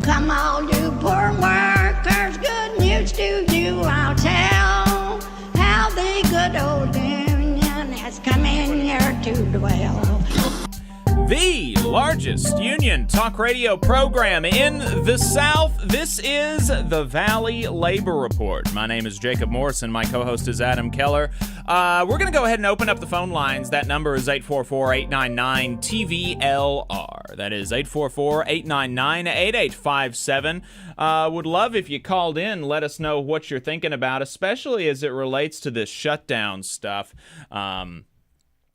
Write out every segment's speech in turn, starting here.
Come all you poor workers, good news to you I'll tell, how the good old union has come in here to dwell. The largest union talk radio program in the South. This is the Valley Labor Report. My name is Jacob Morrison. My co-host is Adam Keller. We're going to go ahead and open up the phone lines. That number is 844-899-TVLR. That is 844-899-8857. Would love if you called in. Let us know what you're thinking about, especially as it relates to this shutdown stuff.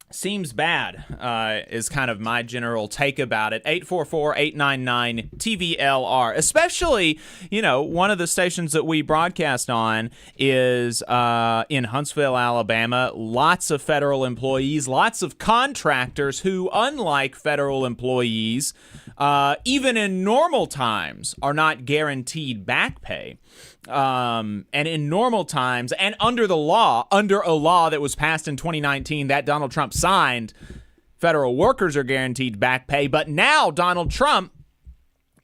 Seems bad, is kind of my general take about it. 844-899-TVLR. Especially, one of the stations that we broadcast on is in Huntsville, Alabama. Lots of federal employees, lots of contractors who, unlike federal employees, even in normal times, are not guaranteed back pay. And in normal times, and under a law that was passed in 2019 that Donald Trump signed, federal workers are guaranteed back pay. But now Donald Trump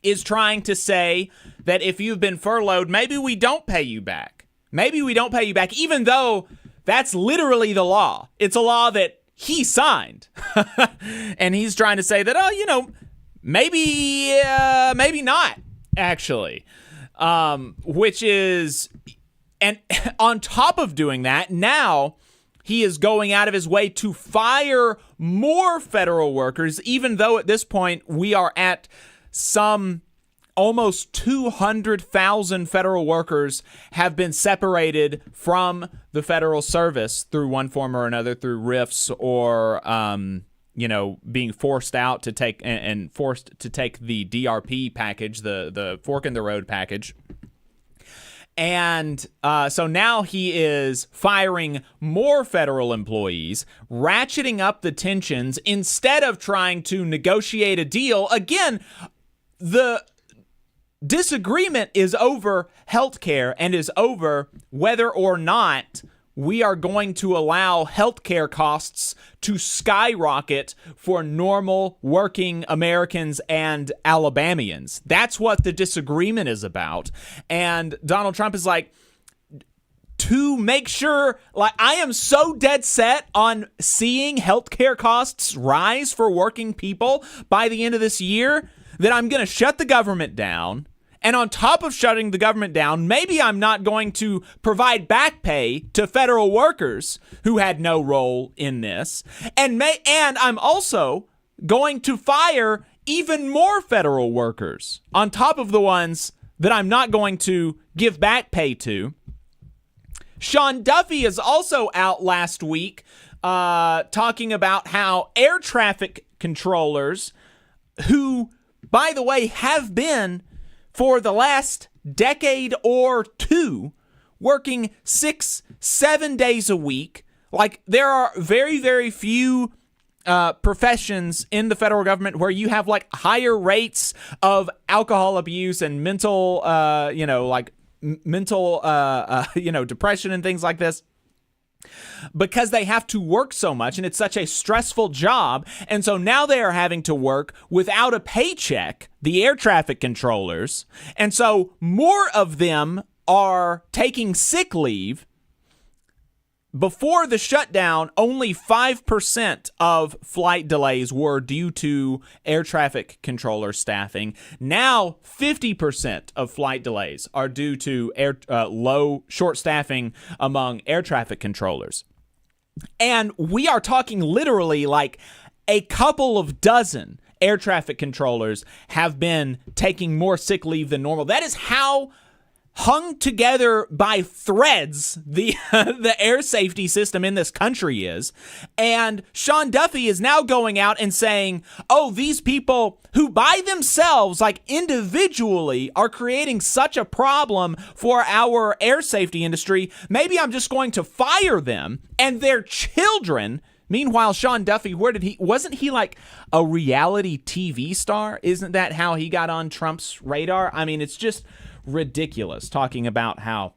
is trying to say that if you've been furloughed, maybe we don't pay you back. Maybe we don't pay you back, even though that's literally the law. It's a law that he signed. And he's trying to say that, maybe not, actually. Which is, and on top of doing that, now he is going out of his way to fire more federal workers, even though at this point we are at some almost 200,000 federal workers have been separated from the federal service through one form or another, through rifts or, being forced out to take and forced to take the DRP package, the fork in the road package. And so now he is firing more federal employees, ratcheting up the tensions instead of trying to negotiate a deal. Again, the disagreement is over healthcare and is over whether or not we are going to allow healthcare costs to skyrocket for normal working Americans and Alabamians. That's what the disagreement is about. And Donald Trump is like, to make sure, I am so dead set on seeing healthcare costs rise for working people by the end of this year that I'm going to shut the government down. And on top of shutting the government down, maybe I'm not going to provide back pay to federal workers who had no role in this. And I'm also going to fire even more federal workers on top of the ones that I'm not going to give back pay to. Sean Duffy is also out last week talking about how air traffic controllers, who, by the way, have been for the last decade or two, working 6-7 days a week. There are very, very few professions in the federal government where you have higher rates of alcohol abuse and mental, depression and things like this, because they have to work so much and it's such a stressful job. And so now they are having to work without a paycheck, the air traffic controllers. And so more of them are taking sick leave. Before the shutdown, only 5% of flight delays were due to air traffic controller staffing. Now, 50% of flight delays are due to short staffing among air traffic controllers. And we are talking literally a couple of dozen air traffic controllers have been taking more sick leave than normal. That is how hung together by threads the air safety system in this country is. And Sean Duffy is now going out and saying, oh, these people who by themselves, individually, are creating such a problem for our air safety industry, maybe I'm just going to fire them and their children. Meanwhile, Sean Duffy, wasn't he a reality TV star? Isn't that how he got on Trump's radar? I mean, it's just ridiculous talking about how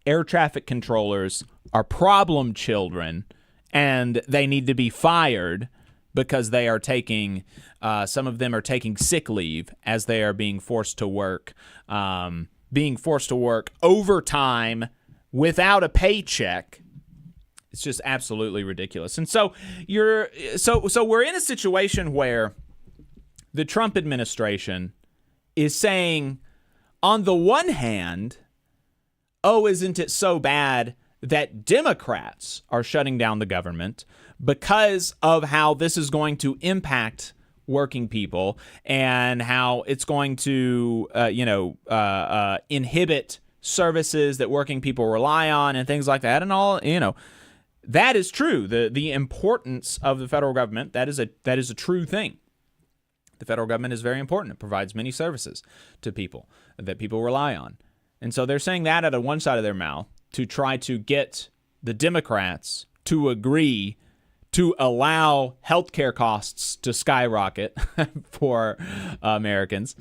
air traffic controllers are problem children and they need to be fired because they are taking, some of them are taking sick leave as they are being forced to work overtime without a paycheck. It's just absolutely ridiculous. And so we're in a situation where the Trump administration is saying, on the one hand, oh, isn't it so bad that Democrats are shutting down the government because of how this is going to impact working people and how it's going to, inhibit services that working people rely on and things like that and all, that is true. The importance of the federal government, that is a true thing. The federal government is very important. It provides many services to people that people rely on. And so they're saying that out of one side of their mouth to try to get the Democrats to agree to allow healthcare costs to skyrocket for Americans.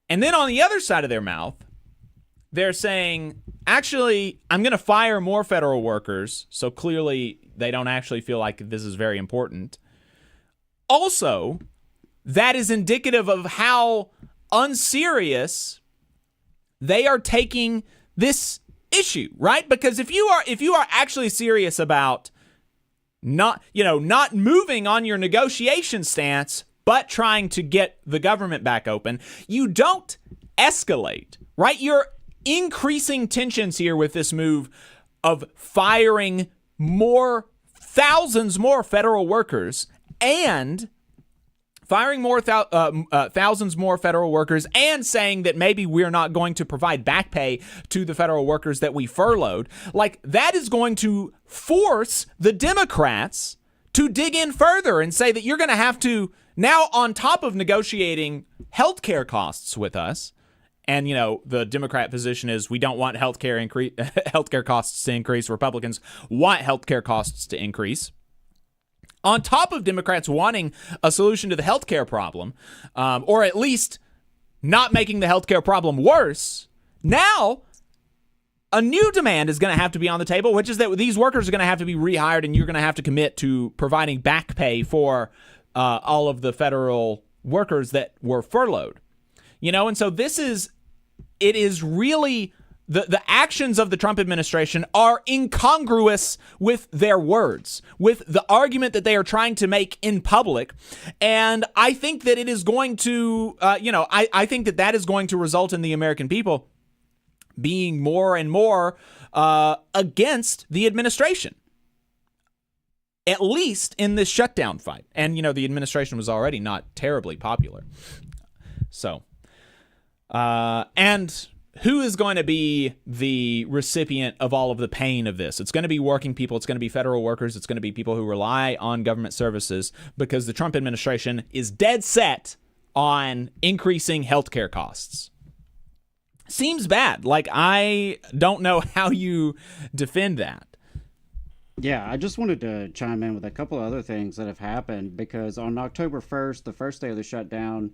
And then on the other side of their mouth, they're saying, actually, I'm going to fire more federal workers. So clearly they don't actually feel like this is very important. Also, that is indicative of how unserious they are taking this issue, right? Because if you are actually serious about not moving on your negotiation stance, but trying to get the government back open, you don't escalate, right? You're increasing tensions here with this move of firing thousands more federal workers and firing thousands more federal workers and saying that maybe we're not going to provide back pay to the federal workers that we furloughed. Like, that is going to force the Democrats to dig in further and say that you're going to have to now, on top of negotiating healthcare costs with us, and, the Democrat position is we don't want healthcare costs to increase. Republicans want healthcare costs to increase. On top of Democrats wanting a solution to the healthcare problem, or at least not making the healthcare problem worse, now a new demand is going to have to be on the table, which is that these workers are going to have to be rehired and you're going to have to commit to providing back pay for all of the federal workers that were furloughed. And so it is really, the actions of the Trump administration are incongruous with their words, with the argument that they are trying to make in public. And I think that it is going to, I think that is going to result in the American people being more and more against the administration, at least in this shutdown fight. And, the administration was already not terribly popular. So, and who is going to be the recipient of all of the pain of this? It's going to be working people. It's going to be federal workers. It's going to be people who rely on government services because the Trump administration is dead set on increasing healthcare costs. Seems bad. Like, I don't know how you defend that. Yeah, I just wanted to chime in with a couple of other things that have happened, because on October 1st, the first day of the shutdown,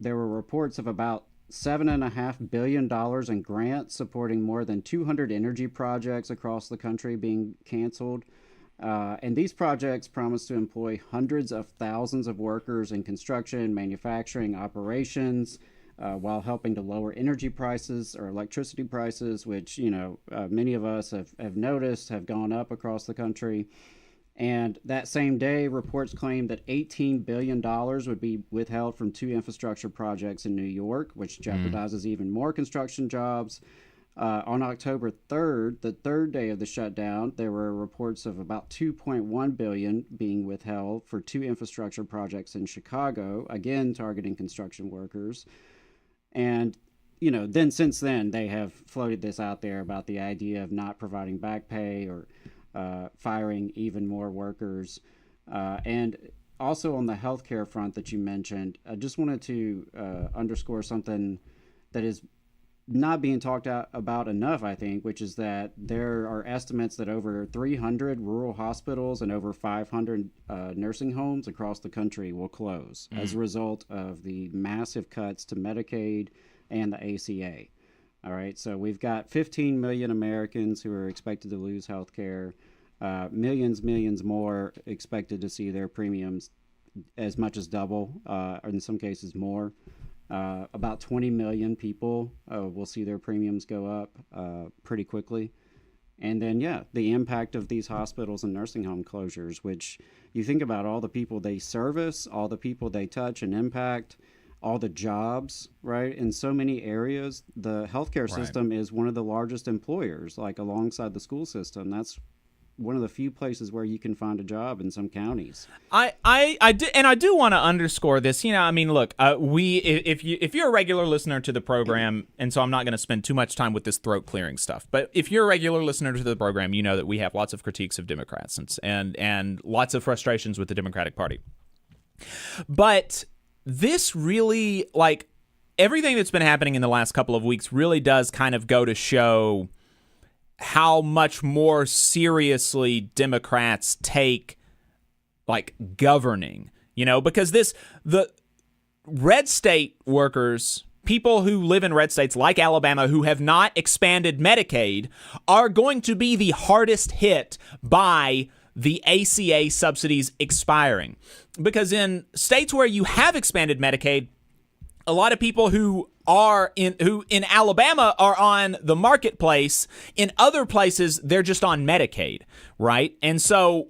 there were reports of about $7.5 billion in grants supporting more than 200 energy projects across the country being canceled. And these projects promise to employ hundreds of thousands of workers in construction, manufacturing, operations, while helping to lower energy prices or electricity prices, which, many of us have noticed have gone up across the country. And that same day, reports claimed that $18 billion would be withheld from 2 infrastructure projects in New York, which jeopardizes even more construction jobs. On October 3rd, the third day of the shutdown, there were reports of about $2.1 billion being withheld for 2 infrastructure projects in Chicago, again targeting construction workers. And then since then, they have floated this out there about the idea of not providing back pay or firing even more workers. And also on the healthcare front that you mentioned, I just wanted to underscore something that is not being talked about enough, I think, which is that there are estimates that over 300 rural hospitals and over 500 nursing homes across the country will close as a result of the massive cuts to Medicaid and the ACA. All right, so we've got 15 million Americans who are expected to lose health care. Millions more expected to see their premiums as much as double, or in some cases more. About 20 million people will see their premiums go up pretty quickly. And then, the impact of these hospitals and nursing home closures, which you think about all the people they service, all the people they touch and impact, all the jobs, right? In so many areas, the healthcare system is one of the largest employers, like alongside the school system. That's one of the few places where you can find a job in some counties. I do want to underscore this. I mean, look, if you're a regular listener to the program, and so I'm not going to spend too much time with this throat clearing stuff, but if you're a regular listener to the program, you know that we have lots of critiques of Democrats and lots of frustrations with the Democratic Party. But this really, like, everything that's been happening in the last couple of weeks really does kind of go to show how much more seriously Democrats take, like, governing, because the red state workers, people who live in red states like Alabama who have not expanded Medicaid, are going to be the hardest hit by the ACA subsidies expiring. Because in states where you have expanded Medicaid, a lot of people who in Alabama are on the marketplace. In other places, they're just on Medicaid, right? And so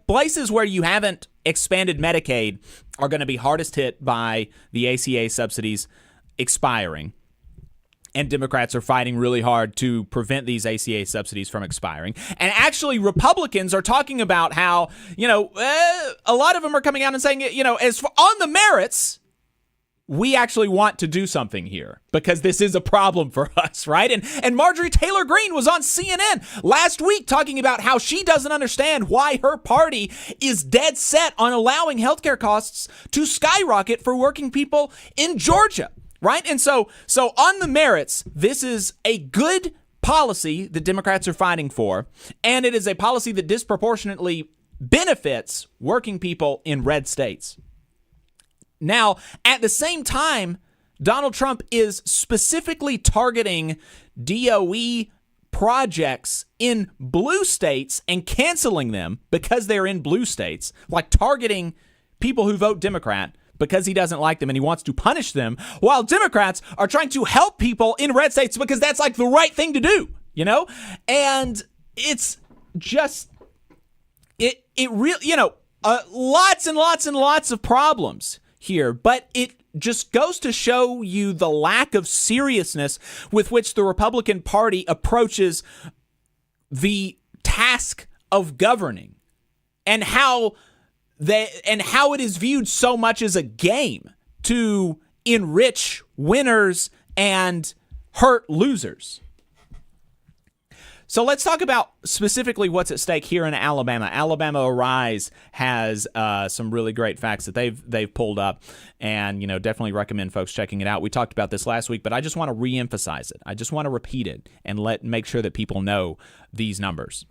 places where you haven't expanded Medicaid are going to be hardest hit by the ACA subsidies expiring. And Democrats are fighting really hard to prevent these ACA subsidies from expiring. And actually, Republicans are talking about how, a lot of them are coming out and saying, as for on the merits, we actually want to do something here because this is a problem for us, right? And Marjorie Taylor Greene was on CNN last week talking about how she doesn't understand why her party is dead set on allowing healthcare costs to skyrocket for working people in Georgia, right? And so on the merits, this is a good policy that Democrats are fighting for, and it is a policy that disproportionately benefits working people in red states. Now, at the same time, Donald Trump is specifically targeting DOE projects in blue states and canceling them because they're in blue states, like targeting people who vote Democrat because he doesn't like them and he wants to punish them, while Democrats are trying to help people in red states because that's like the right thing to do, And it's just, it really, lots and lots and lots of problems here, but it just goes to show you the lack of seriousness with which the Republican Party approaches the task of governing, and how it is viewed so much as a game to enrich winners and hurt losers. So let's talk about specifically what's at stake here in Alabama. Alabama Arise has some really great facts that they've pulled up, and definitely recommend folks checking it out. We talked about this last week, but I just want to reemphasize it. I just want to repeat it and make sure that people know these numbers.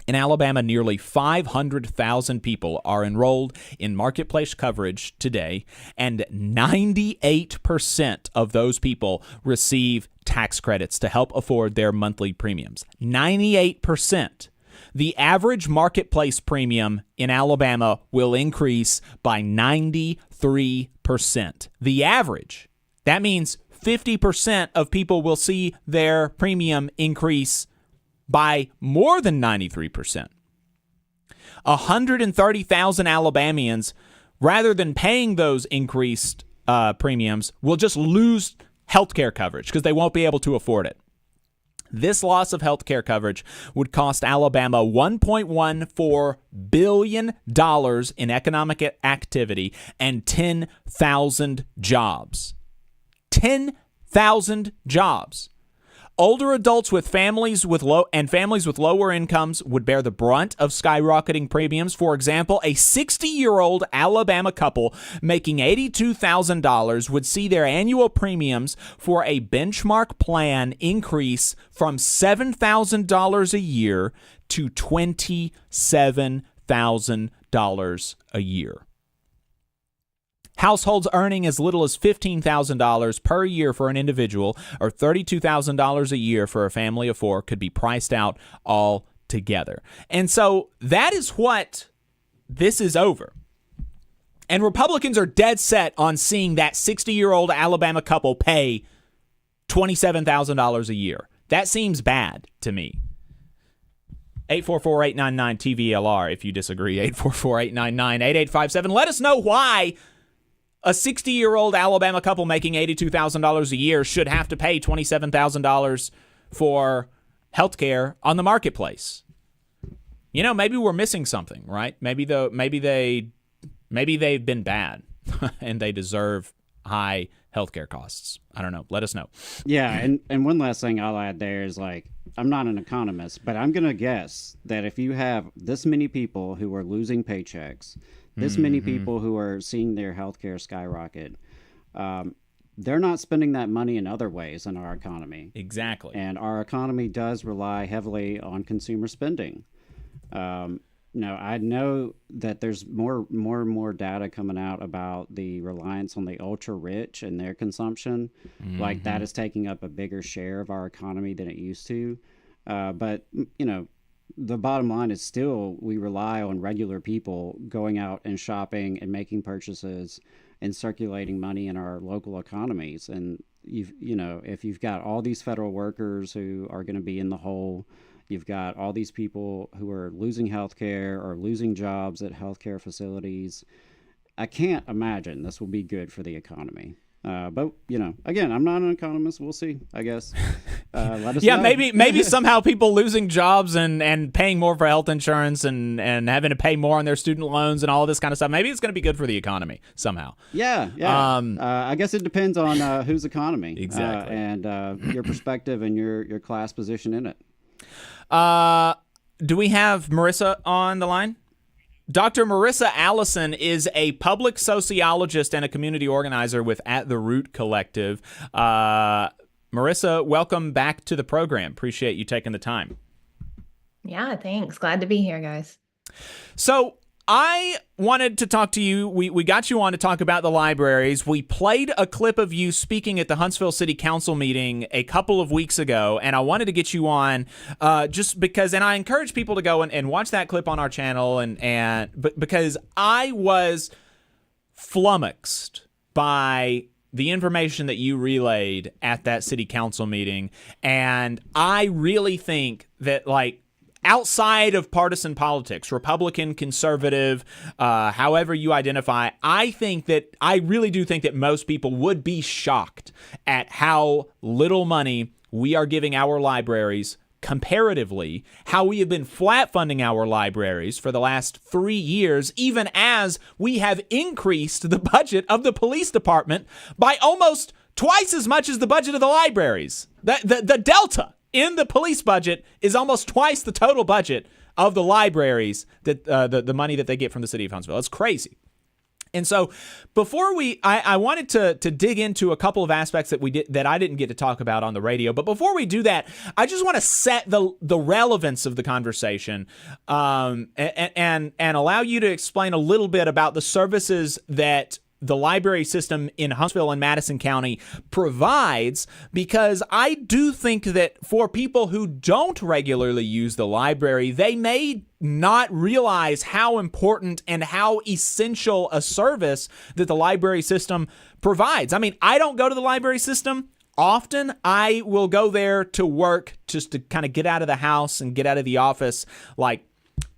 In Alabama, nearly 500,000 people are enrolled in marketplace coverage today, and 98% of those people receive tax credits to help afford their monthly premiums. 98%. The average marketplace premium in Alabama will increase by 93%. The average. That means 50% of people will see their premium increase by more than 93%. 130,000 Alabamians, rather than paying those increased premiums, will just lose health care coverage because they won't be able to afford it. This loss of health care coverage would cost Alabama $1.14 billion in economic activity and 10,000 jobs. 10,000 jobs. Older adults with families with lower incomes would bear the brunt of skyrocketing premiums. For example, a 60-year-old Alabama couple making $82,000 would see their annual premiums for a benchmark plan increase from $7,000 a year to $27,000 a year. Households earning as little as $15,000 per year for an individual or $32,000 a year for a family of four could be priced out together. And so that is what this is over. And Republicans are dead set on seeing that 60-year-old Alabama couple pay $27,000 a year. That seems bad to me. 844-899-TVLR if you disagree. 844-899-8857. Let us know why a 60-year-old Alabama couple making $82,000 a year should have to pay $27,000 for health care on the marketplace. You know, maybe we're missing something, right? Maybe they've been bad and they deserve high healthcare costs. I don't know. Let us know. Yeah, and one last thing I'll add there is, like, I'm not an economist, but I'm going to guess that if you have this many people who are losing paychecks, this many people who are seeing their healthcare skyrocket, they're not spending that money in other ways in our economy. Exactly. And our economy does rely heavily on consumer spending. I know that there's more and more data coming out about the reliance on the ultra rich and their consumption. Like, that is taking up a bigger share of our economy than it used to. But the bottom line is still we rely on regular people going out and shopping and making purchases and circulating money in our local economies. And if you've got all these federal workers who are going to be in the hole, you've got all these people who are losing health care or losing jobs at healthcare facilities. I can't imagine this will be good for the economy. But, again, I'm not an economist. We'll see, I guess. Let us know. maybe somehow people losing jobs and paying more for health insurance and having to pay more on their student loans and all this kind of stuff. Maybe it's going to be good for the economy somehow. Yeah. I guess it depends on whose economy. Exactly. And your perspective and your class position in it. Do we have Marissa on the line? Dr. Marissa Allison is a public sociologist and a community organizer with At the Root Collective. Marissa, welcome back to the program. Appreciate you taking the time. Yeah, thanks. Glad to be here, guys. So I wanted to talk to you. We got you on to talk about the libraries. We played a clip of you speaking at the Huntsville City Council meeting a couple of weeks ago, and I wanted to get you on just because, and I encourage people to go and watch that clip on our channel, but because I was flummoxed by the information that you relayed at that city council meeting, and I really think that, like, outside of partisan politics, Republican, conservative, however you identify, I really do think that most people would be shocked at how little money we are giving our libraries comparatively, how we have been flat funding our libraries for the last 3 years, even as we have increased the budget of the police department by almost twice as much as the budget of the libraries. The delta in the police budget is almost twice the total budget of the libraries, that the money that they get from the city of Huntsville. It's crazy. And so before I wanted to dig into a couple of aspects that I didn't get to talk about on the radio. But before we do that, I just want to set the relevance of the conversation and allow you to explain a little bit about the services that the library system in Huntsville and Madison County provides, because I do think that for people who don't regularly use the library, they may not realize how important and how essential a service that the library system provides. I mean, I don't go to the library system often. I will go there to work, just to kind of get out of the house and get out of the office, like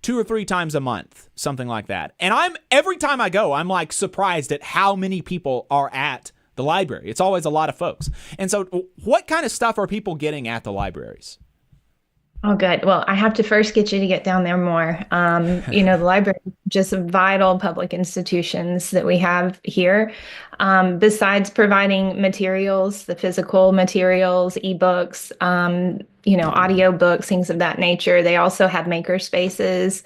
2 or 3 times a month, something like that. And every time I go, I'm like surprised at how many people are at the library. It's always a lot of folks. And so what kind of stuff are people getting at the libraries? Oh, good. Well, I have to first get you to get down there more. The library is just vital public institutions that we have here. Besides providing materials, the physical materials, ebooks, audio books, things of that nature. They also have maker spaces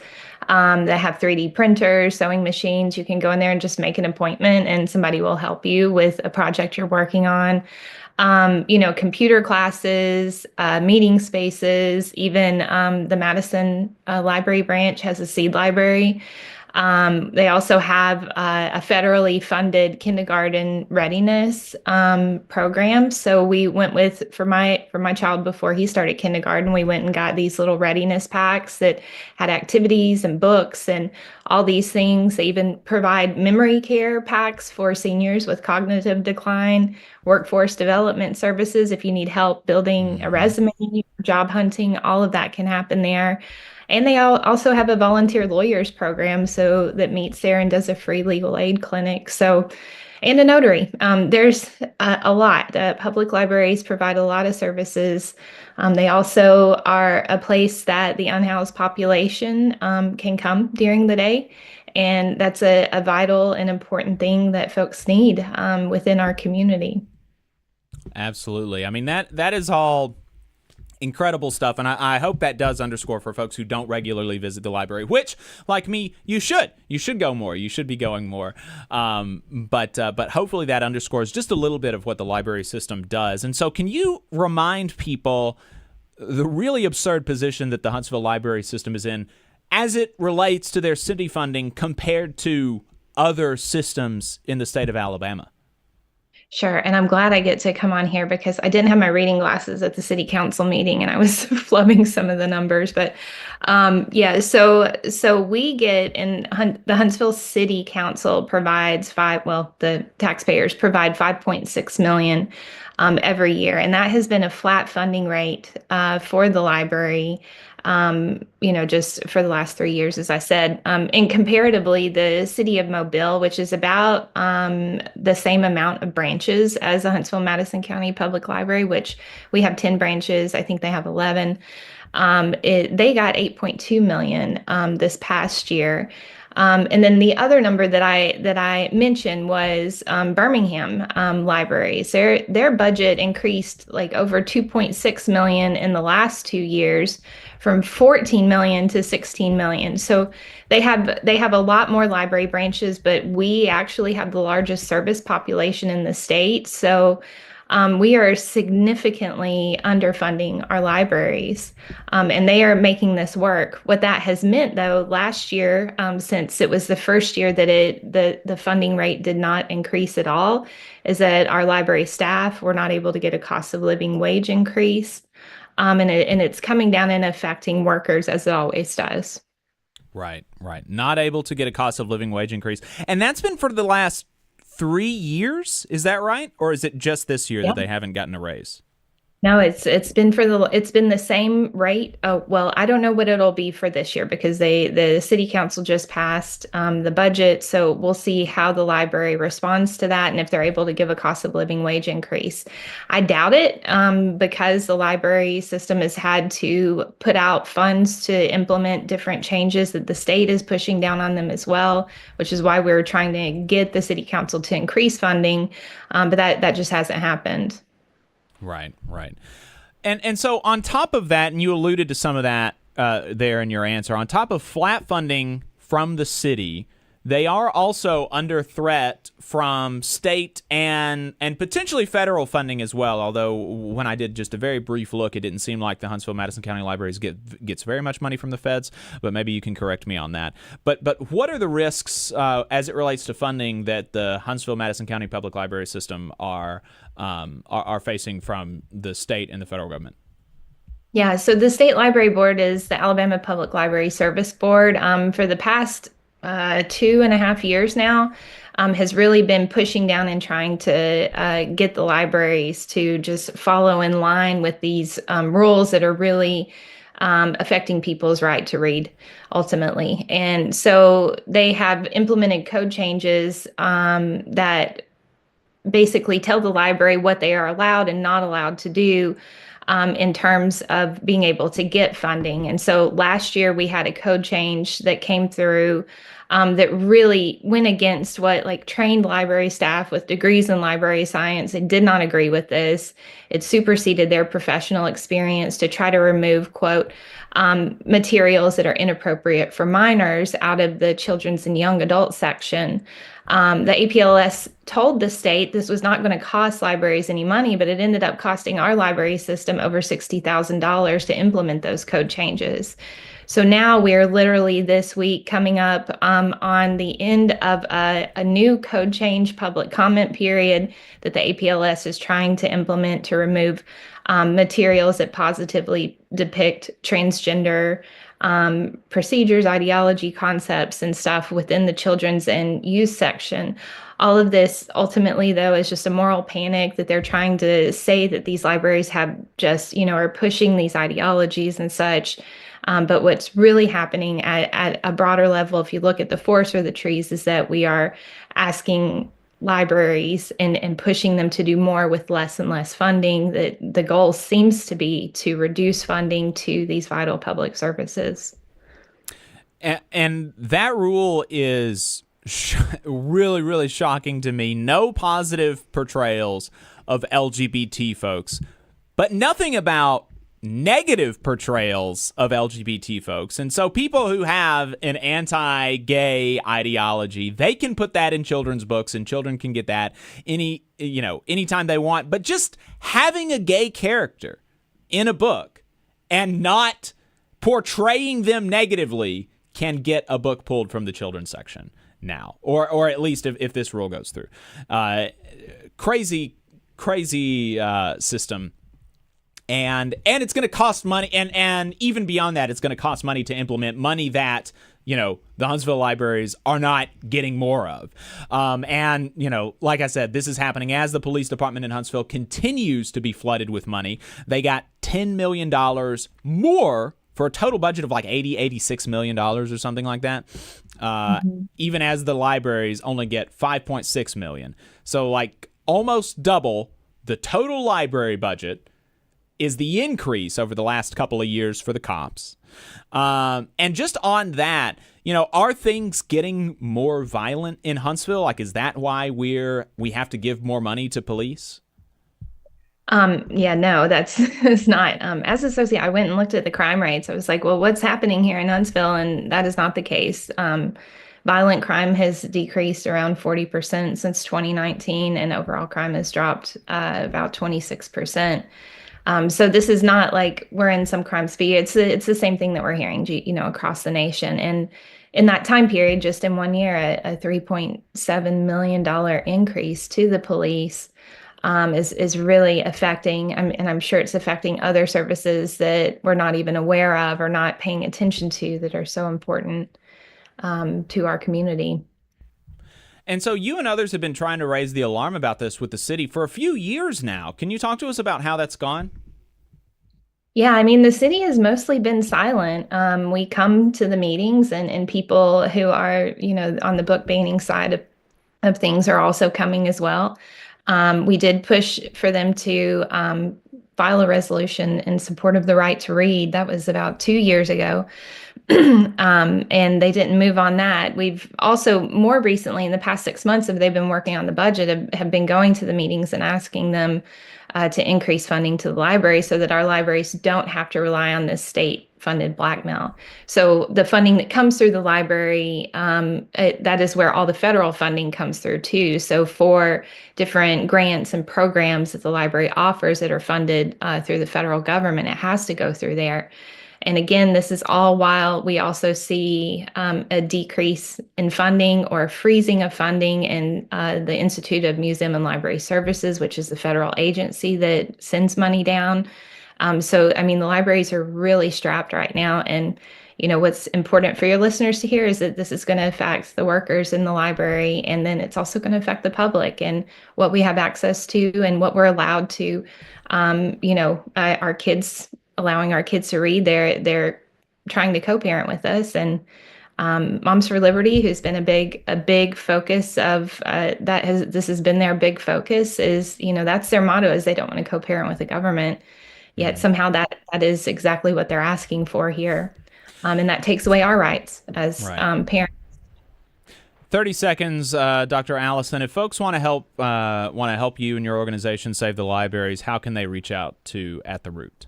that have 3D printers, sewing machines. You can go in there and just make an appointment and somebody will help you with a project you're working on. Computer classes, meeting spaces, even the Madison Library branch has a seed library. They also have a federally funded kindergarten readiness program. So we went with for my child before he started kindergarten, we went and got these little readiness packs that had activities and books and all these things. They even provide memory care packs for seniors with cognitive decline, workforce development services if you need help building a resume, job hunting, all of that can happen there. And they also have a volunteer lawyers program so that meets there and does a free legal aid clinic. So, and a notary. There's a lot. Public libraries provide a lot of services. They also are a place that the unhoused population can come during the day. And that's a vital and important thing that folks need within our community. Absolutely. I mean, that is all incredible stuff, and I hope that does underscore for folks who don't regularly visit the library, which, like me, you should go more. You should be going more. But hopefully that underscores just a little bit of what the library system does. And so can you remind people the really absurd position that the Huntsville library system is in as it relates to their city funding compared to other systems in the state of Alabama? Sure. And I'm glad I get to come on here because I didn't have my reading glasses at the city council meeting and I was flubbing some of the numbers. But so we get the Huntsville City Council provides the taxpayers provide 5.6 million every year. And that has been a flat funding rate for the library. Just for the last 3 years, as I said. And comparatively, the city of Mobile, which is about the same amount of branches as the Huntsville-Madison County Public Library, which we have 10 branches. I think they have 11. They got 8.2 million this past year. And then the other number that I mentioned was Birmingham libraries. Their budget increased like over 2.6 million in the last 2 years, from 14 million to 16 million. So they have a lot more library branches, but we actually have the largest service population in the state. So we are significantly underfunding our libraries, and they are making this work. What that has meant, though, last year, since it was the first year that the funding rate did not increase at all, is that our library staff were not able to get a cost of living wage increase, and it's coming down and affecting workers as it always does. Right. Not able to get a cost of living wage increase, and that's been for the last 3 years, is that right? Or is it just this year that they haven't gotten a raise? No, it's been the same rate. Oh, well, I don't know what it'll be for this year because the city council just passed the budget. So we'll see how the library responds to that and if they're able to give a cost of living wage increase. I doubt it because the library system has had to put out funds to implement different changes that the state is pushing down on them as well, which is why we're trying to get the city council to increase funding. But that just hasn't happened. Right. And so on top of that, and you alluded to some of that there in your answer, on top of flat funding from the city, they are also under threat from state and potentially federal funding as well, although when I did just a very brief look, it didn't seem like the Huntsville-Madison County Libraries gets very much money from the feds, but maybe you can correct me on that. But what are the risks as it relates to funding that the Huntsville-Madison County Public Library System are facing from the state and the federal government? Yeah, so the State Library Board is the Alabama Public Library Service Board. For the past 2.5 years now, has really been pushing down and trying to get the libraries to just follow in line with these rules that are really affecting people's right to read ultimately. And so they have implemented code changes that basically tell the library what they are allowed and not allowed to do in terms of being able to get funding. And so last year we had a code change that came through that really went against what trained library staff with degrees in library science. They did not agree with this. It superseded their professional experience to try to remove, quote, materials that are inappropriate for minors out of the children's and young adult section. The APLS told the state this was not going to cost libraries any money, but it ended up costing our library system over $60,000 to implement those code changes. So now we're literally this week coming up on the end of a new code change public comment period that the APLS is trying to implement to remove materials that positively depict transgender procedures, ideology, concepts, and stuff within the children's and youth section. All of this ultimately, though, is just a moral panic that they're trying to say that these libraries have just, are pushing these ideologies and such. But what's really happening at a broader level, if you look at the forest for the trees, is that we are asking libraries and pushing them to do more with less and less funding. That the goal seems to be to reduce funding to these vital public services. And that rule is really, really shocking to me. No positive portrayals of LGBT folks, but nothing about negative portrayals of LGBT folks. And so people who have an anti-gay ideology, they can put that in children's books and children can get that anytime they want. But just having a gay character in a book and not portraying them negatively can get a book pulled from the children's section now, or at least if this rule goes through. Crazy system. And it's going to cost money, and even beyond that, it's going to cost money to implement, money that, the Huntsville libraries are not getting more of. And like I said, this is happening as the police department in Huntsville continues to be flooded with money. They got $10 million more for a total budget of like $86 million or something like that. Even as the libraries only get $5.6 million. So like almost double the total library budget is the increase over the last couple of years for the cops. And just on that, are things getting more violent in Huntsville? Like, is that why we have to give more money to police? Yeah, no, it's not. As an associate, I went and looked at the crime rates. I was like, well, what's happening here in Huntsville? And that is not the case. Violent crime has decreased around 40% since 2019, and overall crime has dropped about 26%. So this is not like we're in some crime spree. It's the same thing that we're hearing, across the nation. And in that time period, just in 1 year, a $3.7 million increase to the police is really affecting, and I'm sure it's affecting other services that we're not even aware of or not paying attention to that are so important to our community. And so you and others have been trying to raise the alarm about this with the city for a few years now. Can you talk to us about how that's gone? Yeah, I mean, the city has mostly been silent. We come to the meetings and people who are, on the book banning side of things are also coming as well. We did push for them to file a resolution in support of the right to read. That was about 2 years ago. And they didn't move on that. We've also more recently, in the past 6 months, they've been working on the budget, have been going to the meetings and asking them to increase funding to the library so that our libraries don't have to rely on this state-funded blackmail. So the funding that comes through the library, that is where all the federal funding comes through too. So for different grants and programs that the library offers that are funded through the federal government, it has to go through there. And again, this is all while we also see a decrease in funding or a freezing of funding in the Institute of Museum and Library Services, which is the federal agency that sends money down. So, I mean, the libraries are really strapped right now. And, what's important for your listeners to hear is that this is going to affect the workers in the library, and then it's also going to affect the public and what we have access to and what we're allowed to, our kids, allowing our kids to read. They're trying to co-parent with us, and Moms for Liberty, who's been a big focus of this has been their big focus, is that's their motto, is they don't want to co-parent with the government. Yet somehow that is exactly what they're asking for here, and that takes away our rights as parents. 30 seconds, Dr. Allison. If folks want to help you and your organization save the libraries, how can they reach out to At the Root?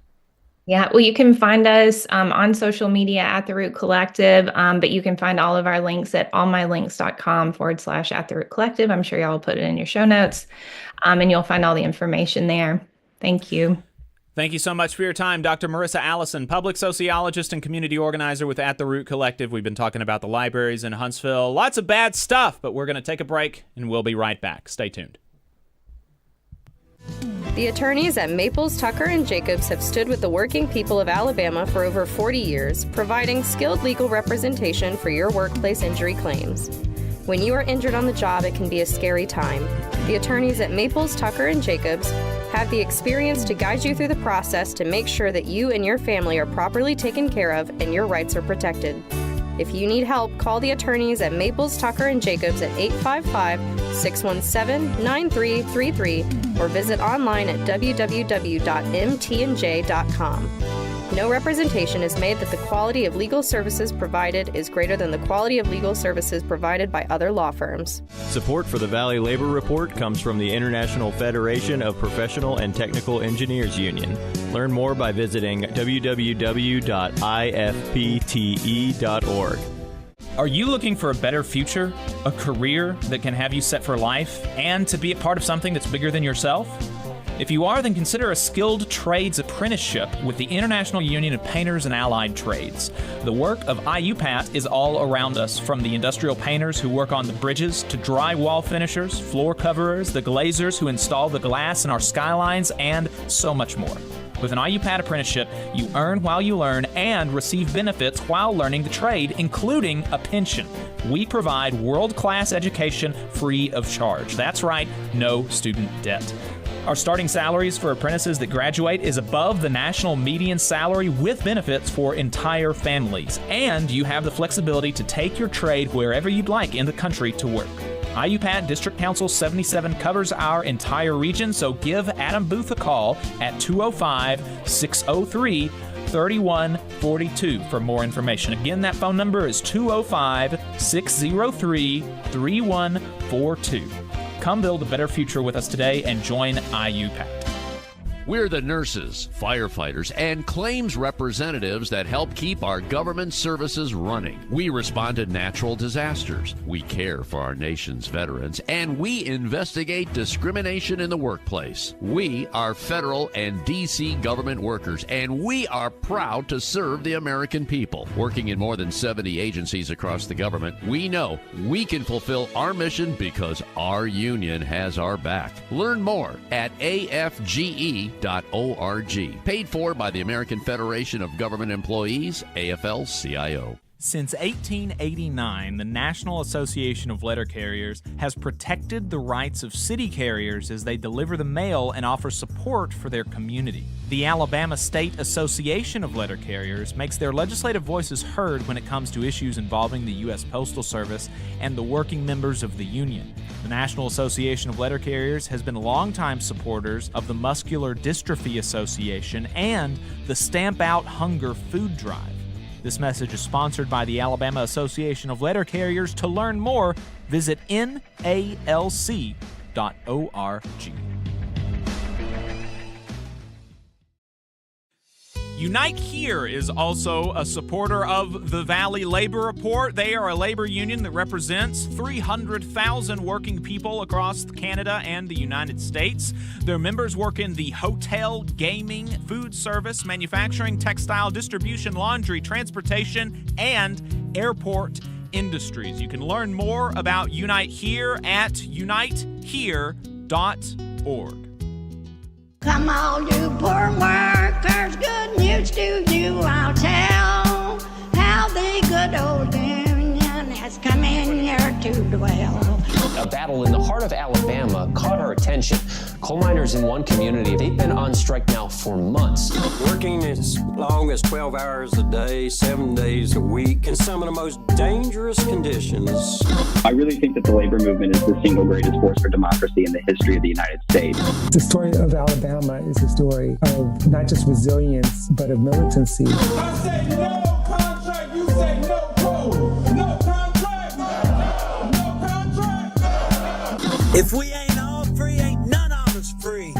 Yeah, well, you can find us on social media at The Root Collective, but you can find all of our links at allmylinks.com/At the Root Collective. I'm sure y'all will put it in your show notes, and you'll find all the information there. Thank you. Thank you so much for your time, Dr. Marissa Allison, public sociologist and community organizer with At the Root Collective. We've been talking about the libraries in Huntsville. Lots of bad stuff, but we're going to take a break, and we'll be right back. Stay tuned. The attorneys at Maples, Tucker & Jacobs have stood with the working people of Alabama for over 40 years, providing skilled legal representation for your workplace injury claims. When you are injured on the job, it can be a scary time. The attorneys at Maples, Tucker & Jacobs have the experience to guide you through the process to make sure that you and your family are properly taken care of and your rights are protected. If you need help, call the attorneys at Maples, Tucker & Jacobs at 855-617-9333 or visit online at www.mtnj.com. No representation is made that the quality of legal services provided is greater than the quality of legal services provided by other law firms. Support for the Valley Labor Report comes from the International Federation of Professional and Technical Engineers Union. Learn more by visiting www.ifpte.org. Are you looking for a better future, a career that can have you set for life, and to be a part of something that's bigger than yourself? If you are, then consider a skilled trades apprenticeship with the International Union of Painters and Allied Trades. The work of IUPAT is all around us, from the industrial painters who work on the bridges to drywall finishers, floor coverers, the glazers who install the glass in our skylines, and so much more. With an IUPAT apprenticeship, you earn while you learn and receive benefits while learning the trade, including a pension. We provide world-class education free of charge. That's right, no student debt. Our starting salaries for apprentices that graduate is above the national median salary with benefits for entire families. And you have the flexibility to take your trade wherever you'd like in the country to work. IUPAT District Council 77 covers our entire region, so give Adam Booth a call at 205-603-3142 for more information. Again, that phone number is 205-603-3142. Come build a better future with us today and join IUPAT. We're the nurses, firefighters, and claims representatives that help keep our government services running. We respond to natural disasters. We care for our nation's veterans, and we investigate discrimination in the workplace. We are federal and D.C. government workers, and we are proud to serve the American people. Working in more than 70 agencies across the government, we know we can fulfill our mission because our union has our back. Learn more at afge.org. Paid for by the American Federation of Government Employees, AFL-CIO. Since 1889, the National Association of Letter Carriers has protected the rights of city carriers as they deliver the mail and offer support for their community. The Alabama State Association of Letter Carriers makes their legislative voices heard when it comes to issues involving the U.S. Postal Service and the working members of the union. The National Association of Letter Carriers has been longtime supporters of the Muscular Dystrophy Association and the Stamp Out Hunger Food Drive. This message is sponsored by the Alabama Association of Letter Carriers. To learn more, visit NALC.org. Unite Here is also a supporter of the Valley Labor Report. They are a labor union that represents 300,000 working people across Canada and the United States. Their members work in the hotel, gaming, food service, manufacturing, textile, distribution, laundry, transportation, and airport industries. You can learn more about Unite Here at unitehere.org. Come all you poor workers, good news to you I'll tell, how the good old union has come in here to dwell. A battle in the heart of Alabama caught our attention. Coal miners in one community, they've been on strike now for months. Working as long as 12 hours a day, 7 days a week, in some of the most dangerous conditions. I really think that the labor movement is the single greatest force for democracy in the history of the United States. The story of Alabama is a story of not just resilience, but of militancy. I say no contract, you say no code. No contract, no contract. If we ain't all free, ain't none of us free.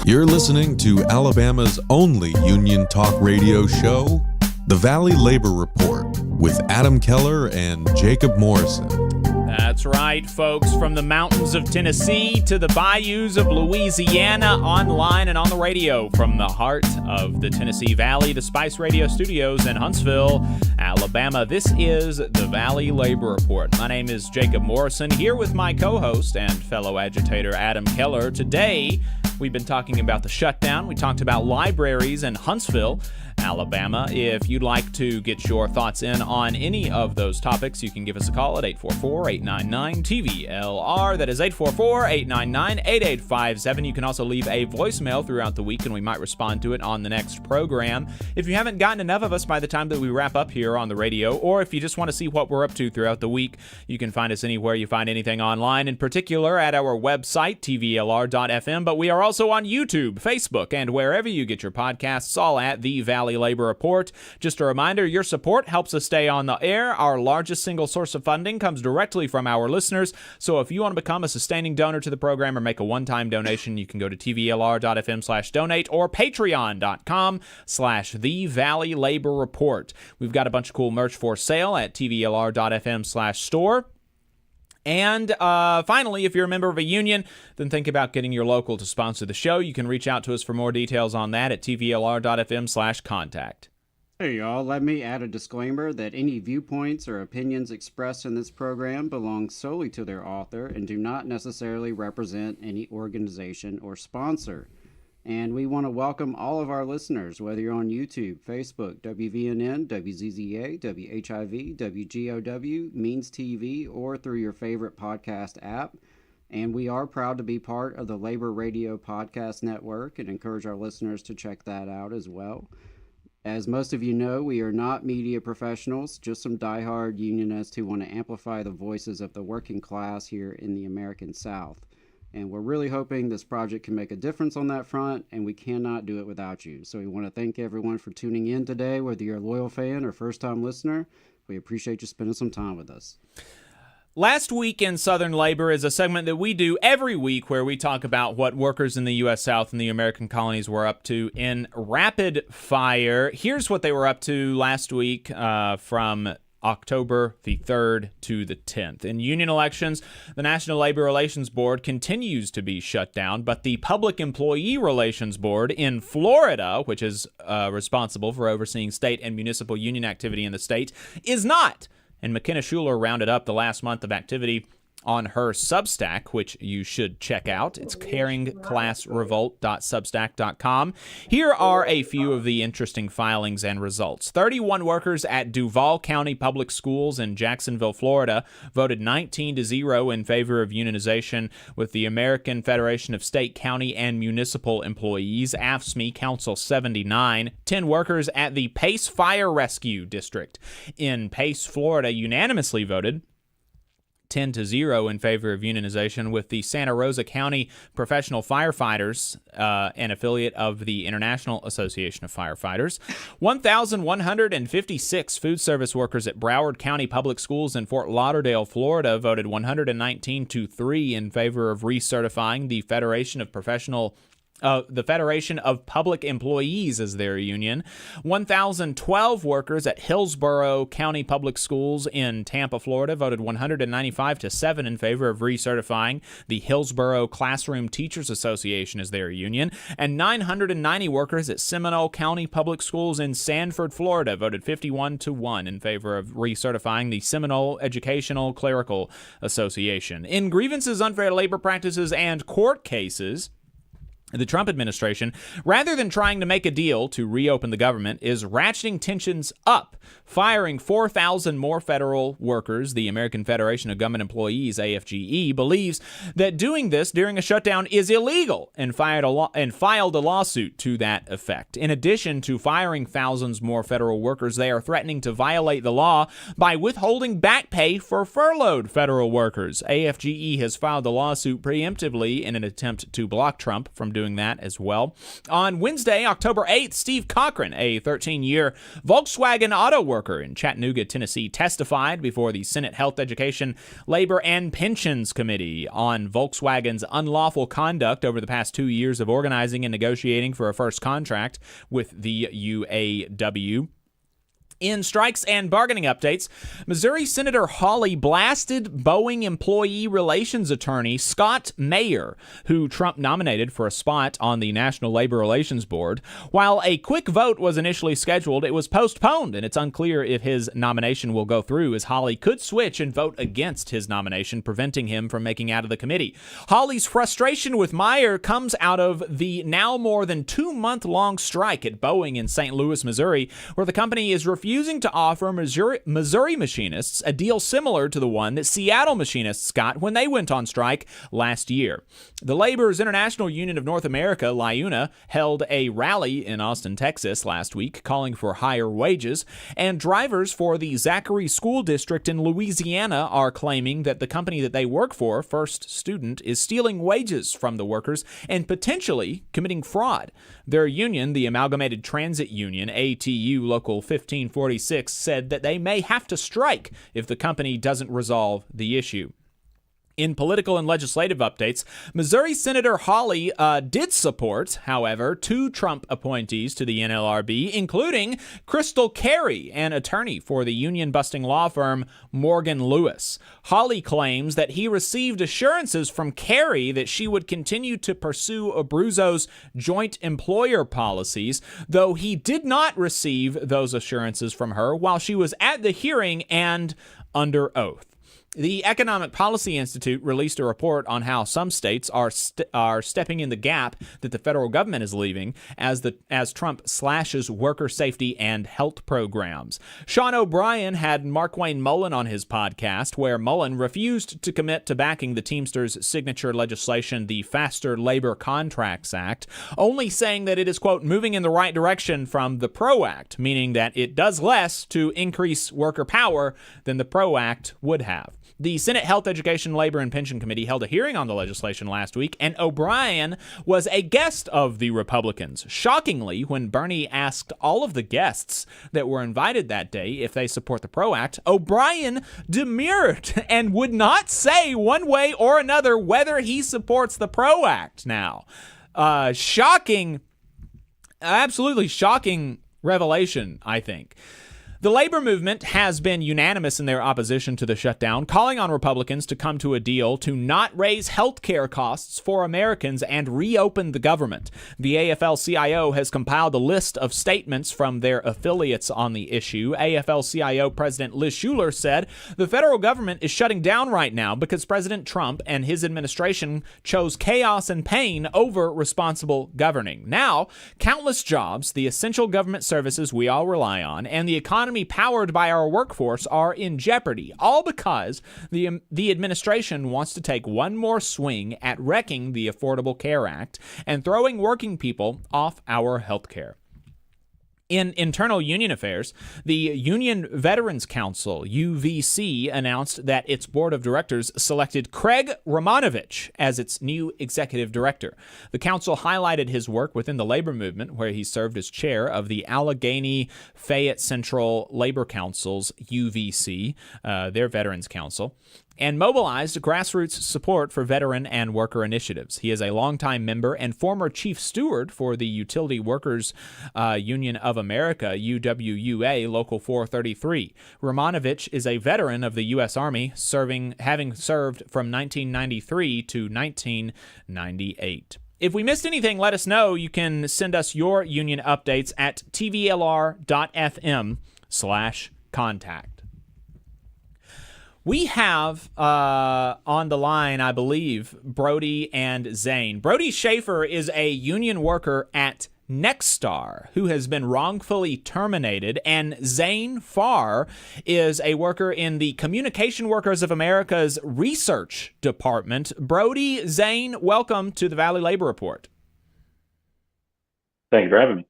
You're listening to Alabama's only union talk radio show, The Valley Labor Report, with Adam Keller and Jacob Morrison. That's right, folks. From the mountains of Tennessee to the bayous of Louisiana, online and on the radio. From the heart of the Tennessee Valley, the Spice Radio Studios in Huntsville, Alabama. This is the Valley Labor Report. My name is Jacob Morrison, here with my co-host and fellow agitator Adam Keller. Today, we've been talking about the shutdown. We talked about libraries in Huntsville, Alabama. If you'd like to get your thoughts in on any of those topics, you can give us a call at 844-899-TVLR. That is 844-899-8857. You can also leave a voicemail throughout the week, and we might respond to it on the next program. If you haven't gotten enough of us by the time that we wrap up here on the radio, or if you just want to see what we're up to throughout the week, you can find us anywhere you find anything online, in particular at our website, TVLR.fm, but we are also on YouTube, Facebook, and wherever you get your podcasts, all at the Valley Labor Report. Just a reminder, your support helps us stay on the air. Our largest single source of funding comes directly from our listeners, so if you want to become a sustaining donor to the program or make a one-time donation, you can go to tvlr.fm/donate or patreon.com/The Valley Labor Report. We've got a bunch of cool merch for sale at tvlr.fm/store. And finally, if you're a member of a union, then think about getting your local to sponsor the show. You can reach out to us for more details on that at tvlr.fm/contact. Hey y'all, let me add a disclaimer that any viewpoints or opinions expressed in this program belong solely to their author and do not necessarily represent any organization or sponsor. And we want to welcome all of our listeners, whether you're on YouTube, Facebook, WVNN, WZZA, WHIV, WGOW, Means TV, or through your favorite podcast app. And we are proud to be part of the Labor Radio Podcast Network and encourage our listeners to check that out as well. As most of you know, we are not media professionals, just some diehard unionists who want to amplify the voices of the working class here in the American South. And we're really hoping this project can make a difference on that front, and we cannot do it without you. So we want to thank everyone for tuning in today, whether you're a loyal fan or first-time listener. We appreciate you spending some time with us. Last Week in Southern Labor is a segment that we do every week where we talk about what workers in the U.S. South and the American colonies were up to in rapid fire. Here's what they were up to last week from October the 3rd to the 10th. In union elections, the National Labor Relations Board continues to be shut down, but the Public Employee Relations Board in Florida, which is responsible for overseeing state and municipal union activity in the state, is not. And McKenna Schuler rounded up the last month of activity on her Substack, which you should check out. It's caringclassrevolt.substack.com. Here are a few of the interesting filings and results. 31 workers at Duval County Public Schools in Jacksonville, Florida, voted 19-0 in favor of unionization with the American Federation of State, County, and Municipal Employees, AFSCME, Council 79. 10 workers at the Pace Fire Rescue District in Pace, Florida, unanimously voted 10-0 in favor of unionization with the Santa Rosa County Professional Firefighters, an affiliate of the International Association of Firefighters. 1,156 food service workers at Broward County Public Schools in Fort Lauderdale, Florida, voted 119-3 in favor of recertifying the Federation of Public Employees as their union. 1,012 workers at Hillsborough County Public Schools in Tampa, Florida, voted 195-7 in favor of recertifying the Hillsborough Classroom Teachers Association as their union. And 990 workers at Seminole County Public Schools in Sanford, Florida, voted 51-1 in favor of recertifying the Seminole Educational Clerical Association. In grievances, unfair labor practices, and court cases, the Trump administration, rather than trying to make a deal to reopen the government, is ratcheting tensions up, firing 4,000 more federal workers. The American Federation of Government Employees, AFGE, believes that doing this during a shutdown is illegal and filed a lawsuit to that effect. In addition to firing thousands more federal workers, they are threatening to violate the law by withholding back pay for furloughed federal workers. AFGE has filed a lawsuit preemptively in an attempt to block Trump from doing that as well. On Wednesday, October 8th, Steve Cochran, a 13-year Volkswagen auto worker in Chattanooga, Tennessee, testified before the Senate Health, Education, Labor, and Pensions Committee on Volkswagen's unlawful conduct over the past 2 years of organizing and negotiating for a first contract with the UAW. In strikes and bargaining updates, Missouri Senator Hawley blasted Boeing employee relations attorney Scott Mayer, who Trump nominated for a spot on the National Labor Relations Board. While a quick vote was initially scheduled, it was postponed, and it's unclear if his nomination will go through, as Hawley could switch and vote against his nomination, preventing him from making out of the committee. Hawley's frustration with Mayer comes out of the now more than 2-month-long strike at Boeing in St. Louis, Missouri, where the company is refusing to offer Missouri machinists a deal similar to the one that Seattle machinists got when they went on strike last year. The Labor's International Union of North America, LIUNA, held a rally in Austin, Texas last week calling for higher wages, and drivers for the Zachary School District in Louisiana are claiming that the company that they work for, First Student, is stealing wages from the workers and potentially committing fraud. Their union, the Amalgamated Transit Union, ATU Local 1546, said that they may have to strike if the company doesn't resolve the issue. In political and legislative updates, Missouri Senator Hawley did support, however, 2 Trump appointees to the NLRB, including Crystal Carey, an attorney for the union-busting law firm Morgan Lewis. Hawley claims that he received assurances from Carey that she would continue to pursue Abruzzo's joint employer policies, though he did not receive those assurances from her while she was at the hearing and under oath. The Economic Policy Institute released a report on how some states are stepping in the gap that the federal government is leaving as Trump slashes worker safety and health programs. Sean O'Brien had Markwayne Mullen on his podcast, where Mullen refused to commit to backing the Teamsters' signature legislation, the Faster Labor Contracts Act, only saying that it is, quote, moving in the right direction from the PRO Act, meaning that it does less to increase worker power than the PRO Act would have. The Senate Health, Education, Labor, and Pension Committee held a hearing on the legislation last week, and O'Brien was a guest of the Republicans. Shockingly, when Bernie asked all of the guests that were invited that day if they support the PRO Act, O'Brien demurred and would not say one way or another whether he supports the PRO Act now. Shocking, absolutely shocking revelation, I think. The labor movement has been unanimous in their opposition to the shutdown, calling on Republicans to come to a deal to not raise health care costs for Americans and reopen the government. The AFL-CIO has compiled a list of statements from their affiliates on the issue. AFL-CIO President Liz Shuler said, "The federal government is shutting down right now because President Trump and his administration chose chaos and pain over responsible governing. Now, countless jobs, the essential government services we all rely on, and the economy powered by our workforce are in jeopardy, all because the administration wants to take one more swing at wrecking the Affordable Care Act and throwing working people off our health care." In internal union affairs, the Union Veterans Council, UVC, announced that its board of directors selected Craig Romanovich as its new executive director. The council highlighted his work within the labor movement, where he served as chair of the Allegheny Fayette Central Labor Council's UVC, their Veterans Council, and mobilized grassroots support for veteran and worker initiatives. He is a longtime member and former chief steward for the Utility Workers Union of America, UWUA, Local 433. Romanovich is a veteran of the U.S. Army, having served from 1993 to 1998. If we missed anything, let us know. You can send us your union updates at tvlr.fm/contact. We have on the line, I believe, Brody and Zane. Brody Schaefer is a union worker at Nexstar who has been wrongfully terminated, and Zane Farr is a worker in the Communication Workers of America's research department. Brody, Zane, welcome to the Valley Labor Report. Thank you for having me.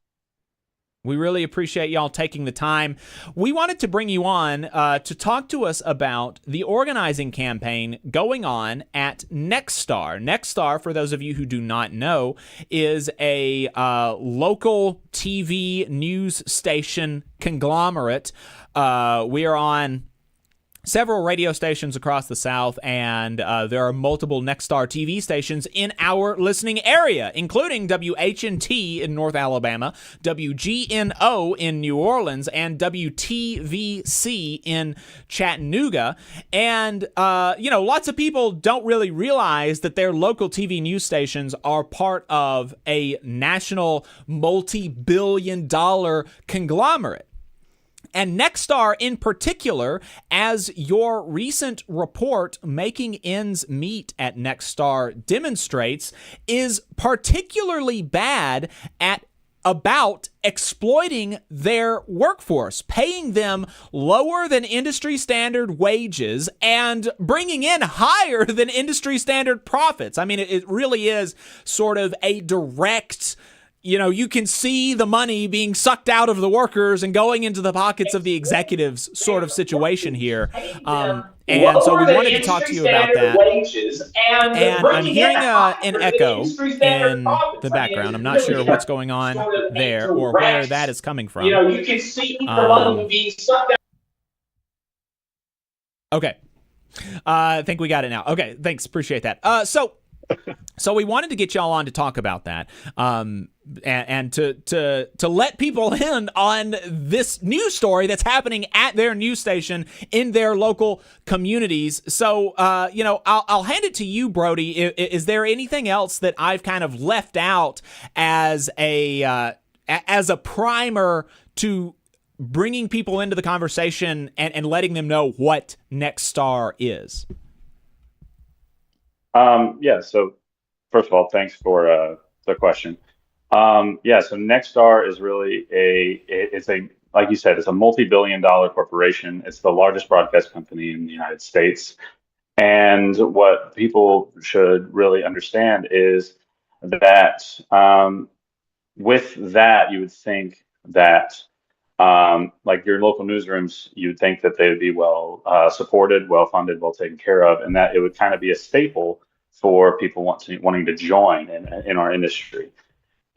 We really appreciate y'all taking the time. We wanted to bring you on to talk to us about the organizing campaign going on at Nexstar. Nexstar, for those of you who do not know, is a local TV news station conglomerate. We are on several radio stations across the South, and there are multiple Nexstar TV stations in our listening area, including WHNT in North Alabama, WGNO in New Orleans, and WTVC in Chattanooga. And, lots of people don't really realize that their local TV news stations are part of a national multi-billion-dollar conglomerate. And Nexstar in particular, as your recent report, Making Ends Meet at Nexstar, demonstrates, is particularly bad about exploiting their workforce, paying them lower than industry standard wages and bringing in higher than industry standard profits. I mean, it really is sort of a direct, you can see the money being sucked out of the workers and going into the pockets of the executives sort of situation here. And so we wanted to talk to you about that. And I'm hearing an echo in the background. I'm not sure what's going on there or where that is coming from. You can see the money being sucked out. Okay. I think we got it now. Okay, thanks. Appreciate that. So we wanted to get y'all on to talk about that, and to let people in on this news story that's happening at their news station in their local communities. So, I'll hand it to you, Brody. Is there anything else that I've kind of left out as a primer to bringing people into the conversation and letting them know what Nexstar is? So first of all, thanks for the question. So Nexstar is really like you said, it's a multi-billion-dollar corporation. It's the largest broadcast company in the United States. And what people should really understand is that with that, you would think that like your local newsrooms, you'd think that they would be well supported, well funded, well taken care of, and that it would kind of be a staple for people wanting to join in our industry.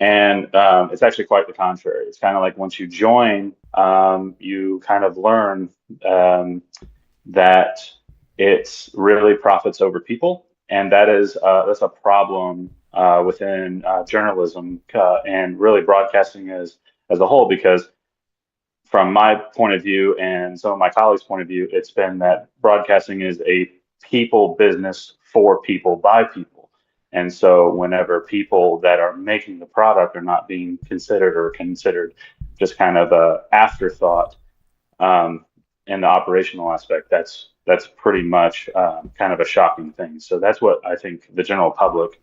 And it's actually quite the contrary. It's kind of like once you join, you kind of learn that it's really profits over people, and that's a problem within journalism and really broadcasting as a whole, because from my point of view and some of my colleagues' point of view, it's been that broadcasting is a people business for people by people. And so whenever people that are making the product are not being considered just kind of a afterthought in the operational aspect, that's pretty much kind of a shocking thing. So that's what I think the general public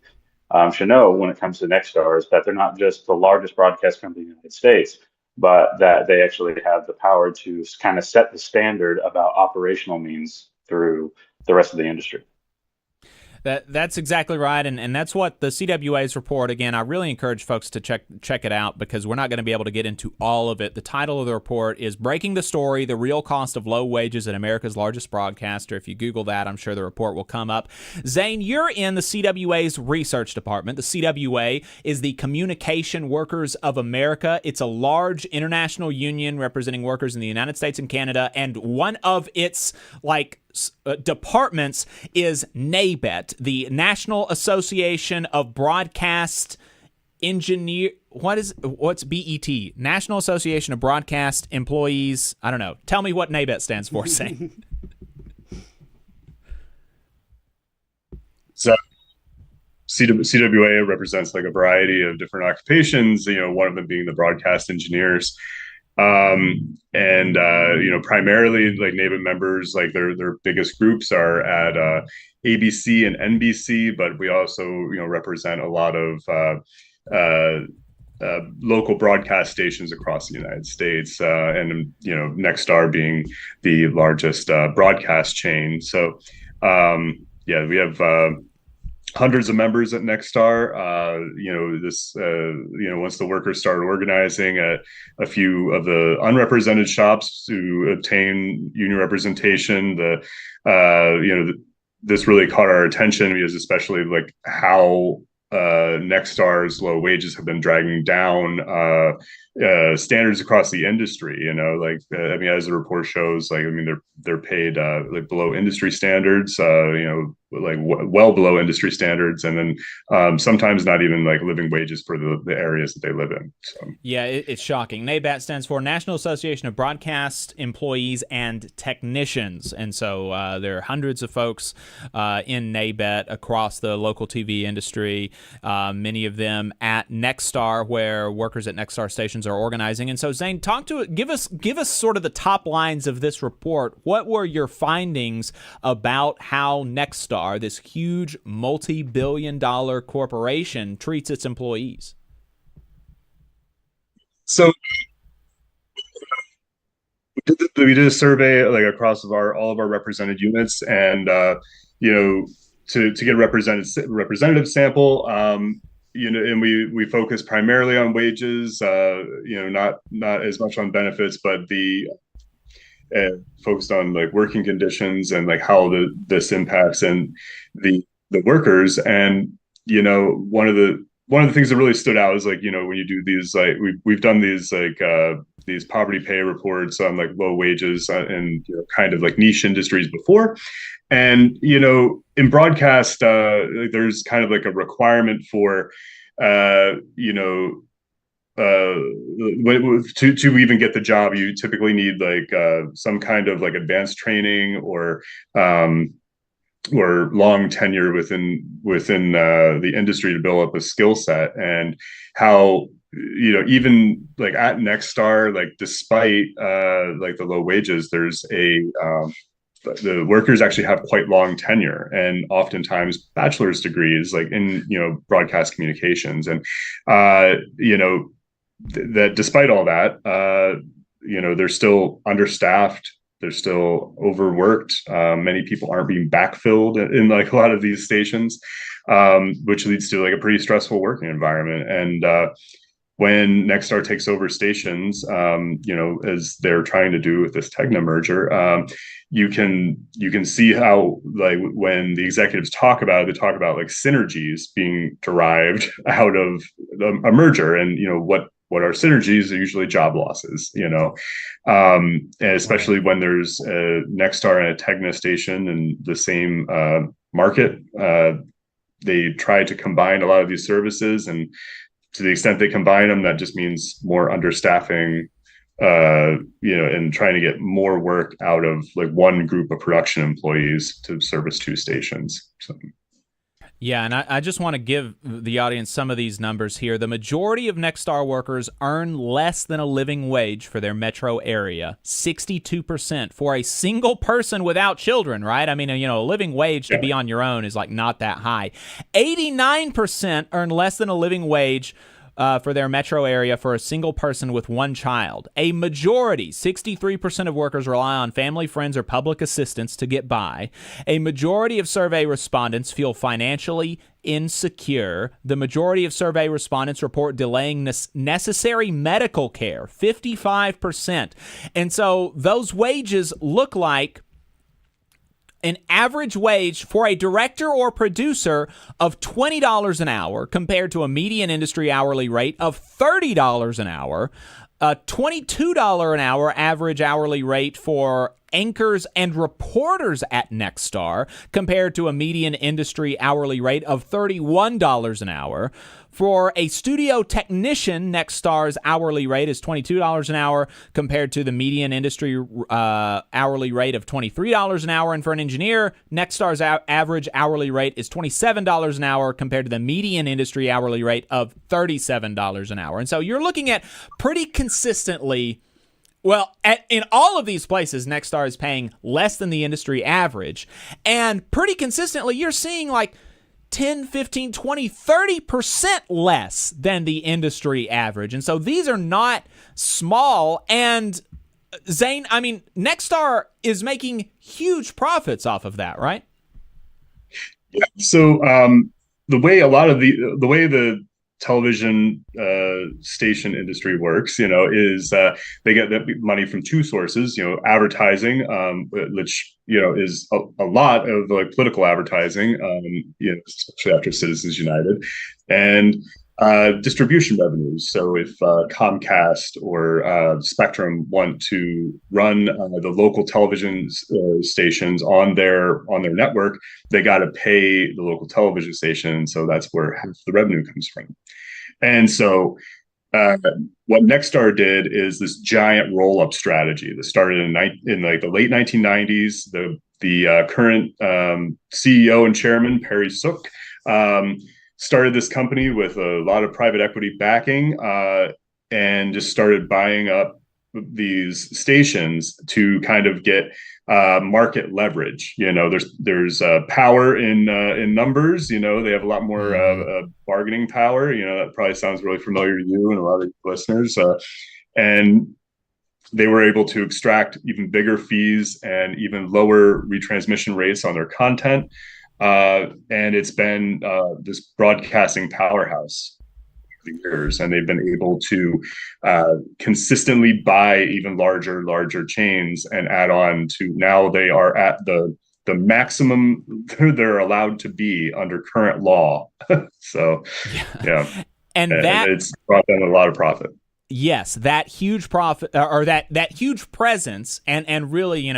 should know when it comes to Nexstar, is that they're not just the largest broadcast company in the United States, but that they actually have the power to kind of set the standard about operational means through the rest of the industry. That's exactly right, and that's what the CWA's report, again, I really encourage folks to check it out, because we're not going to be able to get into all of it. The title of the report is Breaking the Story, The Real Cost of Low Wages at America's Largest Broadcaster. If you Google that, I'm sure the report will come up. Zane, you're in the CWA's research department. The CWA is the Communication Workers of America. It's a large international union representing workers in the United States and Canada, and one of its departments is NABET, the National Association of Broadcast Engineer. What's BET? National Association of Broadcast Employees. I don't know. Tell me what NABET stands for, Zane. So CWA represents like a variety of different occupations, one of them being the broadcast engineers. Primarily like NABET members, like their biggest groups are at ABC and NBC, but we also represent a lot of local broadcast stations across the United States, and Nexstar being the largest broadcast chain. So we have hundreds of members at Nexstar. Once the workers started organizing at a few of the unrepresented shops to obtain union representation, this really caught our attention, because especially like how Nexstar's low wages have been dragging down standards across the industry. I mean, as the report shows, they're paid like below industry standards. Well below industry standards, and then sometimes not even like living wages for the areas that they live in. So. Yeah, it's shocking. NABET stands for National Association of Broadcast Employees and Technicians, and so there are hundreds of folks in NABET across the local TV industry. Many of them at Nexstar, where workers at Nexstar stations are organizing. And so, Zane, give us sort of the top lines of this report. What were your findings about how Nexstar, this huge multi-billion-dollar corporation, treats its employees? So we did a survey like across all of our represented units, and to get a representative sample, and we focus primarily on wages, not as much on benefits, but focused on like working conditions and like how this impacts and the workers. And one of the things that really stood out is like when you do these, like we've done these like these poverty pay reports on like low wages and kind of like niche industries before. And in broadcast, there's kind of like a requirement for to even get the job, you typically need like some kind of like advanced training or long tenure within the industry to build up a skill set. And how even like at Nexstar, like despite like the low wages, there's the workers actually have quite long tenure, and oftentimes bachelor's degrees like in broadcast communications. And that despite all that, they're still understaffed, they're still overworked. Many people aren't being backfilled in like a lot of these stations, which leads to like a pretty stressful working environment. And when Nexstar takes over stations, as they're trying to do with this Tegna merger, you can see how like when the executives talk about it, they talk about like synergies being derived out of a merger. And what are synergies are usually job losses, and especially when there's a Nexstar and a Tegna station in the same market. They try to combine a lot of these services, and to the extent they combine them, that just means more understaffing, and trying to get more work out of like one group of production employees to service two stations. So. Yeah, and I just want to give the audience some of these numbers here. The majority of Nexstar workers earn less than a living wage for their metro area, 62% for a single person without children, right? I mean, a living wage to be on your own is like not that high. 89% earn less than a living wage for their metro area for a single person with one child. A majority, 63% of workers rely on family, friends, or public assistance to get by. A majority of survey respondents feel financially insecure. The majority of survey respondents report delaying necessary medical care, 55%. And so those wages look like an average wage for a director or producer of $20 an hour compared to a median industry hourly rate of $30 an hour, a $22 an hour average hourly rate for anchors and reporters at Nexstar compared to a median industry hourly rate of $31 an hour. For a studio technician, Nexstar's hourly rate is $22 an hour compared to the median industry hourly rate of $23 an hour. And for an engineer, Nexstar's average hourly rate is $27 an hour compared to the median industry hourly rate of $37 an hour. And so you're looking at pretty consistently, well, in all of these places, Nexstar is paying less than the industry average. And pretty consistently, you're seeing like 10, 15, 20, 30% less than the industry average. And so these are not small. And Zane, I mean, Nexstar is making huge profits off of that, right? Yeah. So the way the television station industry works, is they get that money from two sources, advertising, which, is a lot of like political advertising, especially after Citizens United, and distribution revenues. So if Comcast or Spectrum want to run the local television stations on their network, they got to pay the local television station. So that's where half the revenue comes from. And so what Nexstar did is this giant roll-up strategy that started in like the late 1990s. The current CEO and chairman, Perry Sook, started this company with a lot of private equity backing, and just started buying up these stations to kind of get market leverage. There's power in numbers. They have a lot more bargaining power. That probably sounds really familiar to you and a lot of listeners. And they were able to extract even bigger fees and even lower retransmission rates on their content. And it's been this broadcasting powerhouse for years, and they've been able to consistently buy even larger chains and add on to, now they are at the maximum they're allowed to be under current law. So, yeah. And it's brought them a lot of profit. Yes, that huge profit, or that huge presence, and really,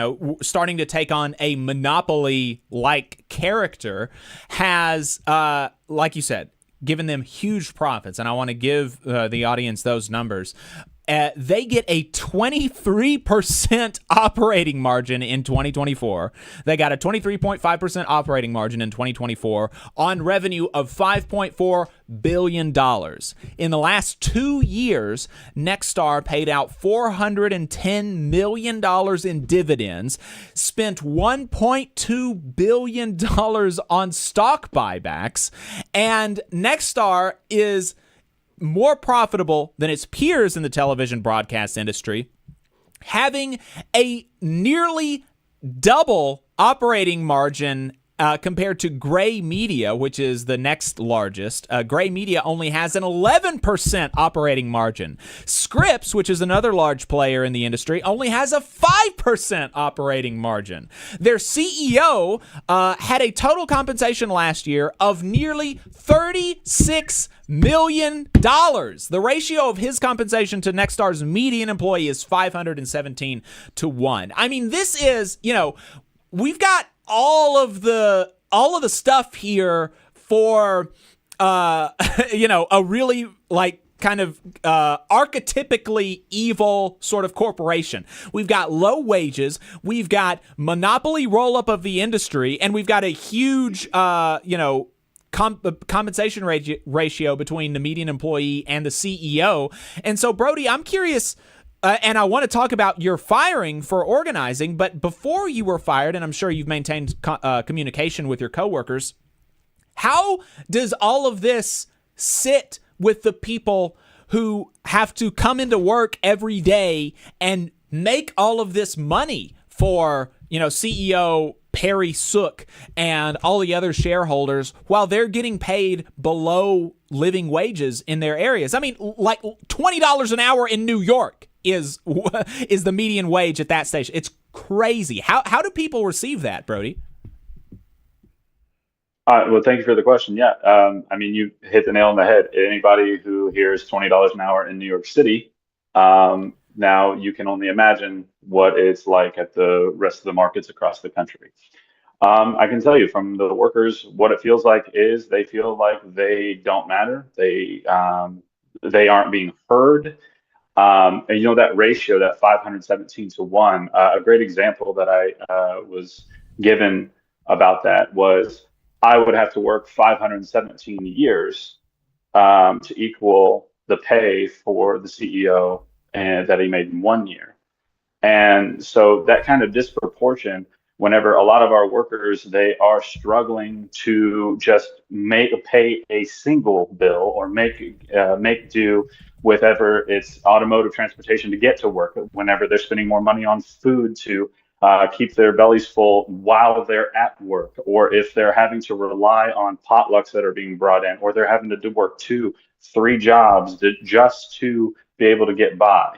starting to take on a monopoly-like character has, like you said, given them huge profits. And I want to give the audience those numbers. They get a 23% operating margin in 2024. They got a 23.5% operating margin in 2024 on revenue of $5.4 billion. In the last 2 years, Nexstar paid out $410 million in dividends, spent $1.2 billion on stock buybacks, and Nexstar is more profitable than its peers in the television broadcast industry, having a nearly double operating margin compared to Gray Media, which is the next largest. Gray Media only has an 11% operating margin. Scripps, which is another large player in the industry, only has a 5% operating margin. Their CEO had a total compensation last year of nearly $36 million. The ratio of his compensation to Nexstar's median employee is 517 to 1. I mean, this is, we've got all of the stuff here for a really kind of archetypically evil sort of corporation. We've got low wages, we've got monopoly roll-up of the industry, and we've got a huge compensation ratio between the median employee and the CEO. And so, Brody, I'm curious, and I want to talk about your firing for organizing, but before you were fired, and I'm sure you've maintained communication with your coworkers, how does all of this sit with the people who have to come into work every day and make all of this money for, CEO Perry Sook and all the other shareholders while they're getting paid below living wages in their areas? I mean, like $20 an hour in New York is the median wage at that station. It's crazy. How do people receive that, Brody? Well, thank you for the question. Yeah, I mean, you hit the nail on the head. Anybody who hears $20 an hour in New York City, now you can only imagine what it's like at the rest of the markets across the country. I can tell you from the workers, what it feels like is they feel like they don't matter. They aren't being heard. And that ratio, that 517 to 1, a great example that I was given about that was I would have to work 517 years to equal the pay for the CEO and that he made in 1 year. And so that kind of disproportion, whenever a lot of our workers, they are struggling to just pay a single bill or make do with whatever it's automotive transportation to get to work, whenever they're spending more money on food to keep their bellies full while they're at work, or if they're having to rely on potlucks that are being brought in, or they're having to do work 2, 3 jobs just to be able to get by.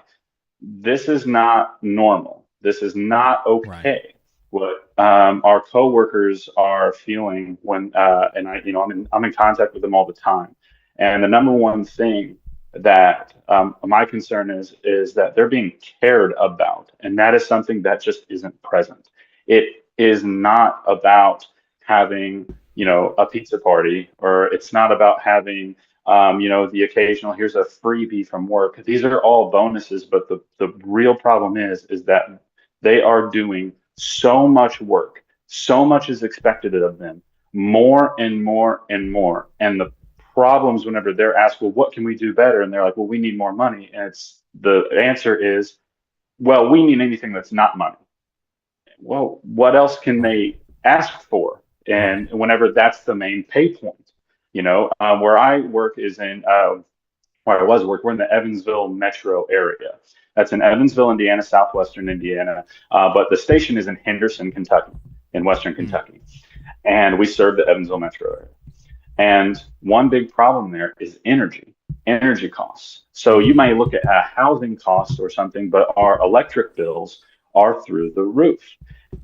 This is not normal. This is not okay. What our coworkers are feeling when, and I'm in contact with them all the time. And the number one thing that my concern is that they're being cared about, and that is something that just isn't present. It is not about having a pizza party, or it's not about having the occasional here's a freebie from work. These are all bonuses, but the real problem is that they are doing so much work, so much is expected of them, more and more and more, and the problems whenever they're asked, well, what can we do better? And they're like, well, we need more money. And the answer is, well, we need anything that's not money. Well, what else can they ask for? And whenever that's the main pay point, where I work is where I was work, we're in the Evansville metro area. That's in Evansville, Indiana, southwestern Indiana. But the station is in Henderson, Kentucky, in western Kentucky. And we serve the Evansville metro area. And one big problem there is energy costs. So you may look at a housing cost or something, but our electric bills are through the roof.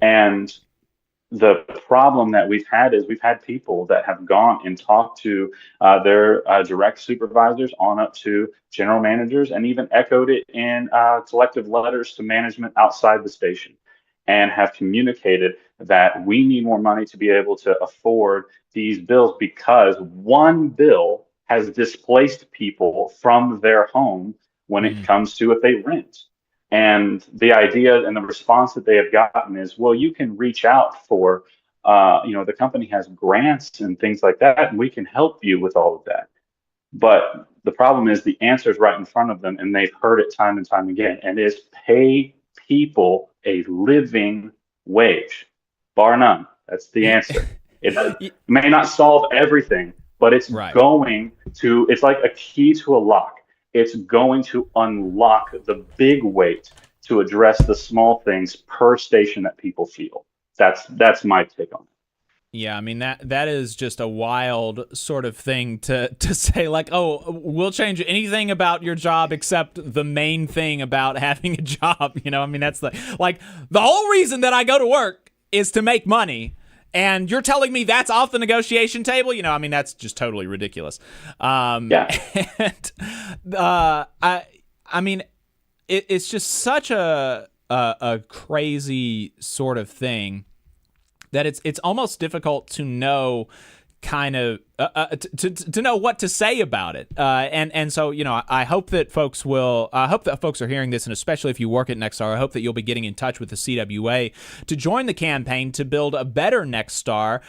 And the problem that we've had is we've had people that have gone and talked to their direct supervisors on up to general managers, and even echoed it in collective letters to management outside the station, and have communicated that we need more money to be able to afford these bills, because one bill has displaced people from their home when it comes to if they rent. And the idea and the response that they have gotten is, well, you can reach out for, the company has grants and things like that, and we can help you with all of that. But the problem is the answer is right in front of them, and they've heard it time and time again, and is pay people a living wage, bar none. That's the answer. It may not solve everything, but it's going to, it's like a key to a lock. It's going to unlock the big weight to address the small things per station that people feel. That's my take on it. Yeah, I mean, that is just a wild sort of thing to say, like, oh, we'll change anything about your job except the main thing about having a job. I mean, that's the whole reason that I go to work is to make money. And you're telling me that's off the negotiation table? I mean, that's just totally ridiculous. Yeah. And, I mean, it's just such a crazy sort of thing that it's almost difficult to know kind of to know what to say about it. And so, I hope that folks are hearing this, and especially if you work at Nexstar, I hope that you'll be getting in touch with the CWA to join the campaign to build a better Nexstar.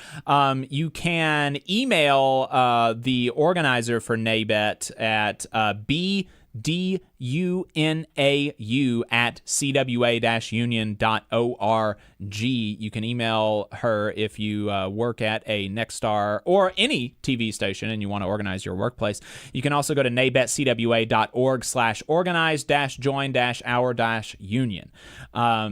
You can email the organizer for NABET at bdunau@cwa-union.org. You can email her if you work at a Nexstar or any TV station and you want to organize your workplace. You can also go to nabetcwa.org/organize-join-our-union.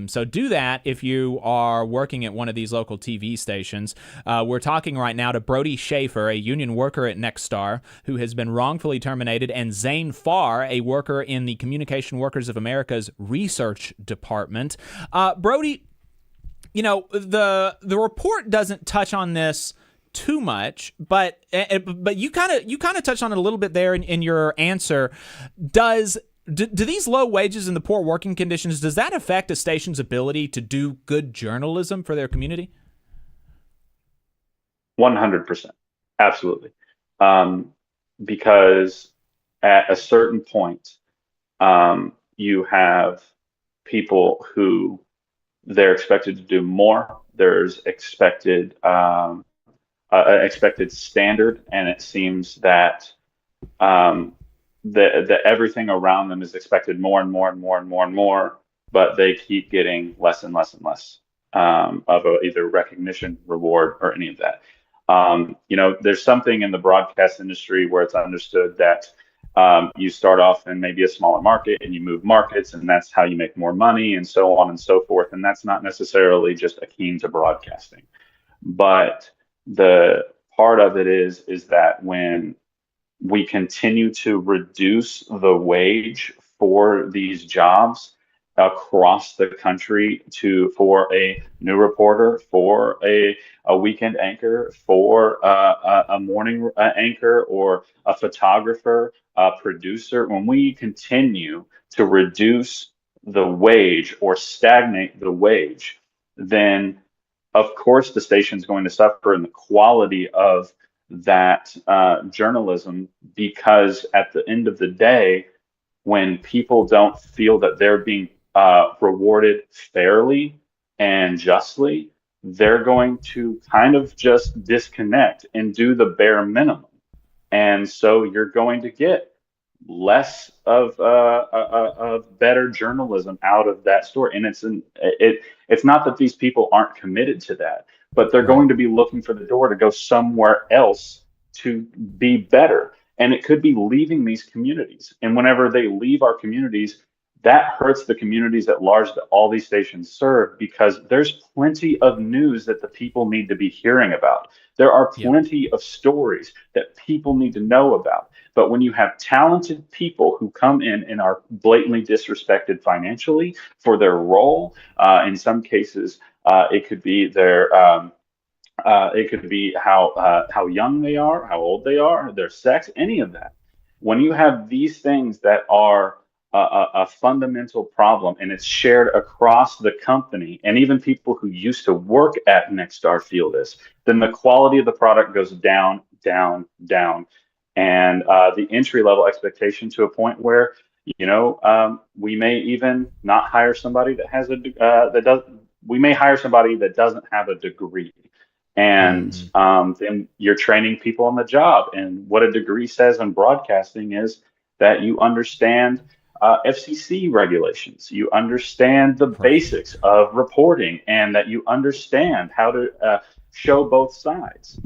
So do that if you are working at one of these local TV stations. We're talking right now to Brody Schaefer, a union worker at Nexstar, who has been wrongfully terminated, and Zane Farr, a worker in the Communication Workers of America's research department. Brody, the report doesn't touch on this too much, but you kind of touched on it a little bit there in your answer. Do these low wages and the poor working conditions, does that affect a station's ability to do good journalism for their community? 100%. Absolutely. Because at a certain point, you have people who they're expected to do more. There's expected standard, and it seems that the everything around them is expected more and more and more and more and more, but they keep getting less and less and less of either recognition, reward, or any of that. There's something in the broadcast industry where it's understood that you start off in maybe a smaller market and you move markets, and that's how you make more money, and so on and so forth. And that's not necessarily just akin to broadcasting. But the part of it is that when we continue to reduce the wage for these jobs across the country for a new reporter, for a weekend anchor, for a morning anchor, or a photographer, a producer, when we continue to reduce the wage or stagnate the wage, then of course the station's going to suffer in the quality of that journalism, because at the end of the day, when people don't feel that they're being rewarded fairly and justly, they're going to kind of just disconnect and do the bare minimum. And so you're going to get less of better journalism out of that story. And it's not that these people aren't committed to that, but they're going to be looking for the door to go somewhere else to be better. And it could be leaving these communities. And whenever they leave our communities, that hurts the communities at large that all these stations serve, because there's plenty of news that the people need to be hearing about. There are plenty of stories that people need to know about. But when you have talented people who come in and are blatantly disrespected financially for their role, in some cases, it could be how young they are, how old they are, their sex, any of that. When you have these things that are a fundamental problem, and it's shared across the company, and even people who used to work at Nexstar feel this, then the quality of the product goes down, down, down, and the entry level expectation to a point where we may even not hire somebody that has we may hire somebody that doesn't have a degree. And then you're training people on the job. And what a degree says in broadcasting is that you understand FCC regulations, you understand the basics of reporting, and that you understand how to show both sides.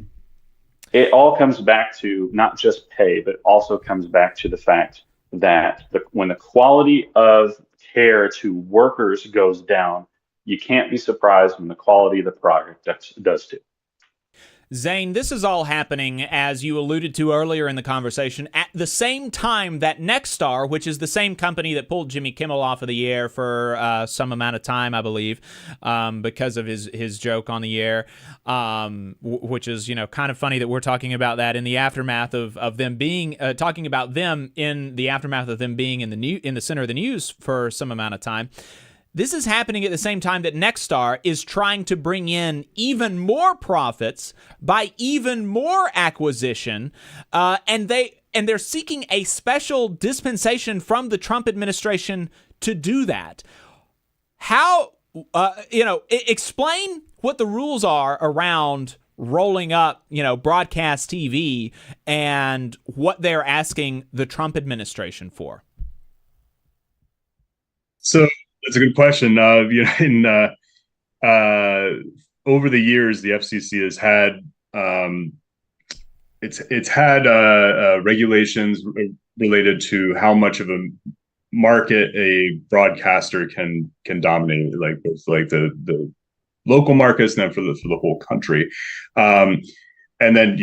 It all comes back to not just pay, but also comes back to the fact that when the quality of care to workers goes down, you can't be surprised when the quality of the product does too. Zane, this is all happening, as you alluded to earlier in the conversation, at the same time that Nexstar, which is the same company that pulled Jimmy Kimmel off of the air for some amount of time, I believe, because of his joke on the air, which is, kind of funny that we're talking about that in the aftermath of them being talking about them in the aftermath of them being in the center of the news for some amount of time. This is happening at the same time that Nexstar is trying to bring in even more profits by even more acquisition, and they're seeking a special dispensation from the Trump administration to do that. How, explain what the rules are around rolling up, broadcast TV and what they're asking the Trump administration for. So that's a good question. Over the years, the FCC has had it's had regulations related to how much of a market a broadcaster can dominate, like both like the local markets and then for the whole country. And then,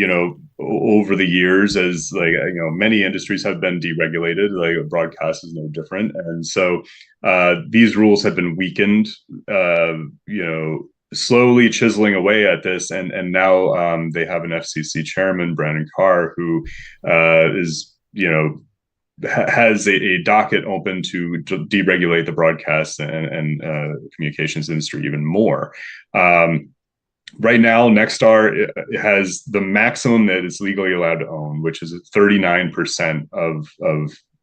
over the years, as many industries have been deregulated, like broadcast is no different. And so these rules have been weakened, slowly chiseling away at this. And now they have an FCC chairman, Brandon Carr, who is, has a docket open to deregulate the broadcast and communications industry even more. Right now, Nexstar has the maximum that it's legally allowed to own, which is 39% of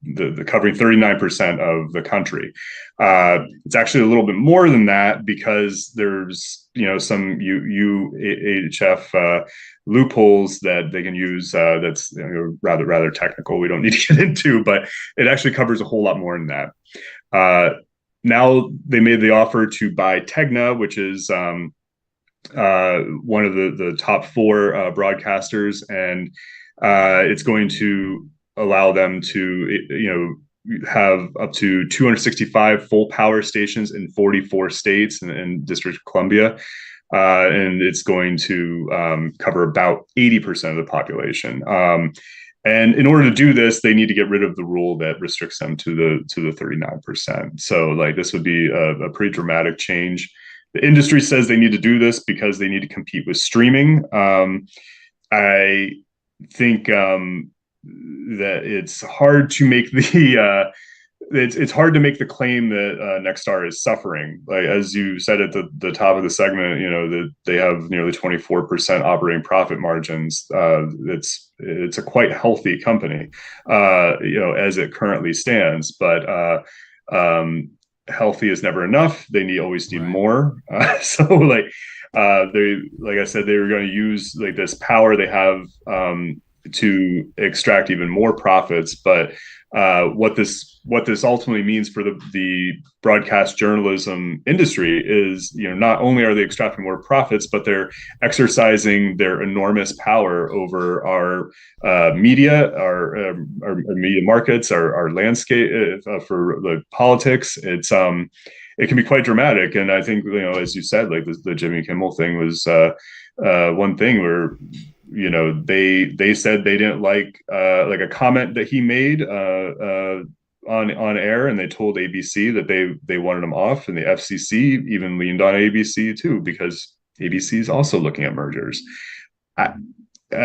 the covering 39% of the country. It's actually a little bit more than that because there's some UHF loopholes that they can use. That's rather technical. We don't need to get into, but it actually covers a whole lot more than that. Now they made the offer to buy Tegna, which is one of the top four broadcasters, and it's going to allow them to have up to 265 full power stations in 44 states and District of Columbia, and it's going to cover about 80% of the population. And in order to do this, they need to get rid of the rule that restricts them to the 39%. So like this would be a pretty dramatic change. The industry says they need to do this because they need to compete with streaming. I think that it's hard to make it's hard to make the claim that Nexstar is suffering. Like as you said at the top of the segment, that they have nearly 24% operating profit margins. It's a quite healthy company, as it currently stands. But healthy is never enough. They always need more. So like I said, they were going to use like this power they have to extract even more profits. But what this ultimately means for the broadcast journalism industry is, not only are they extracting more profits, but they're exercising their enormous power over our media, our media markets, our landscape for the politics. It can be quite dramatic, and I think as you said, like the Jimmy Kimmel thing was one thing where they said they didn't like a comment that he made on air, and they told ABC that they wanted him off, and the FCC even leaned on ABC too, because ABC is also looking at mergers. I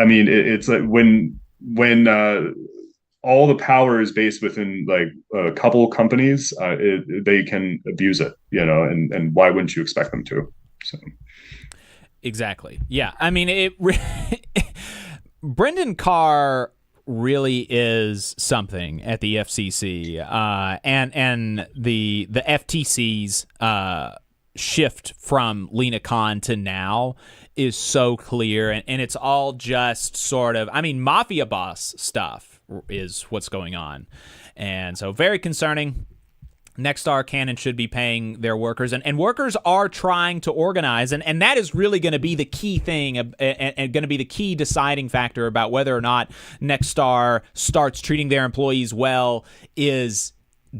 mean, it's like when all the power is based within like a couple companies, they can abuse it, and why wouldn't you expect them to? So. Exactly. Yeah. I mean, Brendan Carr really is something at the FCC, and the FTC's shift from Lena Khan to now is so clear, and it's all just sort of, mafia boss stuff is what's going on, and so very concerning. Nexstar can and should be paying their workers, and workers are trying to organize, and that is really going to be the key thing, and going to be the key deciding factor about whether or not Nexstar starts treating their employees well is,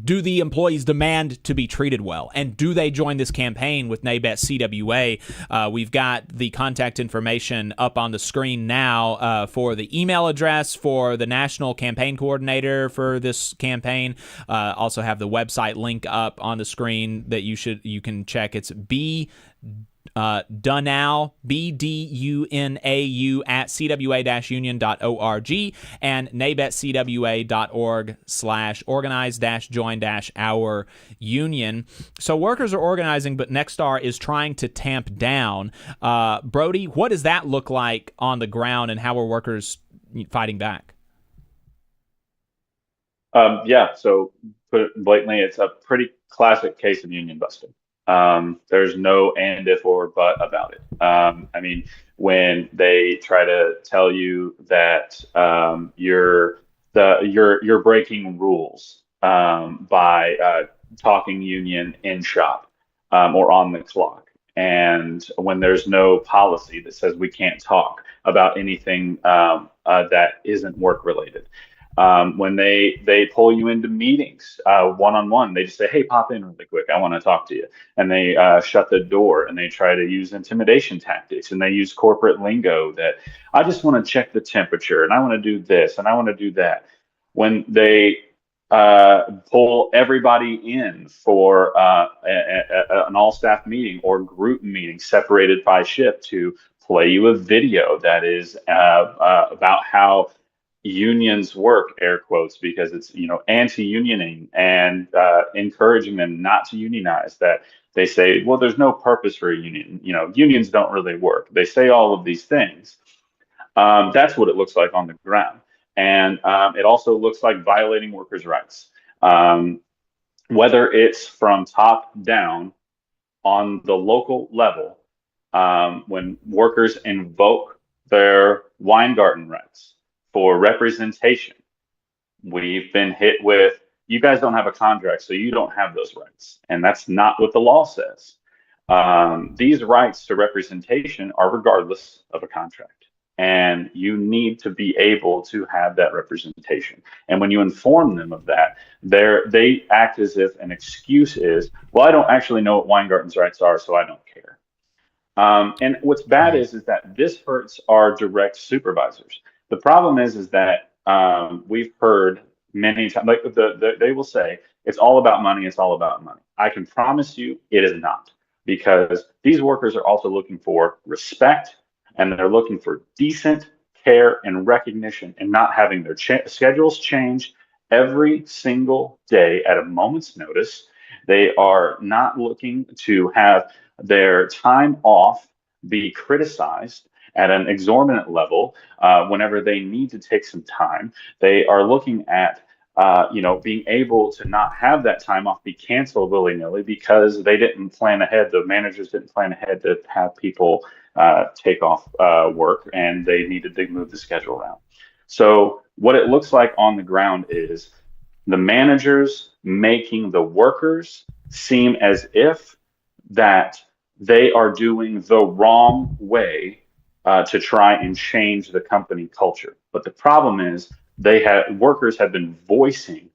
do the employees demand to be treated well? And do they join this campaign with NABET CWA? We've got the contact information up on the screen now for the email address for the national campaign coordinator for this campaign. Also have the website link up on the screen that you can check. It's Dunau, BDUNAU at cwa-union.org and nabetcwa.org/organize-join-our union. So workers are organizing, but Nexstar is trying to tamp down. Brody, what does that look like on the ground, and how are workers fighting back? So put it blatantly, it's a pretty classic case of union busting. There's no and, if, or but about it. When they try to tell you that you're breaking rules by talking union in shop or on the clock, and when there's no policy that says we can't talk about anything that isn't work related. When they pull you into meetings one-on-one, they just say, hey, pop in really quick, I want to talk to you. And they shut the door, and they try to use intimidation tactics, and they use corporate lingo that I just want to check the temperature, and I want to do this, and I want to do that. When they pull everybody in for an all-staff meeting or group meeting separated by shift to play you a video that is about how unions work, air quotes, because it's anti-unioning and encouraging them not to unionize, that they say, well, there's no purpose for a union, unions don't really work. They say all of these things. That's what it looks like on the ground. And it also looks like violating workers' rights, whether it's from top down on the local level, when workers invoke their Weingarten rights for representation. We've been hit with, you guys don't have a contract, so you don't have those rights. And that's not what the law says. These rights to representation are regardless of a contract. And you need to be able to have that representation. And when you inform them of that, they act as if an excuse is, well, I don't actually know what Weingarten's rights are, so I don't care. And what's bad is that this hurts our direct supervisors. The problem is that we've heard many times, like they will say, it's all about money, it's all about money. I can promise you it is not, because these workers are also looking for respect, and they're looking for decent care and recognition, and not having their schedules change every single day at a moment's notice. They are not looking to have their time off be criticized at an exorbitant level whenever they need to take some time. They are looking at being able to not have that time off be canceled willy-nilly because they didn't plan ahead. The managers didn't plan ahead to have people take off work, and they needed to move the schedule around. So what it looks like on the ground is the managers making the workers seem as if that they are doing the wrong way to try and change the company culture. But the problem is workers have been voicing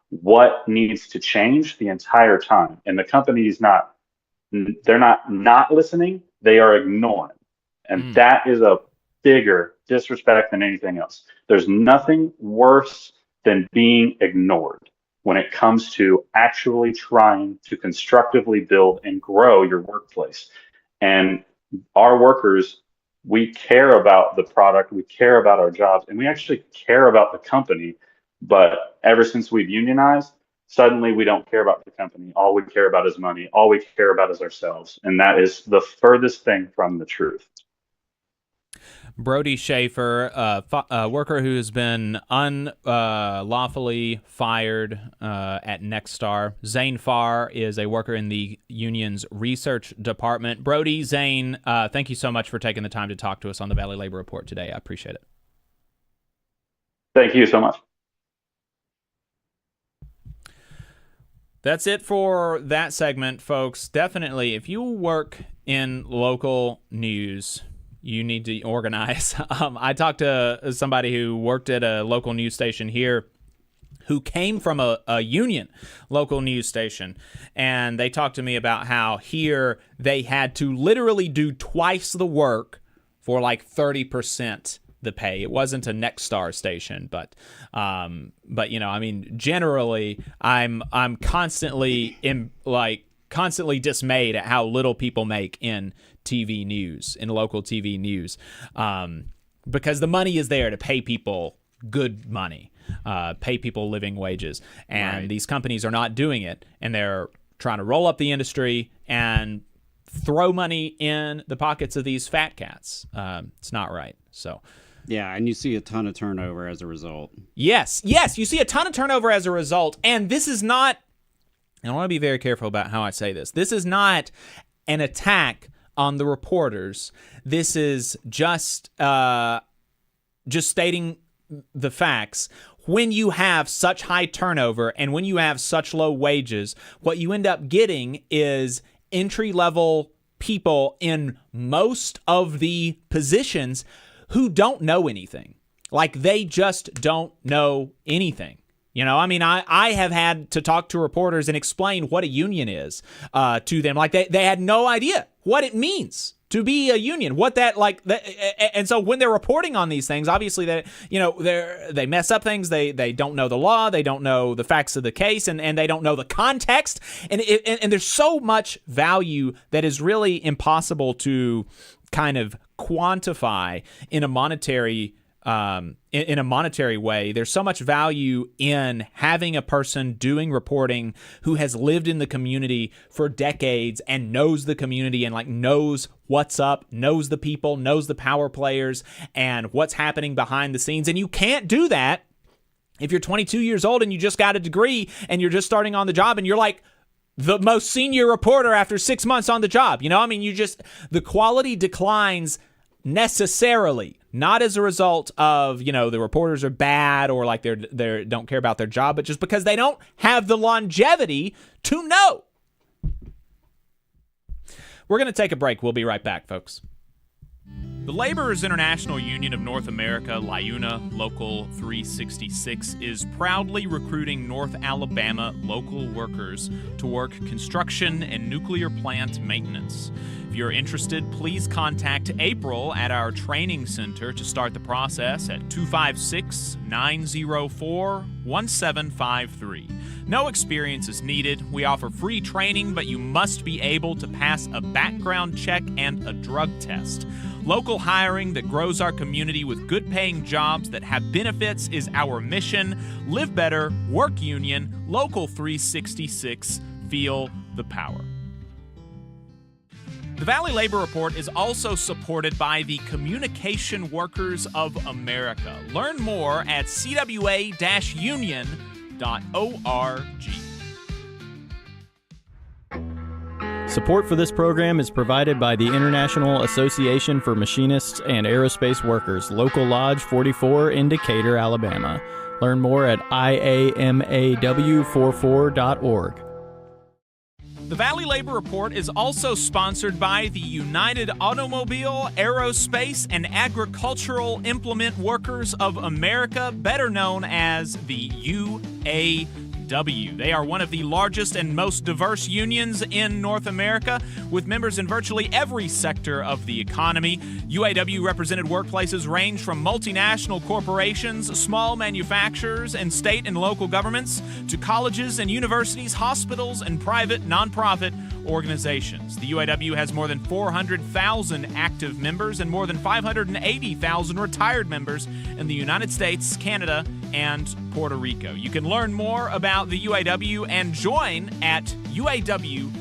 what needs to change the entire time, and the company is they're not listening, they are ignoring. And that is a bigger disrespect than anything else. There's nothing worse than being ignored when it comes to actually trying to constructively build and grow your workplace. And our workers, we care about the product, we care about our jobs, and we actually care about the company. But ever since we've unionized, suddenly we don't care about the company. All we care about is money. All we care about is ourselves. And that is the furthest thing from the truth. Brody Schaefer, a worker who has been unlawfully fired at Nexstar. Zane Farr is a worker in the union's research department. Brody, Zane, thank you so much for taking the time to talk to us on the Valley Labor Report today. I appreciate it. Thank you so much. That's it for that segment, folks. Definitely, if you work in local news, you need to organize. I talked to somebody who worked at a local news station here who came from a union local news station, and they talked to me about how here they had to literally do twice the work for like 30% the pay. It wasn't a Nexstar station, but generally I'm constantly constantly dismayed at how little people make in TV news, in local TV news, because the money is there to pay people good money, pay people living wages, and these companies are not doing it, and they're trying to roll up the industry and throw money in the pockets of these fat cats. It's not right. So. Yeah, and you see a ton of turnover as a result. Yes, you see a ton of turnover as a result, and this is not, and I want to be very careful about how I say this. This is not an attack on the reporters. This is just stating the facts. When you have such high turnover and when you have such low wages, what you end up getting is entry-level people in most of the positions who don't know anything. Like, they just don't know anything. You know, I mean, I have had to talk to reporters and explain what a union is to them. Like, they had no idea what it means to be a union, what that, like, and so when they're reporting on these things, obviously they mess up things. They don't know the law, they don't know the facts of the case, and they don't know the context. And there's so much value that is really impossible to kind of quantify in a monetary way. There's so much value in having a person doing reporting who has lived in the community for decades and knows the community and knows what's up, knows the people, knows the power players and what's happening behind the scenes. And you can't do that if you're 22 years old and you just got a degree and you're just starting on the job and you're like the most senior reporter after 6 months on the job. You know, I mean, the quality declines necessarily, not as a result of, the reporters are bad or like they don't care about their job, but just because they don't have the longevity to know. We're going to take a break. We'll be right back, folks. The Laborers International Union of North America, LIUNA Local 366, is proudly recruiting North Alabama local workers to work construction and nuclear plant maintenance. If you're interested, please contact April at our training center to start the process at 256-904-1753. No experience is needed. We offer free training, but you must be able to pass a background check and a drug test. Local hiring that grows our community with good-paying jobs that have benefits is our mission. Live better, work union, Local 366, feel the power. The Valley Labor Report is also supported by the Communication Workers of America. Learn more at cwa-union.org. Support for this program is provided by the International Association for Machinists and Aerospace Workers, Local Lodge 44 in Decatur, Alabama. Learn more at iamaw44.org. The Valley Labor Report is also sponsored by the United Automobile, Aerospace, and Agricultural Implement Workers of America, better known as the UAW. They are one of the largest and most diverse unions in North America, with members in virtually every sector of the economy. UAW-represented workplaces range from multinational corporations, small manufacturers, and state and local governments, to colleges and universities, hospitals, and private nonprofit organizations. The UAW has more than 400,000 active members and more than 580,000 retired members in the United States, Canada, and Puerto Rico. You can learn more about the UAW and join at uaw.org.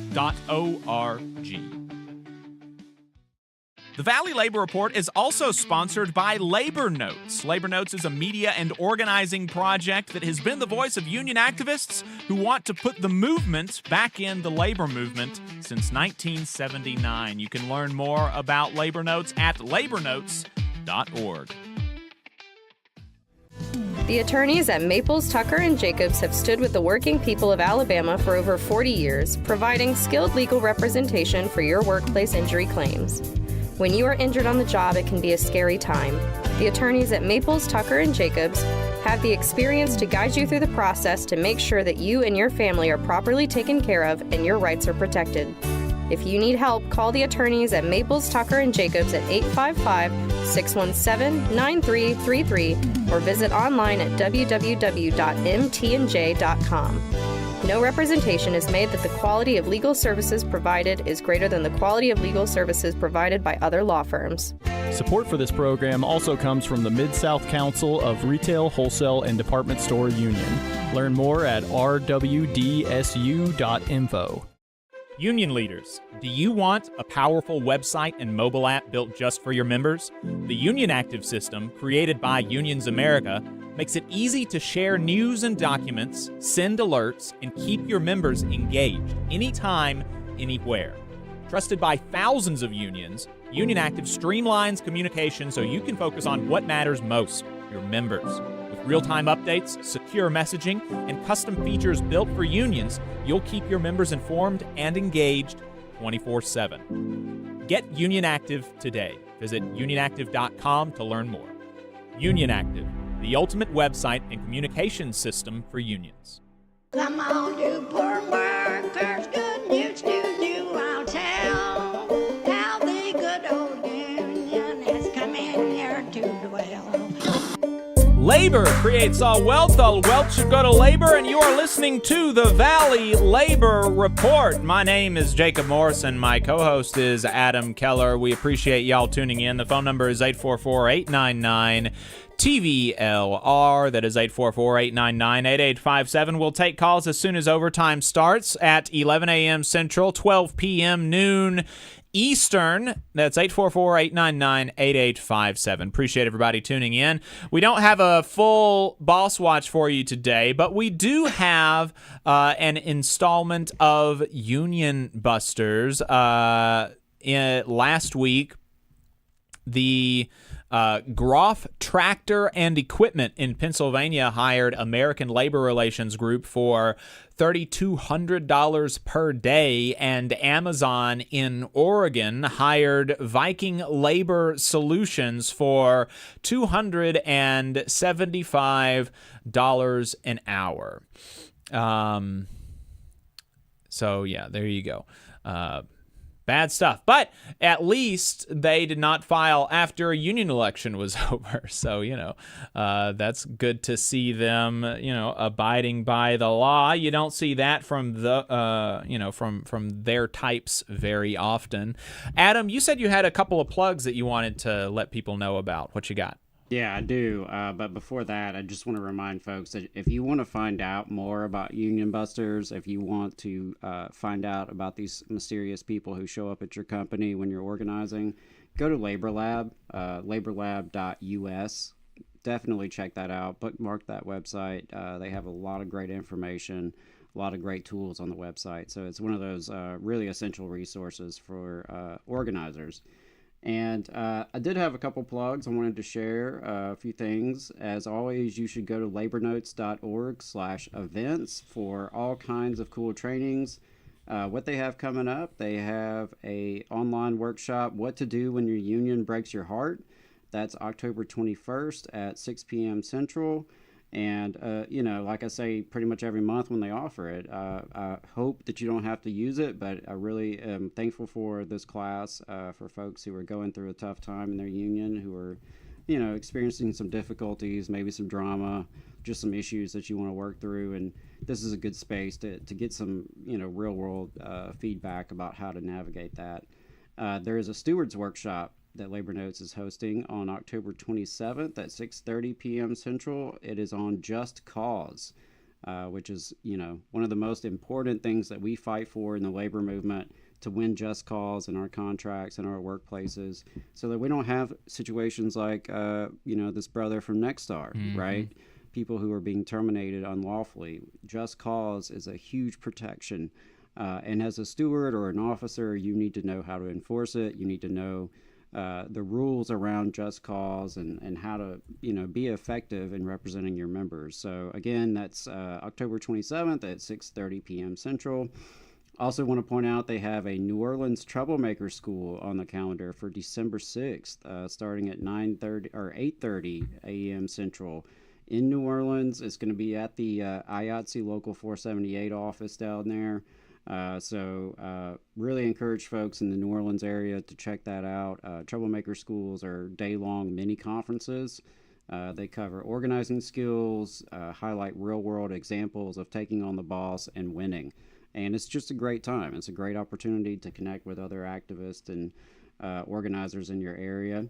The Valley Labor Report is also sponsored by Labor Notes. Labor Notes is a media and organizing project that has been the voice of union activists who want to put the movement back in the labor movement since 1979. You can learn more about Labor Notes at labornotes.org. The attorneys at Maples, Tucker, and Jacobs have stood with the working people of Alabama for over 40 years, providing skilled legal representation for your workplace injury claims. When you are injured on the job, it can be a scary time. The attorneys at Maples, Tucker, and Jacobs have the experience to guide you through the process to make sure that you and your family are properly taken care of and your rights are protected. If you need help, call the attorneys at Maples, Tucker, and Jacobs at 855-617-9333 or visit online at www.mtnj.com. No representation is made that the quality of legal services provided is greater than the quality of legal services provided by other law firms. Support for this program also comes from the Mid-South Council of Retail, Wholesale, and Department Store Union. Learn more at rwdsu.info. Union leaders, do you want a powerful website and mobile app built just for your members? The Union Active system, created by Unions America, makes it easy to share news and documents, send alerts, and keep your members engaged anytime, anywhere. Trusted by thousands of unions, Union Active streamlines communication so you can focus on what matters most, your members. With real-time updates, secure messaging, and custom features built for unions, you'll keep your members informed and engaged 24/7. Get Union Active today. Visit unionactive.com to learn more. Union Active, the ultimate website and communication system for unions. Come on, you poor workers, good news to you I'll tell, how the good old union has come in here to dwell. Labor creates all wealth should go to labor, and you are listening to the Valley Labor Report. My name is Jacob Morrison. My co-host is Adam Keller. We appreciate y'all tuning in. The phone number is 844-899-TVLR. That is 844-899-8857. We'll take calls as soon as overtime starts at 11 a.m. Central, 12 p.m. noon Eastern. That's 844-899-8857. Appreciate everybody tuning in. We don't have a full Boss Watch for you today, but we do have an installment of Union Busters. Last week, the Groff Tractor and Equipment in Pennsylvania hired American Labor Relations Group for $3,200 per day, and Amazon in Oregon hired Viking Labor Solutions for $275 an hour. So yeah, there you go. Bad stuff. But at least they did not file after a union election was over. So, that's good to see them, abiding by the law. You don't see that from from their types very often. Adam, you said you had a couple of plugs that you wanted to let people know about. What you got? Yeah, I do. But before that, I just want to remind folks that if you want to find out more about union busters, if you want to find out about these mysterious people who show up at your company when you're organizing, go to Labor Lab, laborlab.us. Definitely check that out. Bookmark that website. They have a lot of great information, a lot of great tools on the website. So it's one of those really essential resources for organizers. And I did have a couple plugs. I wanted to share a few things. As always, you should go to labornotes.org/events for all kinds of cool trainings. What they have coming up, they have a online workshop, What to Do When Your Union Breaks Your Heart. That's October 21st at 6 p.m. Central. And, like I say, pretty much every month when they offer it, I hope that you don't have to use it, but I really am thankful for this class for folks who are going through a tough time in their union, who are, experiencing some difficulties, maybe some drama, just some issues that you want to work through. And this is a good space to get some, real world feedback about how to navigate that. There is a stewards workshop that Labor Notes is hosting on October 27th at 6:30 p.m. Central. It is on just cause, which is, one of the most important things that we fight for in the labor movement, to win just cause in our contracts and our workplaces, so that we don't have situations like, this brother from Nexstar, right? People who are being terminated unlawfully. Just cause is a huge protection. And as a steward or an officer, you need to know how to enforce it. You need to know the rules around just cause and how to be effective in representing your members. So again, that's October 27th at 6:30 p.m. Central. Also want to point out they have a New Orleans Troublemaker School on the calendar for December 6th, starting at 9:30 or 8:30 a.m. Central in New Orleans. It's going to be at the IATSE Local 478 office down there. So really encourage folks in the New Orleans area to check that out. Troublemaker schools are day-long mini conferences. They cover organizing skills, highlight real-world examples of taking on the boss and winning. And it's just a great time. It's a great opportunity to connect with other activists and organizers in your area.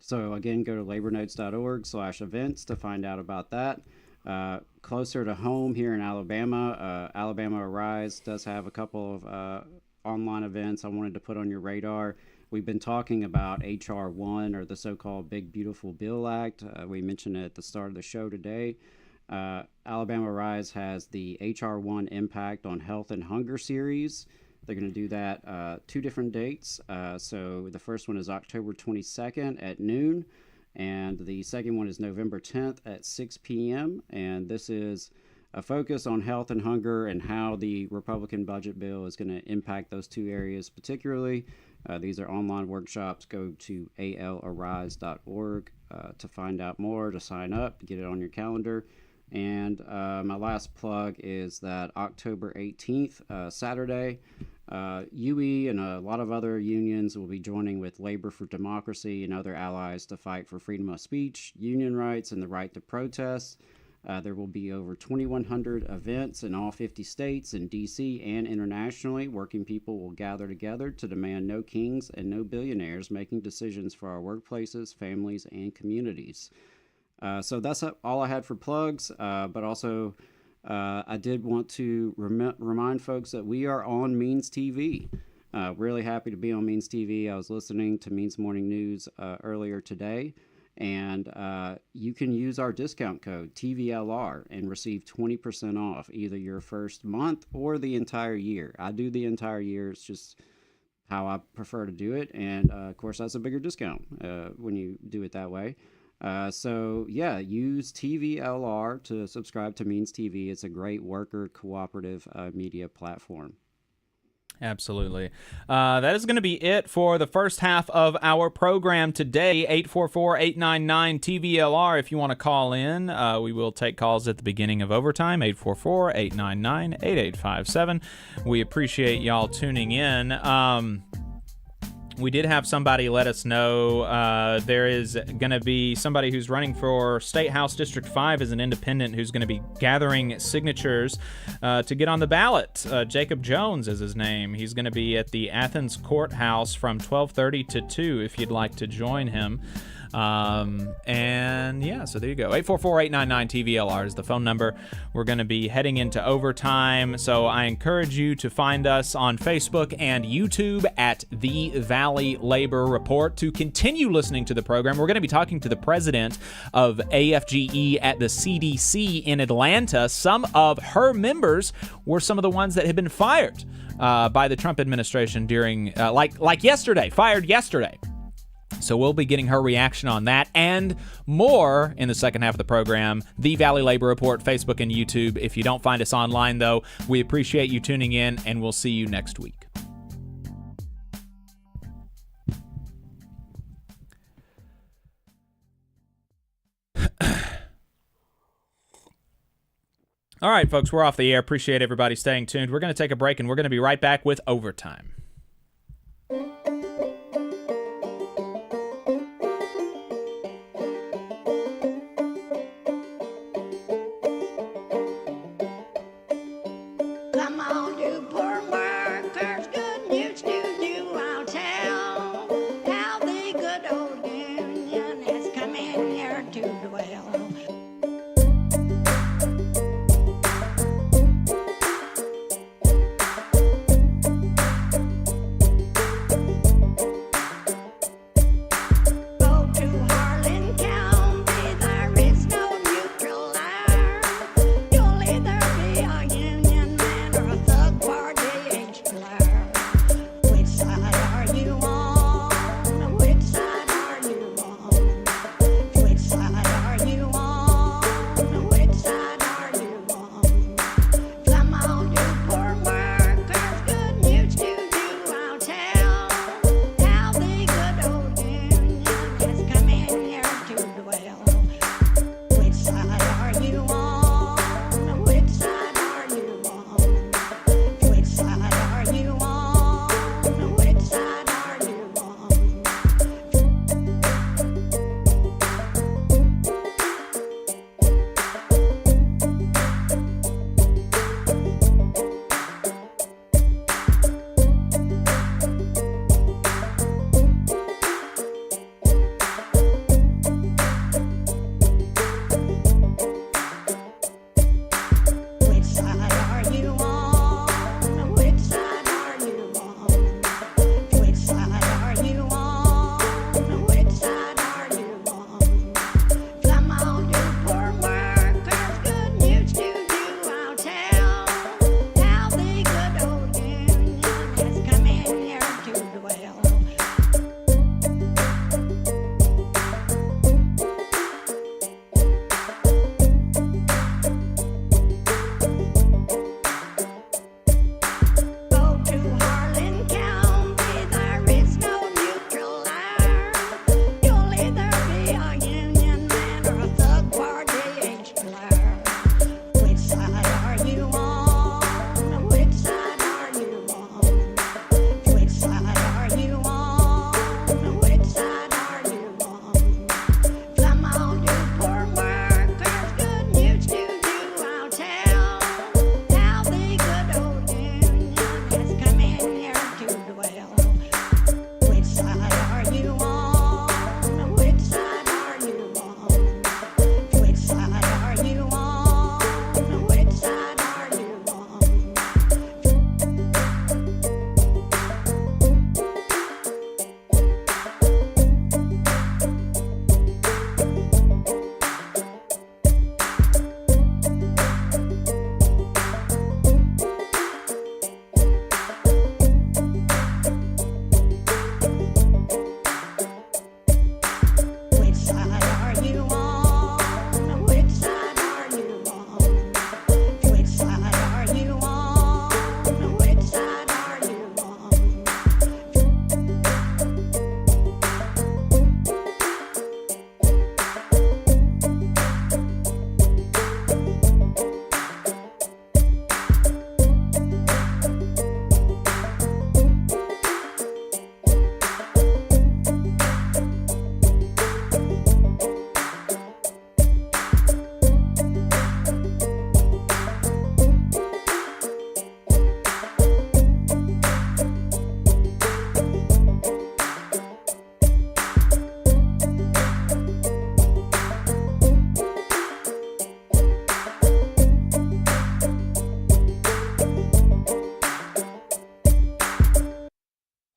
So again, go to labornotes.org/events to find out about that. Closer to home here in Alabama, Alabama Arise does have a couple of online events I wanted to put on your radar. We've been talking about H.R. 1, or the so-called Big Beautiful Bill Act. We mentioned it at the start of the show today. Alabama Arise has the H.R. 1 Impact on Health and Hunger series. They're going to do that 2 different dates. So the first one is October 22nd at noon. And the second one is November 10th at 6 p.m. And this is a focus on health and hunger and how the Republican budget bill is going to impact those 2 areas particularly. These are online workshops. Go to alarise.org to find out more, to sign up, to get it on your calendar. And my last plug is that October 18th, Saturday, UE and a lot of other unions will be joining with Labor for Democracy and other allies to fight for freedom of speech, union rights, and the right to protest. There will be over 2,100 events in all 50 states, in D.C. and internationally. Working people will gather together to demand no kings and no billionaires making decisions for our workplaces, families, and communities. So that's all I had for plugs, but also I did want to remind folks that we are on Means TV. Really happy to be on Means TV. I was listening to Means Morning News earlier today, and you can use our discount code TVLR and receive 20% off either your first month or the entire year. I do the entire year. It's just how I prefer to do it. And of course, that's a bigger discount when you do it that way. So yeah, use TVLR to subscribe to Means TV. It's a great worker cooperative media platform. Absolutely. That is going to be it for the first half of our program today. 844-899-TVLR if you want to call in. We will take calls at the beginning of overtime. 844-899-8857. We appreciate y'all tuning in. We did have somebody let us know there is going to be somebody who's running for State House District 5 as an independent who's going to be gathering signatures to get on the ballot. Jacob Jones is his name. He's going to be at the Athens Courthouse from 12:30 to 2 if you'd like to join him. And yeah, so there you go. 844-899-TVLR is the phone number. We're going to be heading into overtime, so I encourage you to find us on Facebook and YouTube at The Valley Labor Report to continue listening to the program. We're going to be talking to the president of AFGE at the CDC in Atlanta. Some of her members were some of the ones that had been fired by the Trump administration during, like yesterday, fired yesterday. So we'll be getting her reaction on that and more in the second half of the program. The Valley Labor Report, Facebook and YouTube. If you don't find us online, though, we appreciate you tuning in, and we'll see you next week. All right, folks, we're off the air. Appreciate everybody staying tuned. We're going to take a break, and we're going to be right back with Overtime. Come on, you poor workers, good news to you I'll tell, how the good old union has come in here to dwell.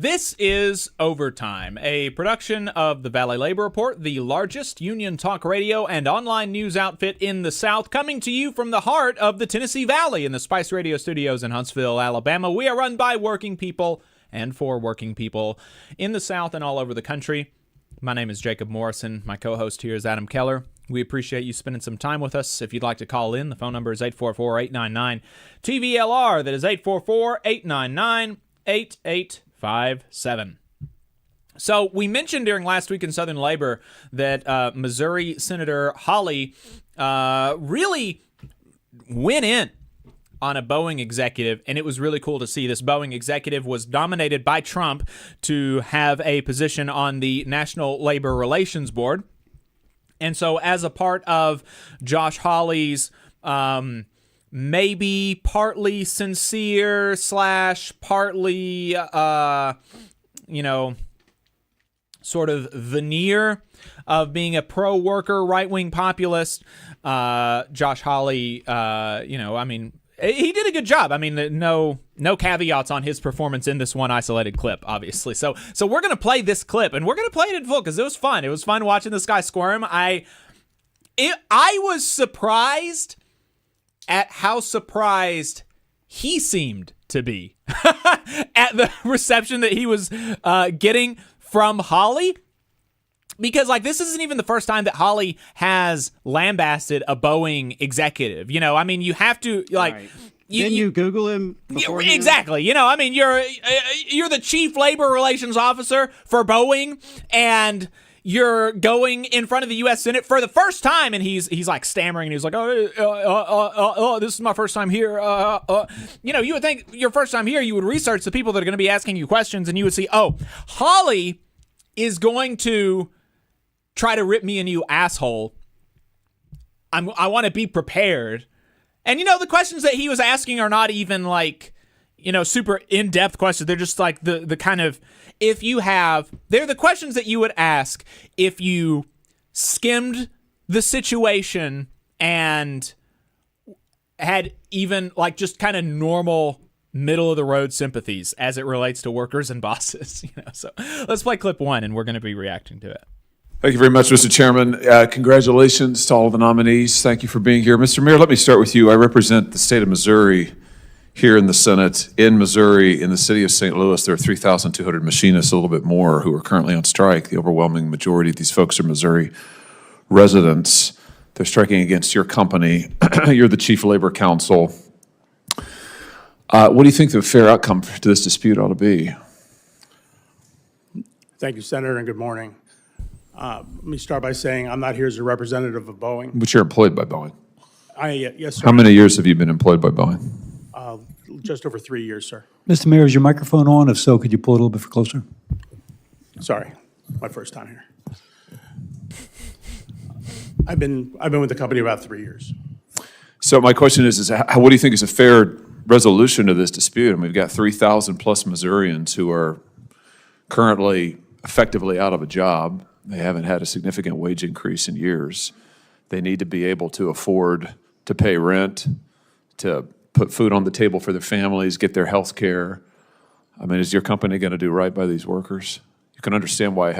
This is Overtime, a production of the Valley Labor Report, the largest union talk radio and online news outfit in the South, coming to you from the heart of the Tennessee Valley in the Spice Radio Studios in Huntsville, Alabama. We are run by working people and for working people in the South and all over the country. My name is Jacob Morrison. My co-host here is Adam Keller. We appreciate you spending some time with us. If you'd like to call in, the phone number is 844-899-TVLR. That is 844-899-8857. So we mentioned during last week in Southern Labor that Missouri Senator Hawley really went in on a Boeing executive, and it was really cool to see. This Boeing executive was nominated by Trump to have a position on the National Labor Relations Board. And so as a part of Josh Hawley's maybe partly sincere / partly, sort of veneer of being a pro-worker, right-wing populist, Josh Hawley, he did a good job. I mean, no caveats on his performance in this one isolated clip, obviously. So we're going to play this clip, and we're going to play it in full because it was fun. It was fun watching this guy squirm. I was surprised at how surprised he seemed to be at the reception that he was getting from Hawley. Because, this isn't even the first time that Hawley has lambasted a Boeing executive. You have to, Right. Didn't you Google him beforehand? Exactly. You're the chief labor relations officer for Boeing, and you're going in front of the U.S. Senate for the first time, and he's stammering, and he's like, this is my first time here. You would think your first time here, you would research the people that are going to be asking you questions, and you would see, Hawley is going to try to rip me a new asshole. I want to be prepared. And, the questions that he was asking are not even super in-depth questions. They're just the kind of, they're the questions that you would ask if you skimmed the situation and had even just kind of normal middle of the road sympathies as it relates to workers and bosses. So let's play clip 1 and we're going to be reacting to it. Thank you very much, Mr. Chairman. Congratulations to all of the nominees. Thank you for being here. Mr. Mayor, let me start with you. I represent the state of Missouri here in the Senate. In Missouri, in the city of St. Louis, there are 3,200 machinists, a little bit more, who are currently on strike. The overwhelming majority of these folks are Missouri residents. They're striking against your company. You're the chief labor counsel. What do you think the fair outcome to this dispute ought to be? Thank you, Senator, and good morning. Let me start by saying I'm not here as a representative of Boeing. But you're employed by Boeing. Yes, sir. How many years have you been employed by Boeing? Just over 3 years, sir. Mr. Mayor, is your microphone on? If so, could you pull it a little bit closer? Sorry, my first time here. I've been with the company about 3 years. So my question is what do you think is a fair resolution to this dispute? I mean, we've got 3,000 plus Missourians who are currently effectively out of a job. They haven't had a significant wage increase in years. They need to be able to afford to pay rent, to put food on the table for their families, get their health care. I mean, is your company going to do right by these workers? You can understand why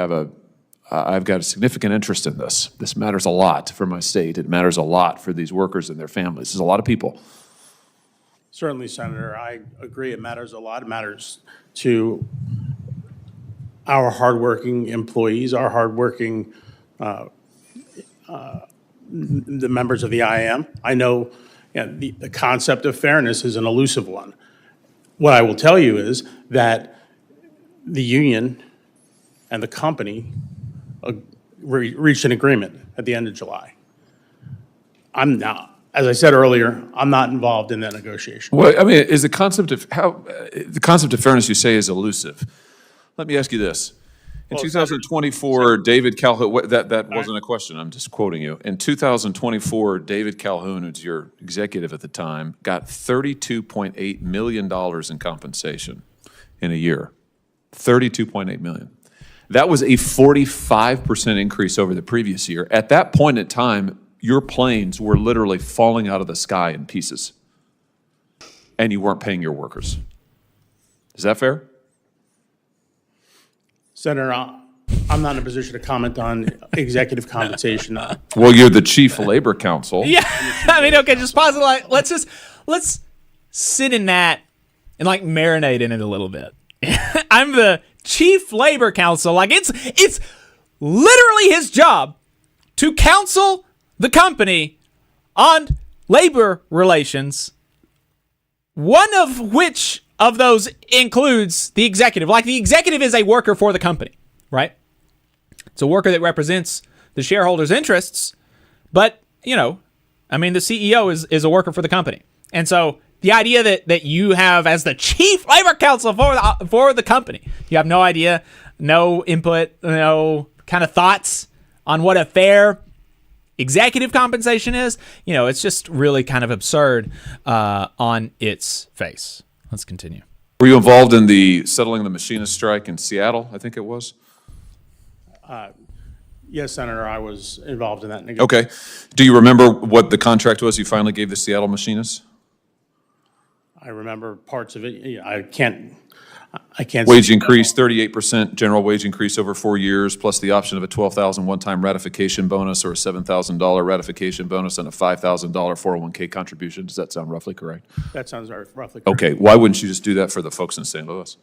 I've got a significant interest in this. This matters a lot for my state. It matters a lot for these workers and their families. There's a lot of people. Certainly, Senator, I agree. It matters a lot. It matters to our hardworking employees, our hardworking the members of the IAM. I know the concept of fairness is an elusive one. What I will tell you is that the union and the company reached an agreement at the end of July. As I said earlier, I'm not involved in that negotiation. Well, I mean, is the concept of fairness you say is elusive? Let me ask you this. In 2024, David Calhoun, that wasn't a question, I'm just quoting you. In 2024, David Calhoun, who's your executive at the time, got $32.8 million in compensation in a year. $32.8 million. That was a 45% increase over the previous year. At that point in time, your planes were literally falling out of the sky in pieces, and you weren't paying your workers. Is that fair? Senator, I'm not in a position to comment on executive compensation. Well, you're the chief labor counsel. Yeah, I mean, okay, just pause it. Like, let's sit in that and like marinate in it a little bit. I'm the chief labor counsel. Like, it's literally his job to counsel the company on labor relations. One of which of those includes the executive. Like, the executive is a worker for the company, right? It's a worker that represents the shareholders' interests, but, you know, I mean, the CEO is a worker for the company. And so the idea that you have as the chief labor counsel for the company, you have no idea, no input, no kind of thoughts on what a fair executive compensation is, you know, it's just really kind of absurd on its face. Let's continue. Were you involved in the settling the machinist strike in Seattle, I think it was? Yes, Senator, I was involved in that negotiation. Okay. Do you remember what the contract was you finally gave the Seattle machinists? I remember parts of it. I can't. Wage increase, 38% general wage increase over 4 years, plus the option of a $12,000 one-time ratification bonus or a $7,000 ratification bonus and a $5,000 401k contribution. Does that sound roughly correct? That sounds roughly correct. Okay. Why wouldn't you just do that for the folks in St. Louis?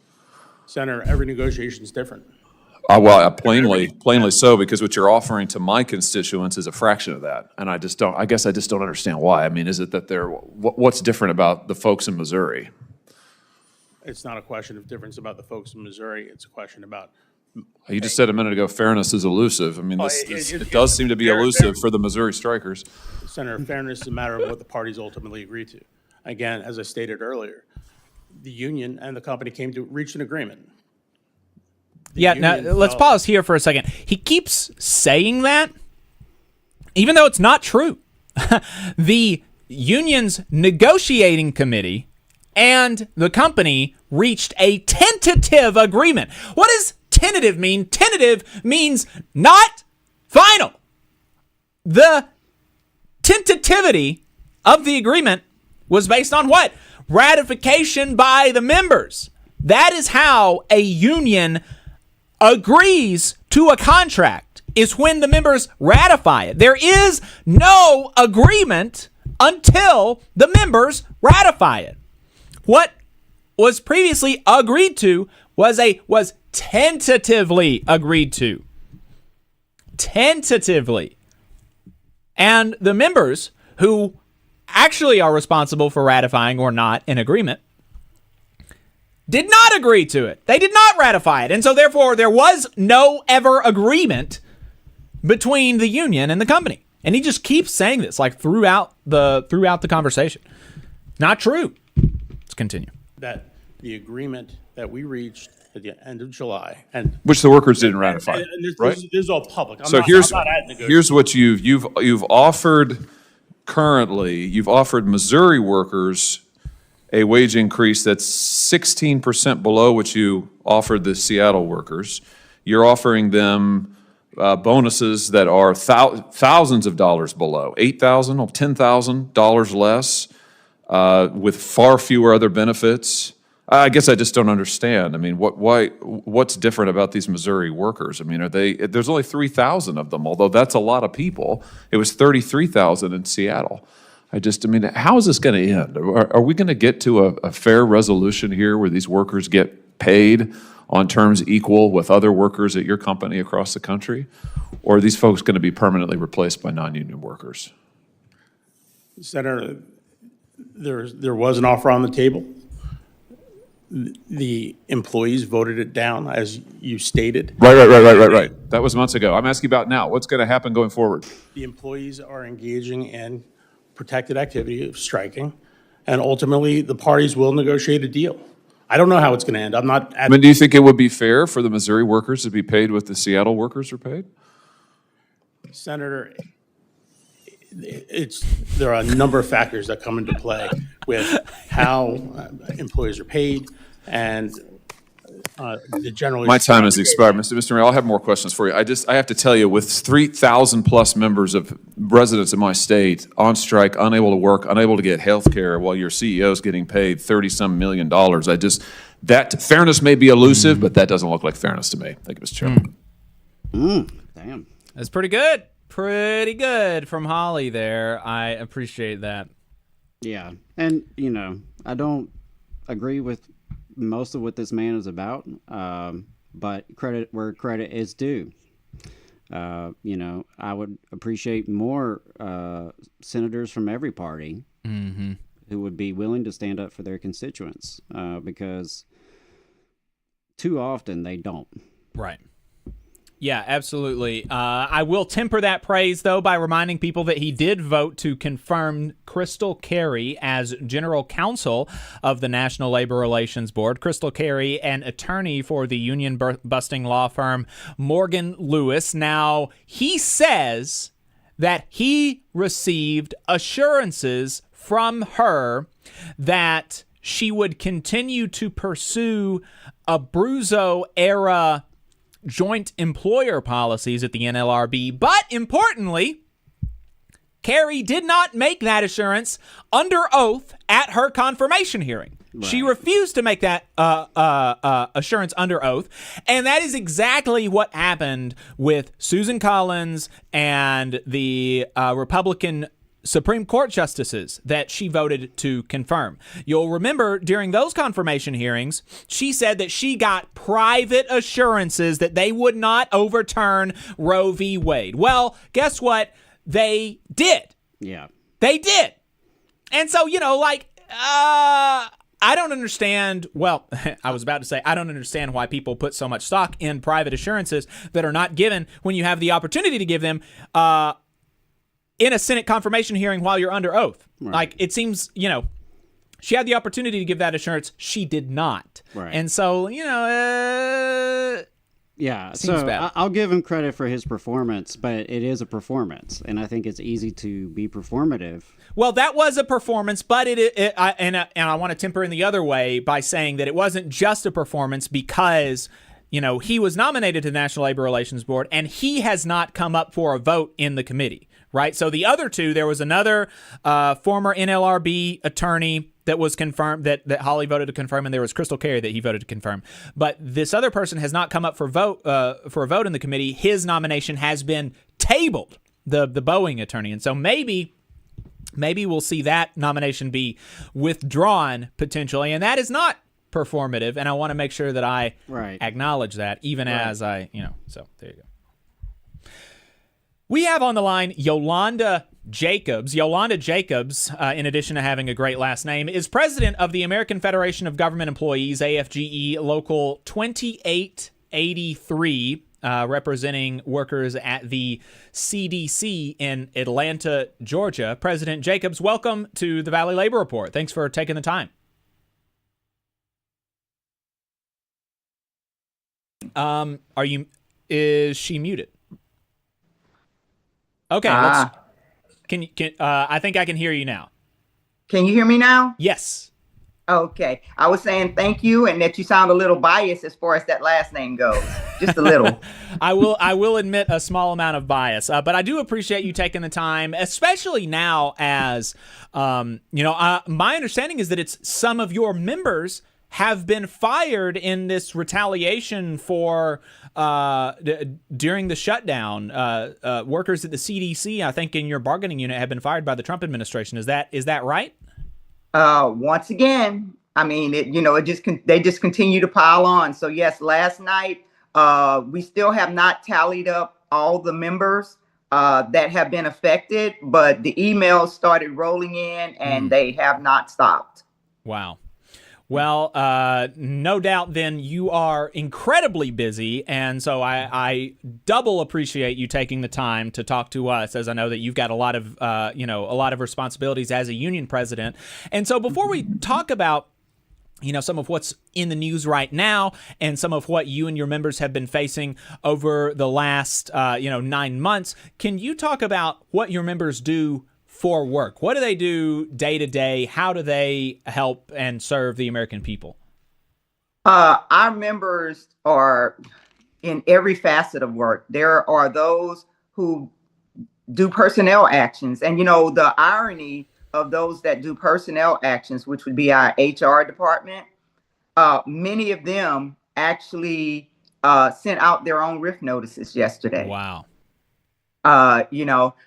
Senator, every negotiation is different. Plainly so, because what you're offering to my constituents is a fraction of that, and I guess I just don't understand why. I mean, is it that what's different about the folks in Missouri? It's not a question of difference about the folks in Missouri. It's a question about. You just said a minute ago, fairness is elusive. I mean, it does seem to be elusive for the Missouri strikers. Senator, fairness is a matter of what the parties ultimately agree to. Again, as I stated earlier, the union and the company came to reach an agreement. Now let's pause here for a second. He keeps saying that, even though it's not true. The union's negotiating committee and the company reached a tentative agreement. What does tentative mean? Tentative means not final. The tentativity of the agreement was based on what? Ratification by the members. That is how a union agrees to a contract, is when the members ratify it. There is no agreement until the members ratify it. What was previously agreed to was tentatively agreed to. Tentatively. And the members who actually are responsible for ratifying or not an agreement did not agree to it. They did not ratify it. And so therefore there was no ever agreement between the union and the company. And he just keeps saying this like throughout the conversation. Not true. Let's continue. That the agreement that we reached at the end of July, and which the workers didn't ratify, right? This is all public. Here's what you've offered currently. You've offered Missouri workers a wage increase that's 16% below what you offered the Seattle workers. You're offering them bonuses that are thousands of dollars below, $8,000 or $10,000 less, with far fewer other benefits. I guess I just don't understand. I mean, what's different about these Missouri workers? I mean, there's only 3,000 of them, although that's a lot of people. It was 33,000 in Seattle. How is this going to end? Are we going to get to a fair resolution here where these workers get paid on terms equal with other workers at your company across the country? Or are these folks going to be permanently replaced by non-union workers? Senator, there was an offer on the table. The employees voted it down, as you stated. Right. That was months ago. I'm asking about now. What's going to happen going forward? The employees are engaging in protected activity of striking, and ultimately the parties will negotiate a deal. I don't know how it's going to end. I'm not. Do you think it would be fair for the Missouri workers to be paid what the Seattle workers are paid? Senator, there are a number of factors that come into play with how employees are paid, and the general. My time has expired, Mr. Mayor. I'll have more questions for you. I have to tell you, with 3,000 plus members of residents in my state on strike, unable to work, unable to get health care, while your CEO is getting paid $30-some million, that fairness may be elusive, but that doesn't look like fairness to me. Thank you, Mr. Chairman. Damn. That's pretty good. Pretty good from Holly there. I appreciate that. Yeah, and I don't agree with most of what this man is about, but credit where credit is due. I would appreciate more senators from every party who would be willing to stand up for their constituents, because too often they don't. Right. Yeah, absolutely. I will temper that praise, though, by reminding people that he did vote to confirm Crystal Carey as general counsel of the National Labor Relations Board. Crystal Carey, an attorney for the union-busting law firm Morgan Lewis. Now, he says that he received assurances from her that she would continue to pursue Abruzzo-era joint employer policies at the NLRB, but importantly, Carey did not make that assurance under oath at her confirmation hearing. Right. She refused to make that assurance under oath, and that is exactly what happened with Susan Collins and the Republican Supreme Court justices that she voted to confirm. You'll remember during those confirmation hearings, she said that she got private assurances that they would not overturn Roe v. Wade. Well, guess what? They did. Yeah. They did. And so, I don't understand. Well, I was about to say, I don't understand why people put so much stock in private assurances that are not given when you have the opportunity to give them, in a Senate confirmation hearing while you're under oath. Right. Like, it seems, she had the opportunity to give that assurance. She did not. Right. And so, yeah, seems so bad. I'll give him credit for his performance, but it is a performance, and I think it's easy to be performative. Well, that was a performance, but I want to temper in the other way by saying that it wasn't just a performance because he was nominated to the National Labor Relations Board, and he has not come up for a vote in the committee. Right. So the other two, there was another former NLRB attorney that was confirmed that Holly voted to confirm, and there was Crystal Carey that he voted to confirm. But this other person has not come up for a vote in the committee. His nomination has been tabled, the Boeing attorney. And so maybe we'll see that nomination be withdrawn potentially. And that is not performative. And I want to make sure that I acknowledge that even as I, so there you go. We have on the line Yolanda Jacobs. Yolanda Jacobs, in addition to having a great last name, is president of the American Federation of Government Employees, AFGE, Local 2883, representing workers at the CDC in Atlanta, Georgia. President Jacobs, welcome to the Valley Labor Report. Thanks for taking the time. Is she muted? Okay, I think I can hear you now. Can you hear me now? Yes. Okay. I was saying thank you, and that you sound a little biased as far as that last name goes. Just a little. I will admit a small amount of bias, but I do appreciate you taking the time, especially now as, my understanding is that it's some of your members have been fired in this retaliation for during the shutdown. Workers at the CDC, I think, in your bargaining unit have been fired by the Trump administration. Is that right? Once again, I mean, they just continue to pile on. So yes, last night we still have not tallied up all the members that have been affected, but the emails started rolling in and they have not stopped. Wow. Well, no doubt then you are incredibly busy, and so I double appreciate you taking the time to talk to us, as I know that you've got a lot of responsibilities as a union president. And so before we talk about some of what's in the news right now and some of what you and your members have been facing over the last 9 months, can you talk about what your members do for work? What do they do day to day? How do they help and serve the American people? Our members are in every facet of work. There are those who do personnel actions. And, the irony of those that do personnel actions, which would be our HR department, many of them actually sent out their own RIF notices yesterday. Wow.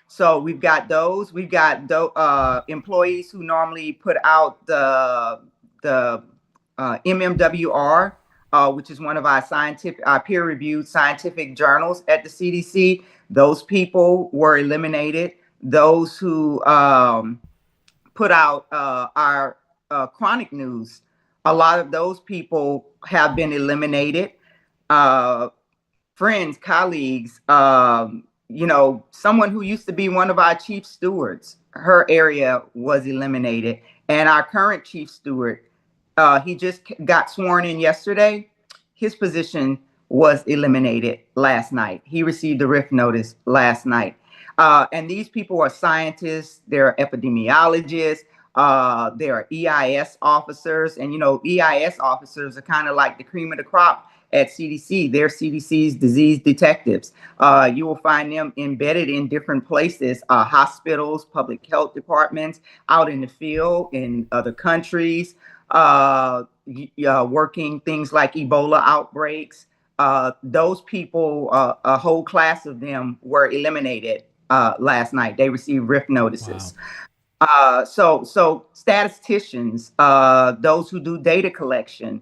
So we've got those. We've got employees who normally put out the MMWR, which is one of our peer-reviewed scientific journals at the CDC. Those people were eliminated. Those who put out our chronic news, a lot of those people have been eliminated. Friends, colleagues, someone who used to be one of our chief stewards, her area was eliminated. And our current chief steward, he just got sworn in yesterday. His position was eliminated last night. He received a RIF notice last night. And these people are scientists, they're epidemiologists, there are EIS officers, and EIS officers are kind of like the cream of the crop at CDC. They're CDC's disease detectives. You will find them embedded in different places, hospitals, public health departments, out in the field, in other countries, working things like Ebola outbreaks. Those people, a whole class of them were eliminated last night. They received RIF notices. Wow. So statisticians, those who do data collection,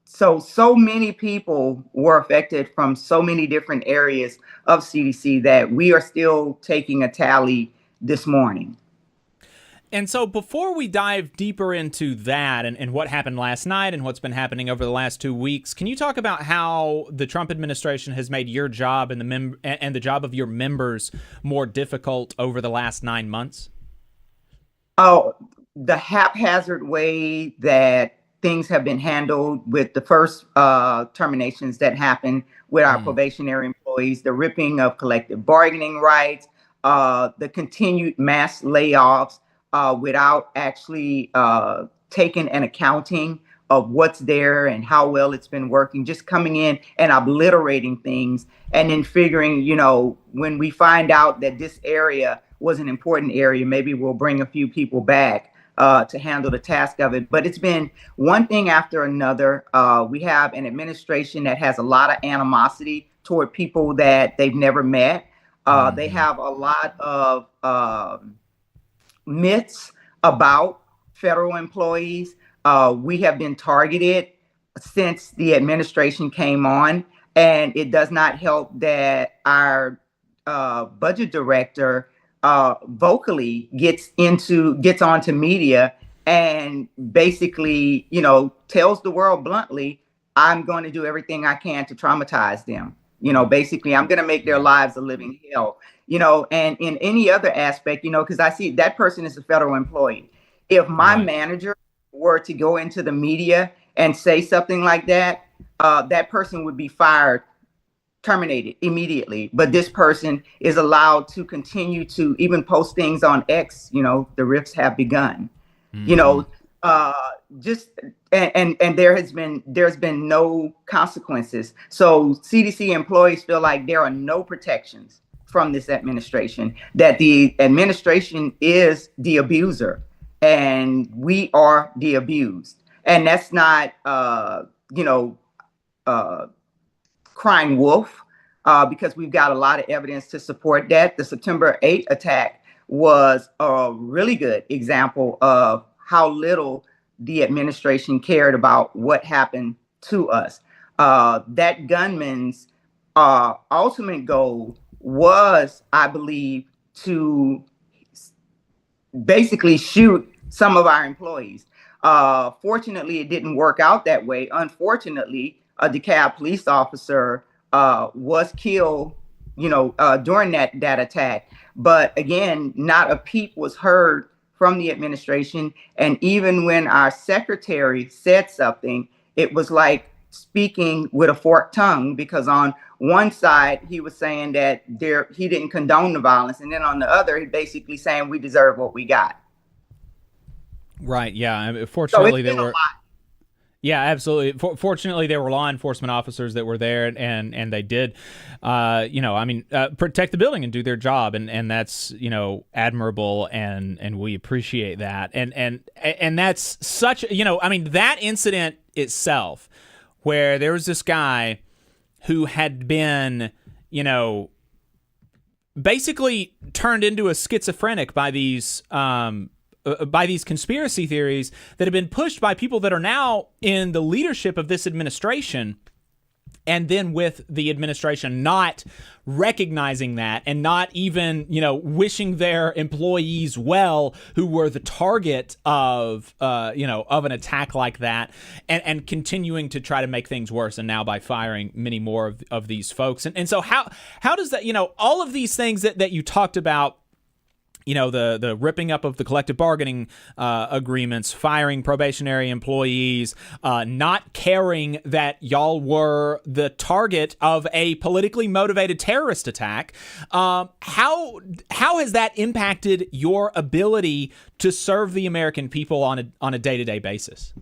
so many people were affected from so many different areas of CDC that we are still taking a tally this morning. And so before we dive deeper into that and what happened last night and what's been happening over the last 2 weeks, can you talk about how the Trump administration has made your job and the job of your members more difficult over the last 9 months? Oh, the haphazard way that things have been handled with the first terminations that happened with our probationary employees, the ripping of collective bargaining rights, the continued mass layoffs, without actually taking an accounting of what's there and how well it's been working, just coming in and obliterating things, and then figuring, when we find out that this area was an important area, maybe we'll bring a few people back to handle the task of it. But it's been one thing after another. We have an administration that has a lot of animosity toward people that they've never met. They have a lot of myths about federal employees. We have been targeted since the administration came on, and it does not help that our budget director vocally gets onto media and basically, tells the world bluntly, I'm going to do everything I can to traumatize them. Basically, I'm going to make their lives a living hell. And in any other aspect, because I see that person is a federal employee. If my manager were to go into the media and say something like that, that person would be fired, terminated immediately. But this person is allowed to continue to even post things on X, the RIFs have begun, there's been no consequences. So CDC employees feel like there are no protections from this administration, that the administration is the abuser and we are the abused. And that's not, crying wolf, because we've got a lot of evidence to support that. The September 8th attack was a really good example of how little the administration cared about what happened to us. That gunman's ultimate goal was, I believe, to basically shoot some of our employees. Fortunately, it didn't work out that way. Unfortunately, a DeKalb police officer was killed, during that attack. But again, not a peep was heard from the administration. And even when our secretary said something, it was like speaking with a forked tongue, because on one side, he was saying that he didn't condone the violence. And then on the other, he basically saying we deserve what we got. Right. Yeah. Fortunately, so Yeah, absolutely. Fortunately, there were law enforcement officers that were there, and they did, protect the building and do their job, and that's admirable, and we appreciate that, and that's such that incident itself, where there was this guy who had been basically turned into a schizophrenic by these conspiracy theories that have been pushed by people that are now in the leadership of this administration, and then with the administration not recognizing that and not even, wishing their employees well who were the target of an attack like that, and continuing to try to make things worse, and now by firing many more of these folks. And so how does that, all of these things that you talked about, the ripping up of the collective bargaining agreements, firing probationary employees, not caring that y'all were the target of a politically motivated terrorist attack. How has that impacted your ability to serve the American people on a day-to-day basis?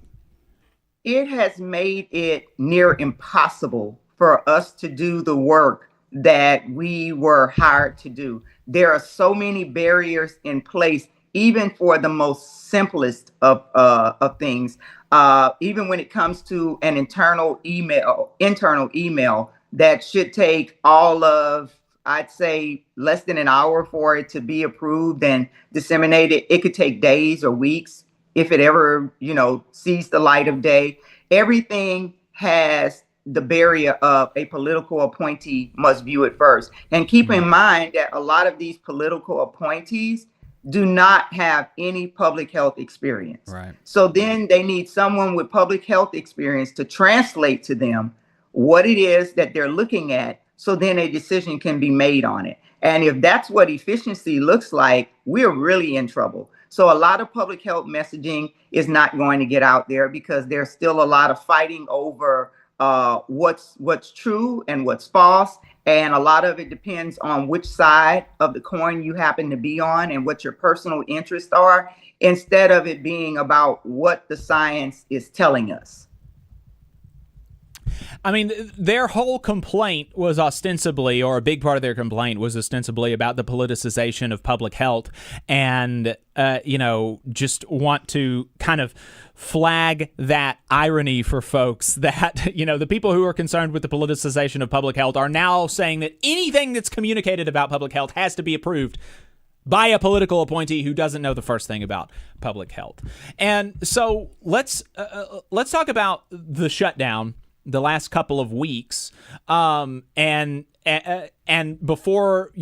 It has made it near impossible for us to do the work that we were hired to do. There are so many barriers in place, even for the most simplest of things. Even when it comes to an internal email that should take all of, I'd say, less than an hour for it to be approved and disseminated. It could take days or weeks if it ever, sees the light of day. Everything has the barrier of a political appointee must view it first. And keep in mind that a lot of these political appointees do not have any public health experience. Right. So then they need someone with public health experience to translate to them what it is that they're looking at, so then a decision can be made on it. And if that's what efficiency looks like, we're really in trouble. So a lot of public health messaging is not going to get out there because there's still a lot of fighting over what's true and what's false. And a lot of it depends on which side of the coin you happen to be on and what your personal interests are, instead of it being about what the science is telling us. I mean, their whole complaint was ostensibly, or a big part of their complaint was ostensibly, about the politicization of public health, and, just want to kind of flag that irony for folks that, the people who are concerned with the politicization of public health are now saying that anything that's communicated about public health has to be approved by a political appointee who doesn't know the first thing about public health. And so let's talk about the shutdown the last couple of weeks, and before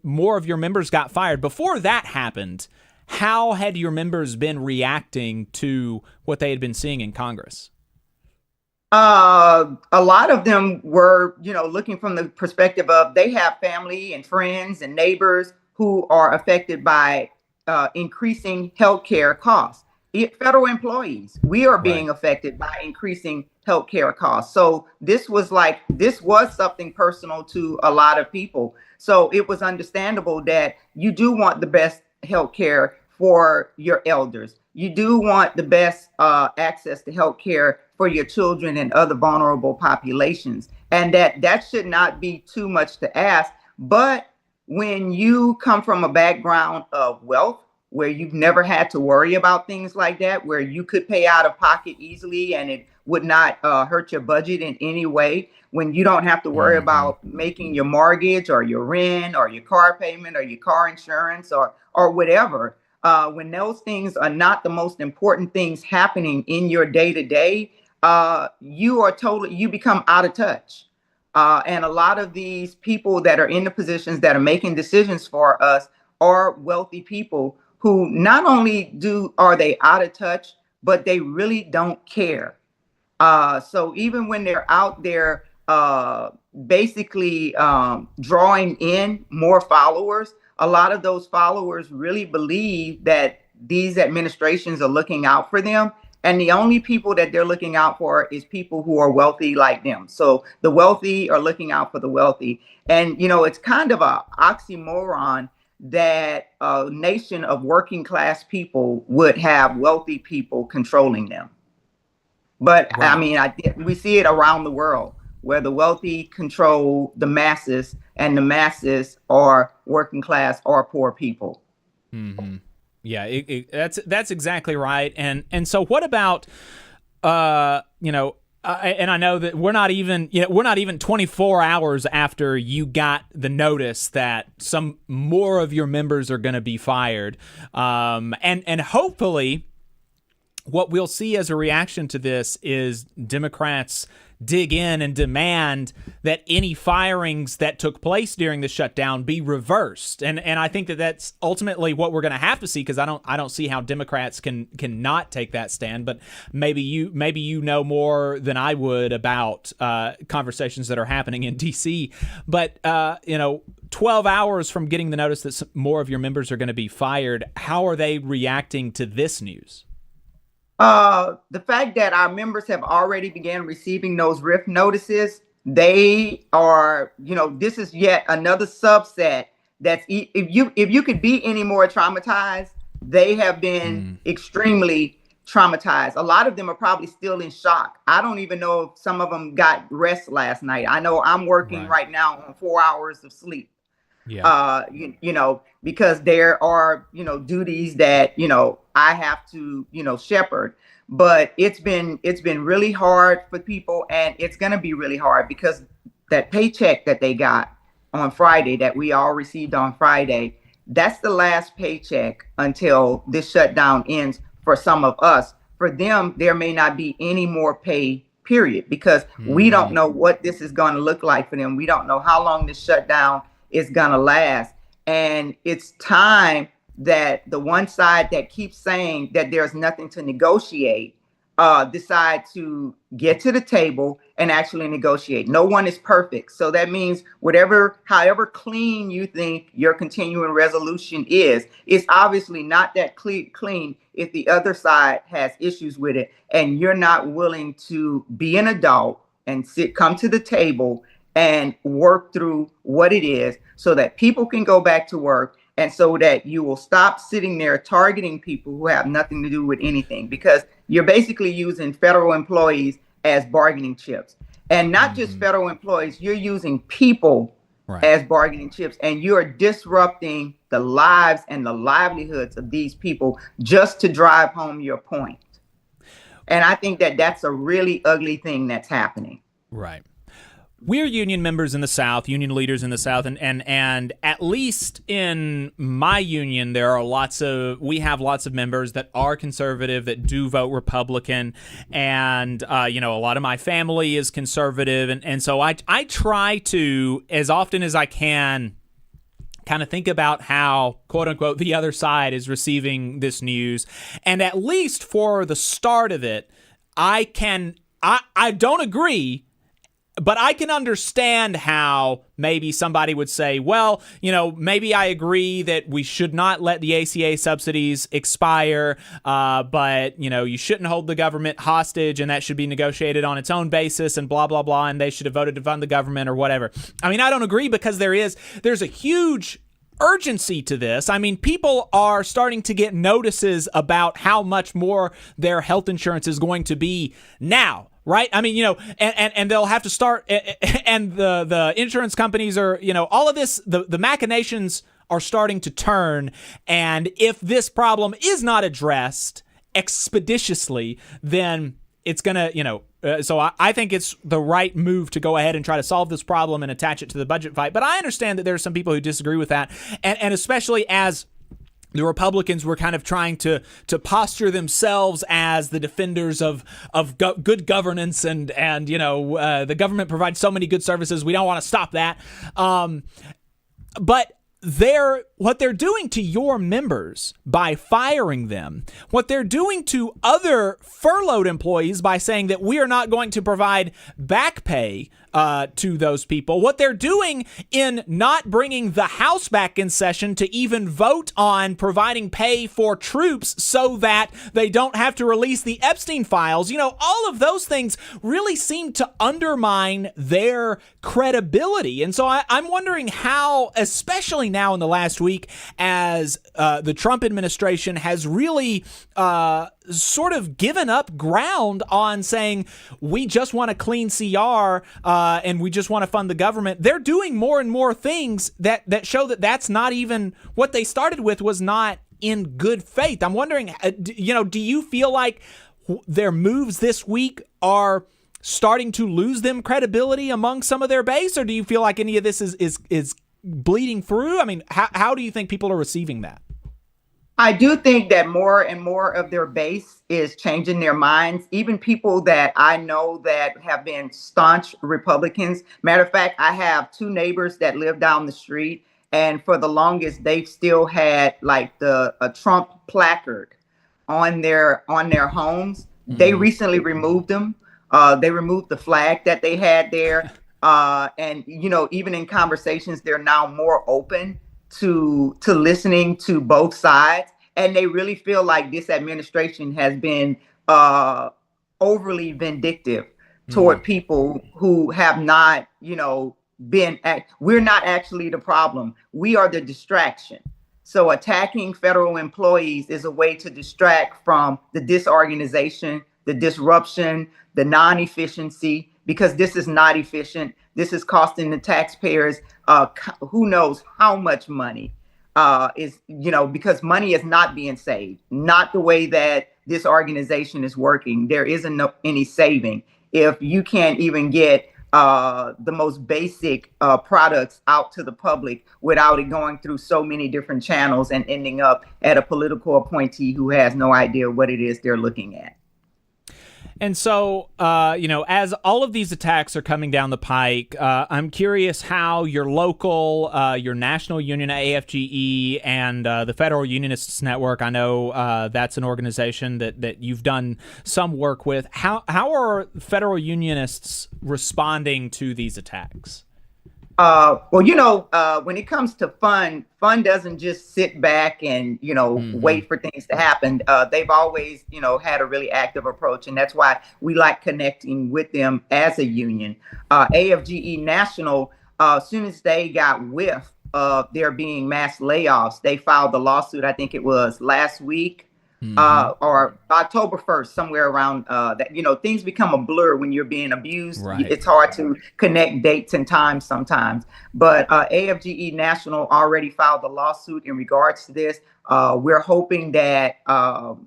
more of your members got fired. Before that happened, how had your members been reacting to what they had been seeing in Congress? A lot of them were, looking from the perspective of they have family and friends and neighbors who are affected by increasing healthcare costs. Federal employees, we are being affected by increasing healthcare costs. So this was something personal to a lot of people. So it was understandable that you do want the best healthcare for your elders. You do want the best access to healthcare for your children and other vulnerable populations. And that should not be too much to ask. But when you come from a background of wealth, where you've never had to worry about things like that, where you could pay out of pocket easily and it would not hurt your budget in any way, when you don't have to worry about making your mortgage or your rent or your car payment or your car insurance or whatever, when those things are not the most important things happening in your day-to-day, you become out of touch. And a lot of these people that are in the positions that are making decisions for us are wealthy people who not only are they out of touch, but they really don't care. So even when they're out there basically drawing in more followers, a lot of those followers really believe that these administrations are looking out for them. And the only people that they're looking out for is people who are wealthy like them. So the wealthy are looking out for the wealthy. And, it's kind of an oxymoron that a nation of working class people would have wealthy people controlling them. But I mean, we see it around the world where the wealthy control the masses, and the masses are working class or poor people. Mm-hmm. Yeah, that's exactly right. And so what about and I know that we're not even 24 hours after you got the notice that some more of your members are going to be fired, and hopefully what we'll see as a reaction to this is Democrats dig in and demand that any firings that took place during the shutdown be reversed. And I think that that's ultimately what we're going to have to see, because I don't see how Democrats can not take that stand. But maybe you know more than I would about conversations that are happening in D.C. But 12 hours from getting the notice that more of your members are going to be fired, how are they reacting to this news? The fact that our members have already began receiving those RIF notices, they are, this is yet another subset that's, if you could be any more traumatized, they have been extremely traumatized. A lot of them are probably still in shock. I don't even know if some of them got rest last night. I know I'm working right now on 4 hours of sleep. Yeah. Because there are, duties that, I have to, shepherd. But it's been really hard for people, and it's going to be really hard because that paycheck that they got on Friday, that we all received on Friday, that's the last paycheck until this shutdown ends for some of us. For them, there may not be any more pay, period, because we don't know what this is going to look like for them. We don't know how long this shutdown is going to last. And it's time that the one side that keeps saying that there's nothing to negotiate decide to get to the table and actually negotiate. No one is perfect. So that means however clean you think your continuing resolution is, it's obviously not that clean if the other side has issues with it and you're not willing to be an adult and come to the table and work through what it is so that people can go back to work, and so that you will stop sitting there targeting people who have nothing to do with anything, because you're basically using federal employees as bargaining chips. And not just federal employees, you're using people as bargaining chips, and you're disrupting the lives and the livelihoods of these people just to drive home your point. And I think that that's a really ugly thing that's happening. Right. We're union members in the South, union leaders in the South, and at least in my union, we have lots of members that are conservative, that do vote Republican, and a lot of my family is conservative, and so I try to, as often as I can, kind of think about how, quote unquote, the other side is receiving this news, and at least for the start of it, I don't agree. But I can understand how maybe somebody would say, well, maybe I agree that we should not let the ACA subsidies expire, but, you shouldn't hold the government hostage, and that should be negotiated on its own basis, and blah, blah, blah, and they should have voted to fund the government or whatever. I mean, I don't agree, because there's a huge urgency to this. I mean, people are starting to get notices about how much more their health insurance is going to be now. Right? I mean, and they'll have to start, and the insurance companies are, all of this, the machinations are starting to turn. And if this problem is not addressed expeditiously, then it's going to, so I think it's the right move to go ahead and try to solve this problem and attach it to the budget fight. But I understand that there are some people who disagree with that. And especially as the Republicans were kind of trying to posture themselves as the defenders of good governance, and the government provides so many good services, we don't want to stop that. But what they're doing to your members by firing them, what they're doing to other furloughed employees by saying that we are not going to provide back pay to those people, what they're doing in not bringing the House back in session to even vote on providing pay for troops so that they don't have to release the Epstein files, all of those things really seem to undermine their credibility. And so I'm wondering how, especially now in the last week as the Trump administration has really sort of given up ground on saying we just want a clean CR and we just want to fund the government. They're doing more and more things that show that that's not even what they started with, was not in good faith. I'm wondering, do you feel like their moves this week are starting to lose them credibility among some of their base, or do you feel like any of this is bleeding through? I mean, how do you think people are receiving that? I do think that more and more of their base is changing their minds. Even people that I know that have been staunch Republicans. Matter of fact, I have two neighbors that live down the street, and for the longest, they've still had like a Trump placard on their homes. Mm-hmm. They recently removed them. They removed the flag that they had there. And, even in conversations, they're now more open to listening to both sides. And they really feel like this administration has been overly vindictive toward people who have not, we're not actually the problem. We are the distraction. So attacking federal employees is a way to distract from the disorganization, the disruption, the non-efficiency, because this is not efficient. This is costing the taxpayers who knows how much money because money is not being saved, not the way that this organization is working. There isn't any saving if you can't even get the most basic products out to the public without it going through so many different channels and ending up at a political appointee who has no idea what it is they're looking at. And so, as all of these attacks are coming down the pike, I'm curious how your local, your national union, AFGE, and the Federal Unionists Network, I know that's an organization that you've done some work with. How are federal unionists responding to these attacks? When it comes to fun doesn't just sit back and, wait for things to happen. They've always, had a really active approach. And that's why we like connecting with them as a union. AFGE National, as soon as they got whiff of there being mass layoffs, they filed the lawsuit. I think it was last week. Or October 1st, somewhere around that. Things become a blur when you're being abused. Right. It's hard to connect dates and times sometimes. But AFGE National already filed a lawsuit in regards to this. We're hoping that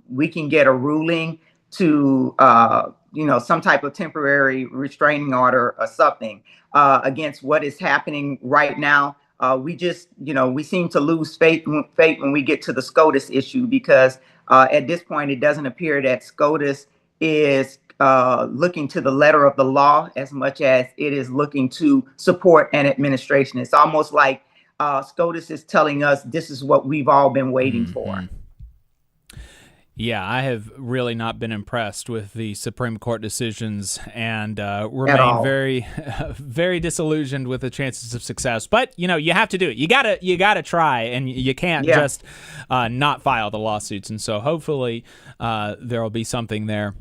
we can get a ruling to, some type of temporary restraining order or something against what is happening right now. We just, we seem to lose faith when we get to the SCOTUS issue, because at this point, it doesn't appear that SCOTUS is looking to the letter of the law as much as it is looking to support an administration. It's almost like SCOTUS is telling us this is what we've all been waiting for. Yeah, I have really not been impressed with the Supreme Court decisions and remain very, very disillusioned with the chances of success. But, you have to do it. You gotta try, and you can't just not file the lawsuits. And so hopefully there will be something there.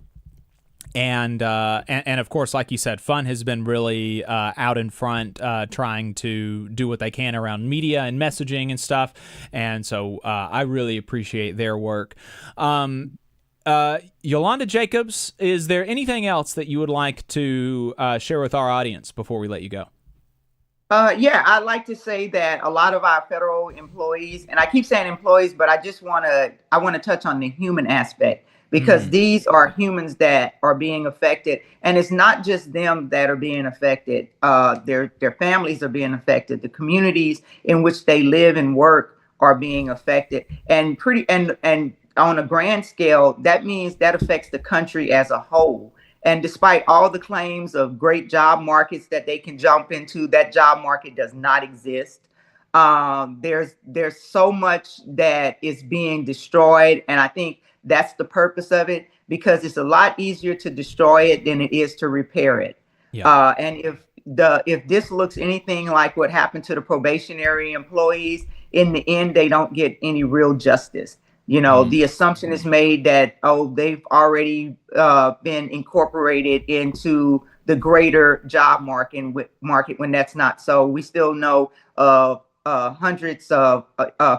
And of course, like you said, Fun has been really out in front trying to do what they can around media and messaging and stuff. And so I really appreciate their work. Yolanda Jacobs, is there anything else that you would like to share with our audience before we let you go? I'd like to say that a lot of our federal employees, and I keep saying employees, but I want to touch on the human aspect. Because these are humans that are being affected. And it's not just them that are being affected. Their families are being affected. The communities in which they live and work are being affected. And on a grand scale, that means that affects the country as a whole. And despite all the claims of great job markets that they can jump into, that job market does not exist. There's so much that is being destroyed. And I think that's the purpose of it, because it's a lot easier to destroy it than it is to repair it. Yeah. And if this looks anything like what happened to the probationary employees, in the end, they don't get any real justice. The assumption is made that, they've already been incorporated into the greater job market when that's not so. We still know of hundreds of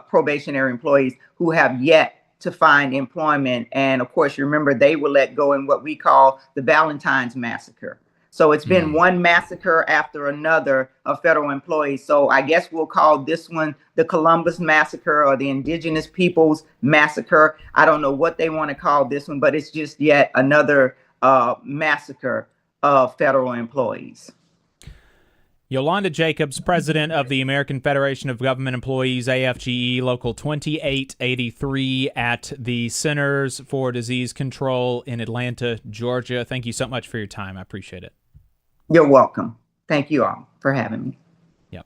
probationary employees who have yet to find employment. And of course, you remember they were let go in what we call the Valentine's Massacre. So it's been one massacre after another of federal employees. So I guess we'll call this one the Columbus Massacre or the Indigenous Peoples Massacre. I don't know what they want to call this one, but it's just yet another massacre of federal employees. Yolanda Jacobs, president of the American Federation of Government Employees, AFGE, Local 2883 at the Centers for Disease Control in Atlanta, Georgia. Thank you so much for your time. I appreciate it. You're welcome. Thank you all for having me. Yep.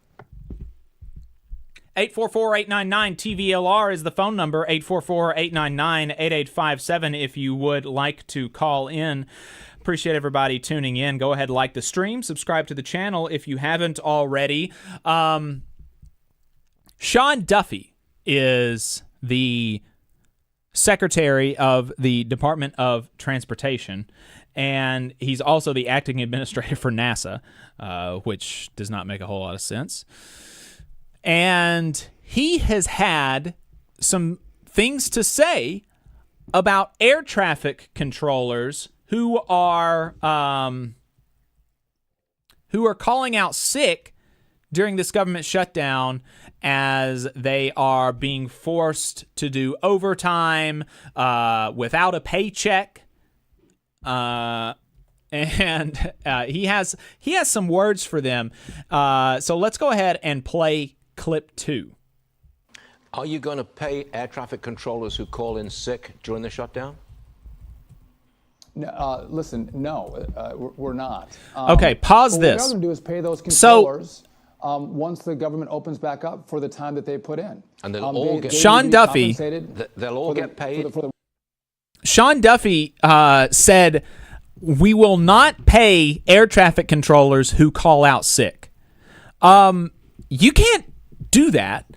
844-899-TVLR is the phone number, 844-899-8857 if you would like to call in. Appreciate everybody tuning in. Go ahead, like the stream, subscribe to the channel if you haven't already. Sean Duffy is the Secretary of the Department of Transportation, and he's also the acting administrator for NASA, which does not make a whole lot of sense. And he has had some things to say about air traffic controllers who are calling out sick during this government shutdown as they are being forced to do overtime without a paycheck. And he has some words for them. So let's go ahead and play clip 2. Are you going to pay air traffic controllers who call in sick during the shutdown? No, listen, no, we're not. Okay, pause this. What we're going to do is pay those controllers once the government opens back up for the time that they put in. And they'll all get Sean Duffy. They'll all get paid. Sean Duffy said, "We will not pay air traffic controllers who call out sick." You can't do that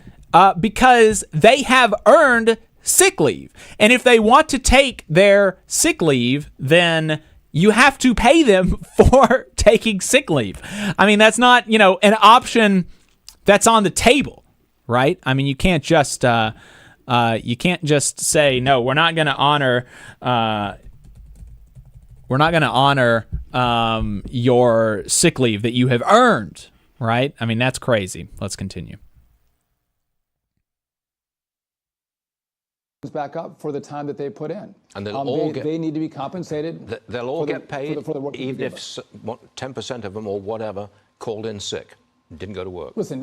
because they have earned sick leave. And if they want to take their sick leave, then you have to pay them for taking sick leave. I mean, that's not, an option that's on the table, right? I mean, you can't just say, no, we're not going to honor your sick leave that you have earned, right? I mean, that's crazy. Let's continue. Back up for the time that they put in. And they'll all they need to be compensated. They'll all get paid, for the work even if 10% of them or whatever called in sick, didn't go to work. Listen,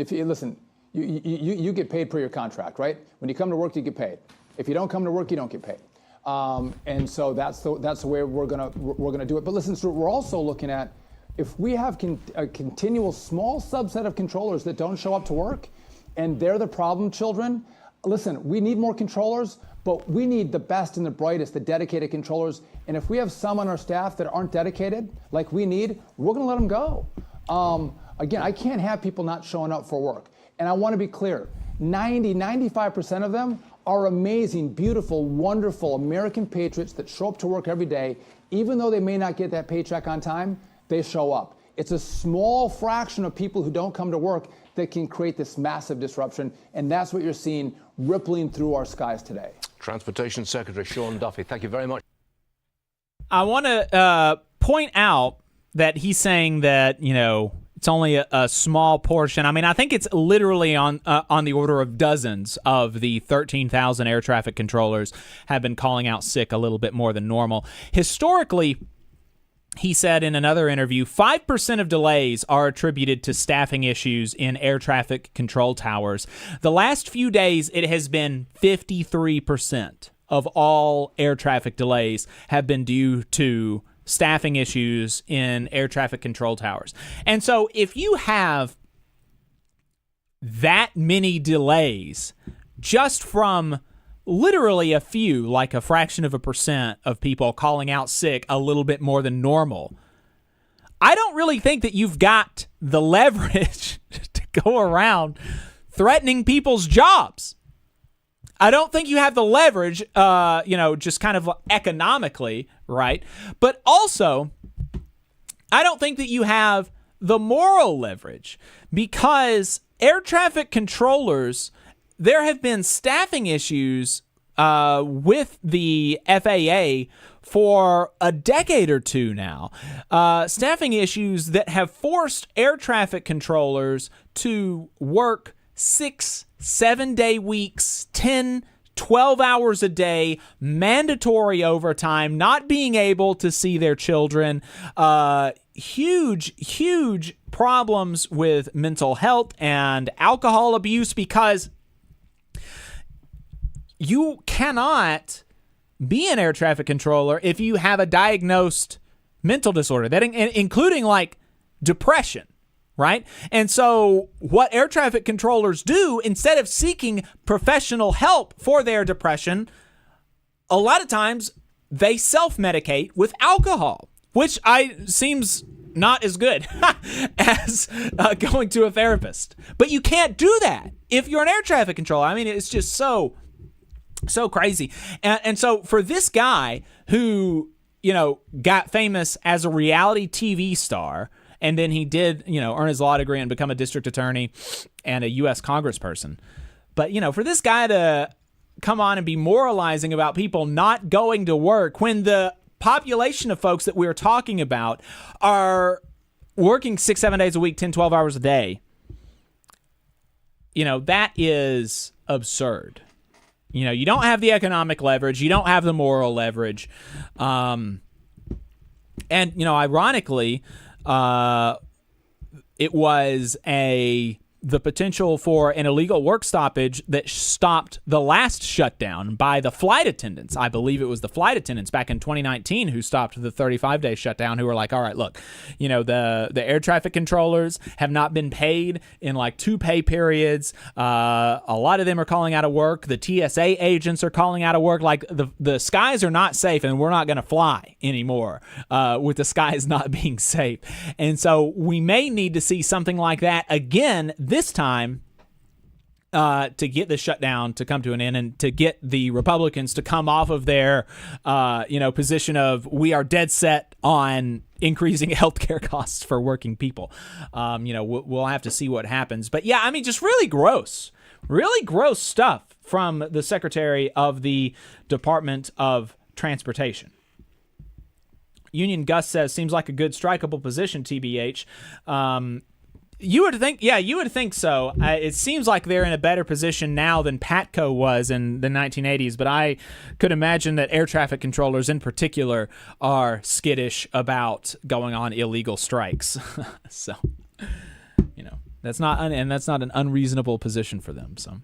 you get paid per your contract, right? When you come to work, you get paid. If you don't come to work, you don't get paid. And so that's the way we're gonna do it. But listen, Stuart, we're also looking at if we have a continual small subset of controllers that don't show up to work, and they're the problem children. Listen, we need more controllers, but we need the best and the brightest, the dedicated controllers. And if we have some on our staff that aren't dedicated, like we need, we're going to let them go. Again, I can't have people not showing up for work. And I want to be clear, 95% of them are amazing, beautiful, wonderful American patriots that show up to work every day. Even though they may not get that paycheck on time, they show up. It's a small fraction of people who don't come to work that can create this massive disruption, and that's what you're seeing rippling through our skies today. Transportation Secretary Sean Duffy, thank you very much. I want to point out that he's saying that, it's only a small portion. I mean, I think it's literally on the order of dozens of the 13,000 air traffic controllers have been calling out sick a little bit more than normal. Historically, he said in another interview, 5% of delays are attributed to staffing issues in air traffic control towers. The last few days, it has been 53% of all air traffic delays have been due to staffing issues in air traffic control towers. And so if you have that many delays just from literally a few, like a fraction of a percent of people calling out sick a little bit more than normal, I don't really think that you've got the leverage to go around threatening people's jobs. I don't think you have the leverage, just kind of economically, right? But also, I don't think that you have the moral leverage because air traffic controllers, there have been staffing issues with the FAA for a decade or two now. Staffing issues that have forced air traffic controllers to work 6-7 day weeks, 10 12 hours a day, mandatory overtime, not being able to see their children, huge problems with mental health and alcohol abuse, because you cannot be an air traffic controller if you have a diagnosed mental disorder, that including like depression. Right? And so what air traffic controllers do, instead of seeking professional help for their depression, a lot of times they self-medicate with alcohol, which seems not as good as going to a therapist. But you can't do that if you're an air traffic controller. I mean, it's just so crazy. And so for this guy who, got famous as a reality TV star, and then he did, earn his law degree and become a district attorney and a U.S. congressperson. But, for this guy to come on and be moralizing about people not going to work when the population of folks that we're talking about are working 6-7 days a week, 10-12 hours a day, that is absurd. You don't have the economic leverage. You don't have the moral leverage. And, ironically, it was the potential for an illegal work stoppage that stopped the last shutdown by the flight attendants. I believe it was the flight attendants back in 2019 who stopped the 35-day shutdown, who were like, all right, look, the air traffic controllers have not been paid in like 2 pay periods. A lot of them are calling out of work. The TSA agents are calling out of work. Like the skies are not safe, and we're not going to fly anymore with the skies not being safe. And so we may need to see something like that again this time to get the shutdown to come to an end, and to get the Republicans to come off of their position of we are dead set on increasing healthcare costs for working people. We'll have to see what happens. But yeah, I mean, just really gross stuff from the Secretary of the Department of Transportation. Union Gus says, seems like a good strikeable position, TBH. You would think so. It seems like they're in a better position now than Patco was in the 1980s, but I could imagine that air traffic controllers in particular are skittish about going on illegal strikes. So, that's not an unreasonable position for them. So.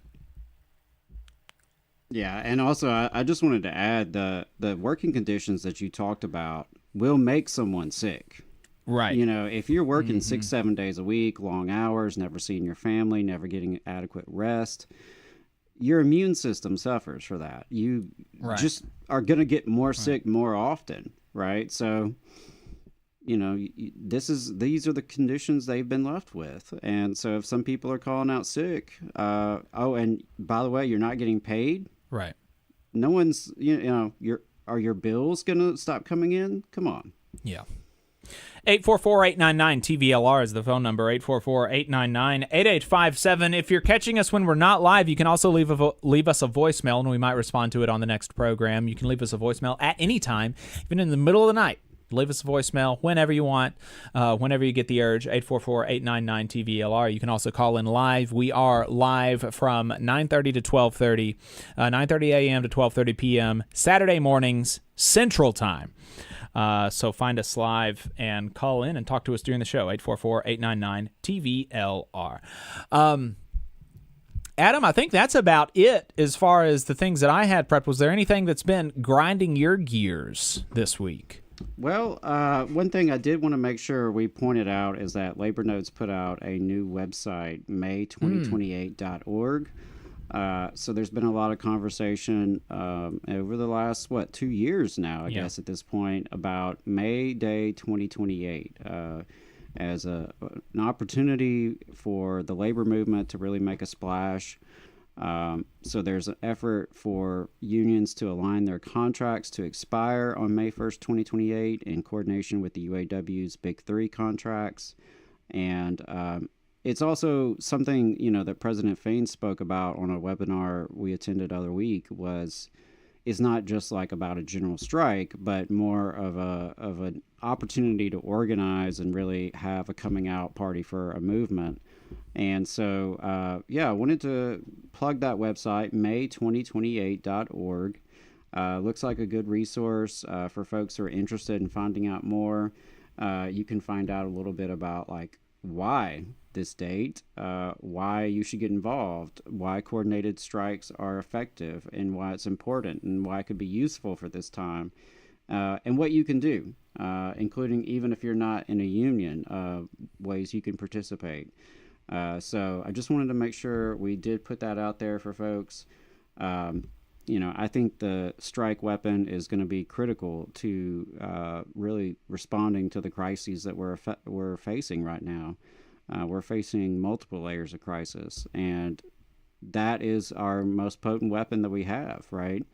Yeah, and also I just wanted to add the working conditions that you talked about will make someone sick. Right. If you're working 6-7 days a week, long hours, never seeing your family, never getting adequate rest, your immune system suffers for that. You just are going to get more sick more often, right? So, these are the conditions they've been left with. And so if some people are calling out sick, and by the way, you're not getting paid. Right. No one's, are your bills going to stop coming in? Come on. Yeah. 844-899-TVLR is the phone number, 844-899-8857. If you're catching us when we're not live, you can also leave us a voicemail, and we might respond to it on the next program. You can leave us a voicemail at any time, even in the middle of the night. Leave us a voicemail whenever you want, whenever you get the urge, 844-899-TVLR. You can also call in live. We are live from 9:30 to 12:30, 9:30 a.m. to 12:30 p.m., Saturday mornings, Central Time. So find us live and call in and talk to us during the show, 844-899-TVLR. Adam, I think that's about it as far as the things that I had prepped. Was there anything that's been grinding your gears this week? Well, one thing I did want to make sure we pointed out is that Labor Notes put out a new website, May2028.org. So there's been a lot of conversation over the last, 2 years now, I guess, at this point, about May Day 2028 as an opportunity for the labor movement to really make a splash. So there's an effort for unions to align their contracts to expire on May 1st, 2028 in coordination with the UAW's Big Three contracts. And it's also something, that President Fain spoke about on a webinar we attended the other week. It's not just like about a general strike, but more of an opportunity to organize and really have a coming out party for a movement. And so, I wanted to plug that website, may2028.org. Looks like a good resource for folks who are interested in finding out more. You can find out a little bit about like why this date, why you should get involved, why coordinated strikes are effective, and why it's important, and why it could be useful for this time, and what you can do, including even if you're not in a union, ways you can participate. So I just wanted to make sure we did put that out there for folks. I think the strike weapon is going to be critical to really responding to the crises that we're facing right now. We're facing multiple layers of crisis, and that is our most potent weapon that we have, right?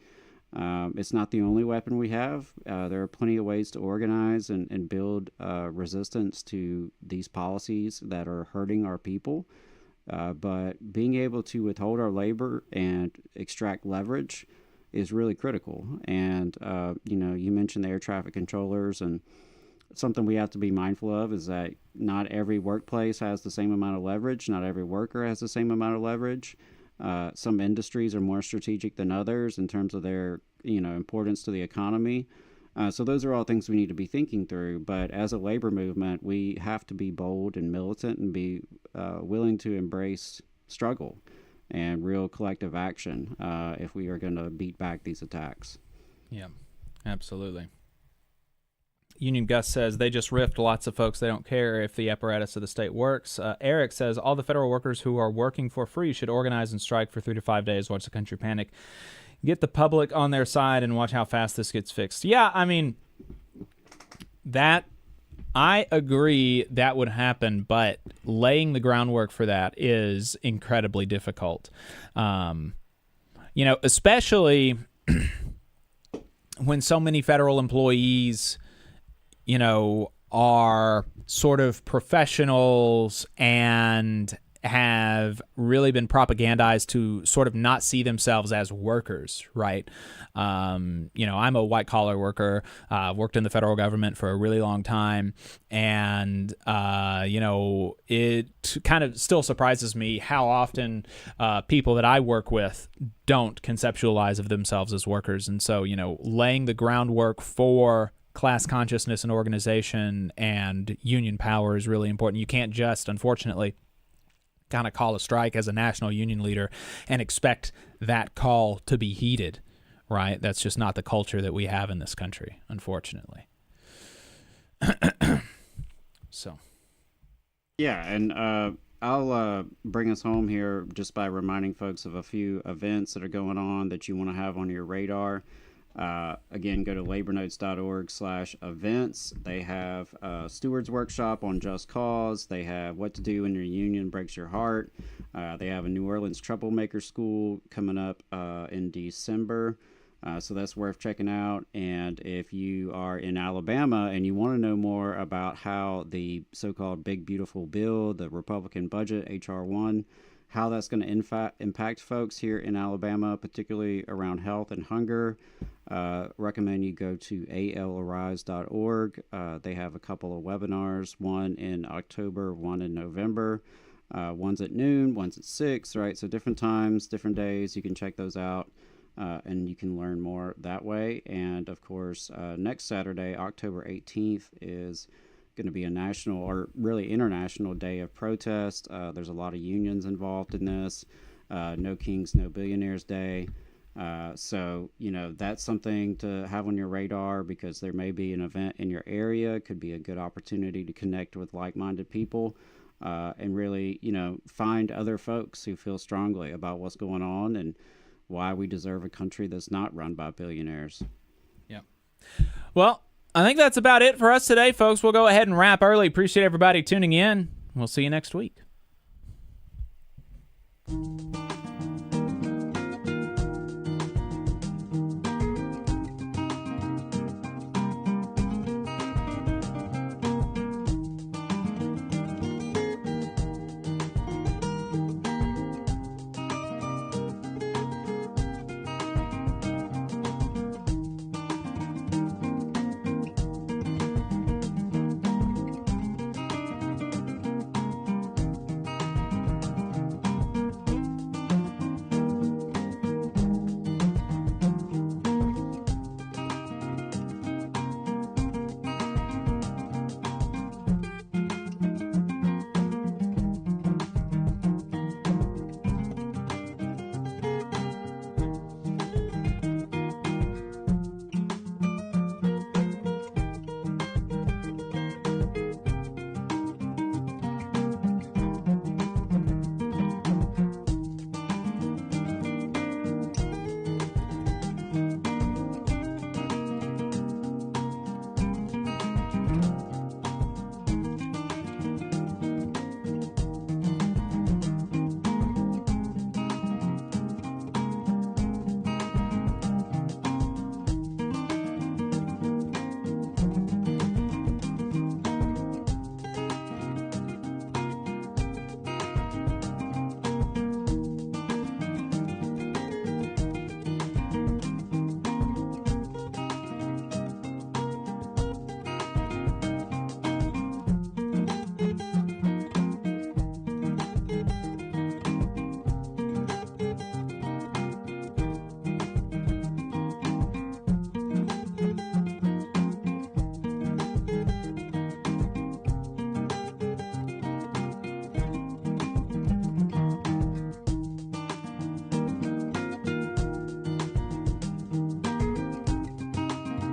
It's not the only weapon we have. There are plenty of ways to organize and build resistance to these policies that are hurting our people. But being able to withhold our labor and extract leverage is really critical. And, you mentioned the air traffic controllers, and something we have to be mindful of is that not every workplace has the same amount of leverage. Not every worker has the same amount of leverage. Some industries are more strategic than others in terms of their, importance to the economy. So those are all things we need to be thinking through. But as a labor movement, we have to be bold and militant and be willing to embrace struggle and real collective action if we are going to beat back these attacks. Yeah, absolutely. Union Gus says they just riffed lots of folks. They don't care if the apparatus of the state works. Eric says all the federal workers who are working for free should organize and strike for 3 to 5 days. Watch the country panic. Get the public on their side and watch how fast this gets fixed. Yeah, I mean, I agree that would happen, but laying the groundwork for that is incredibly difficult. Especially when so many federal employees, are sort of professionals and have really been propagandized to sort of not see themselves as workers, right? I'm a white-collar worker, worked in the federal government for a really long time, and, it kind of still surprises me how often people that I work with don't conceptualize of themselves as workers. And so, laying the groundwork for class consciousness and organization and union power is really important. You can't just, unfortunately, kind of call a strike as a national union leader and expect that call to be heeded, right? That's just not the culture that we have in this country, unfortunately. So. Yeah, and I'll bring us home here just by reminding folks of a few events that are going on that you want to have on your radar. Again, go to labornotes.org/events. They have a stewards workshop on just cause. They have what to do when your union breaks your heart. They have a New Orleans troublemaker school coming up in December. So that's worth checking out. And if you are in Alabama and you want to know more about how the so-called Big Beautiful Bill, the Republican budget, H.R. 1, how that's going to impact folks here in Alabama, particularly around health and hunger, recommend you go to alarise.org. They have a couple of webinars, one in October, one in November. One's at noon, one's at 6, right? So different times, different days. You can check those out, and you can learn more that way. And, of course, next Saturday, October 18th, is going to be a national or really international day of protest. There's a lot of unions involved in this. No Kings, No Billionaires Day. So, that's something to have on your radar because there may be an event in your area. It could be a good opportunity to connect with like-minded people and really, find other folks who feel strongly about what's going on and why we deserve a country that's not run by billionaires. Yeah. Well, I think that's about it for us today, folks. We'll go ahead and wrap early. Appreciate everybody tuning in. We'll see you next week.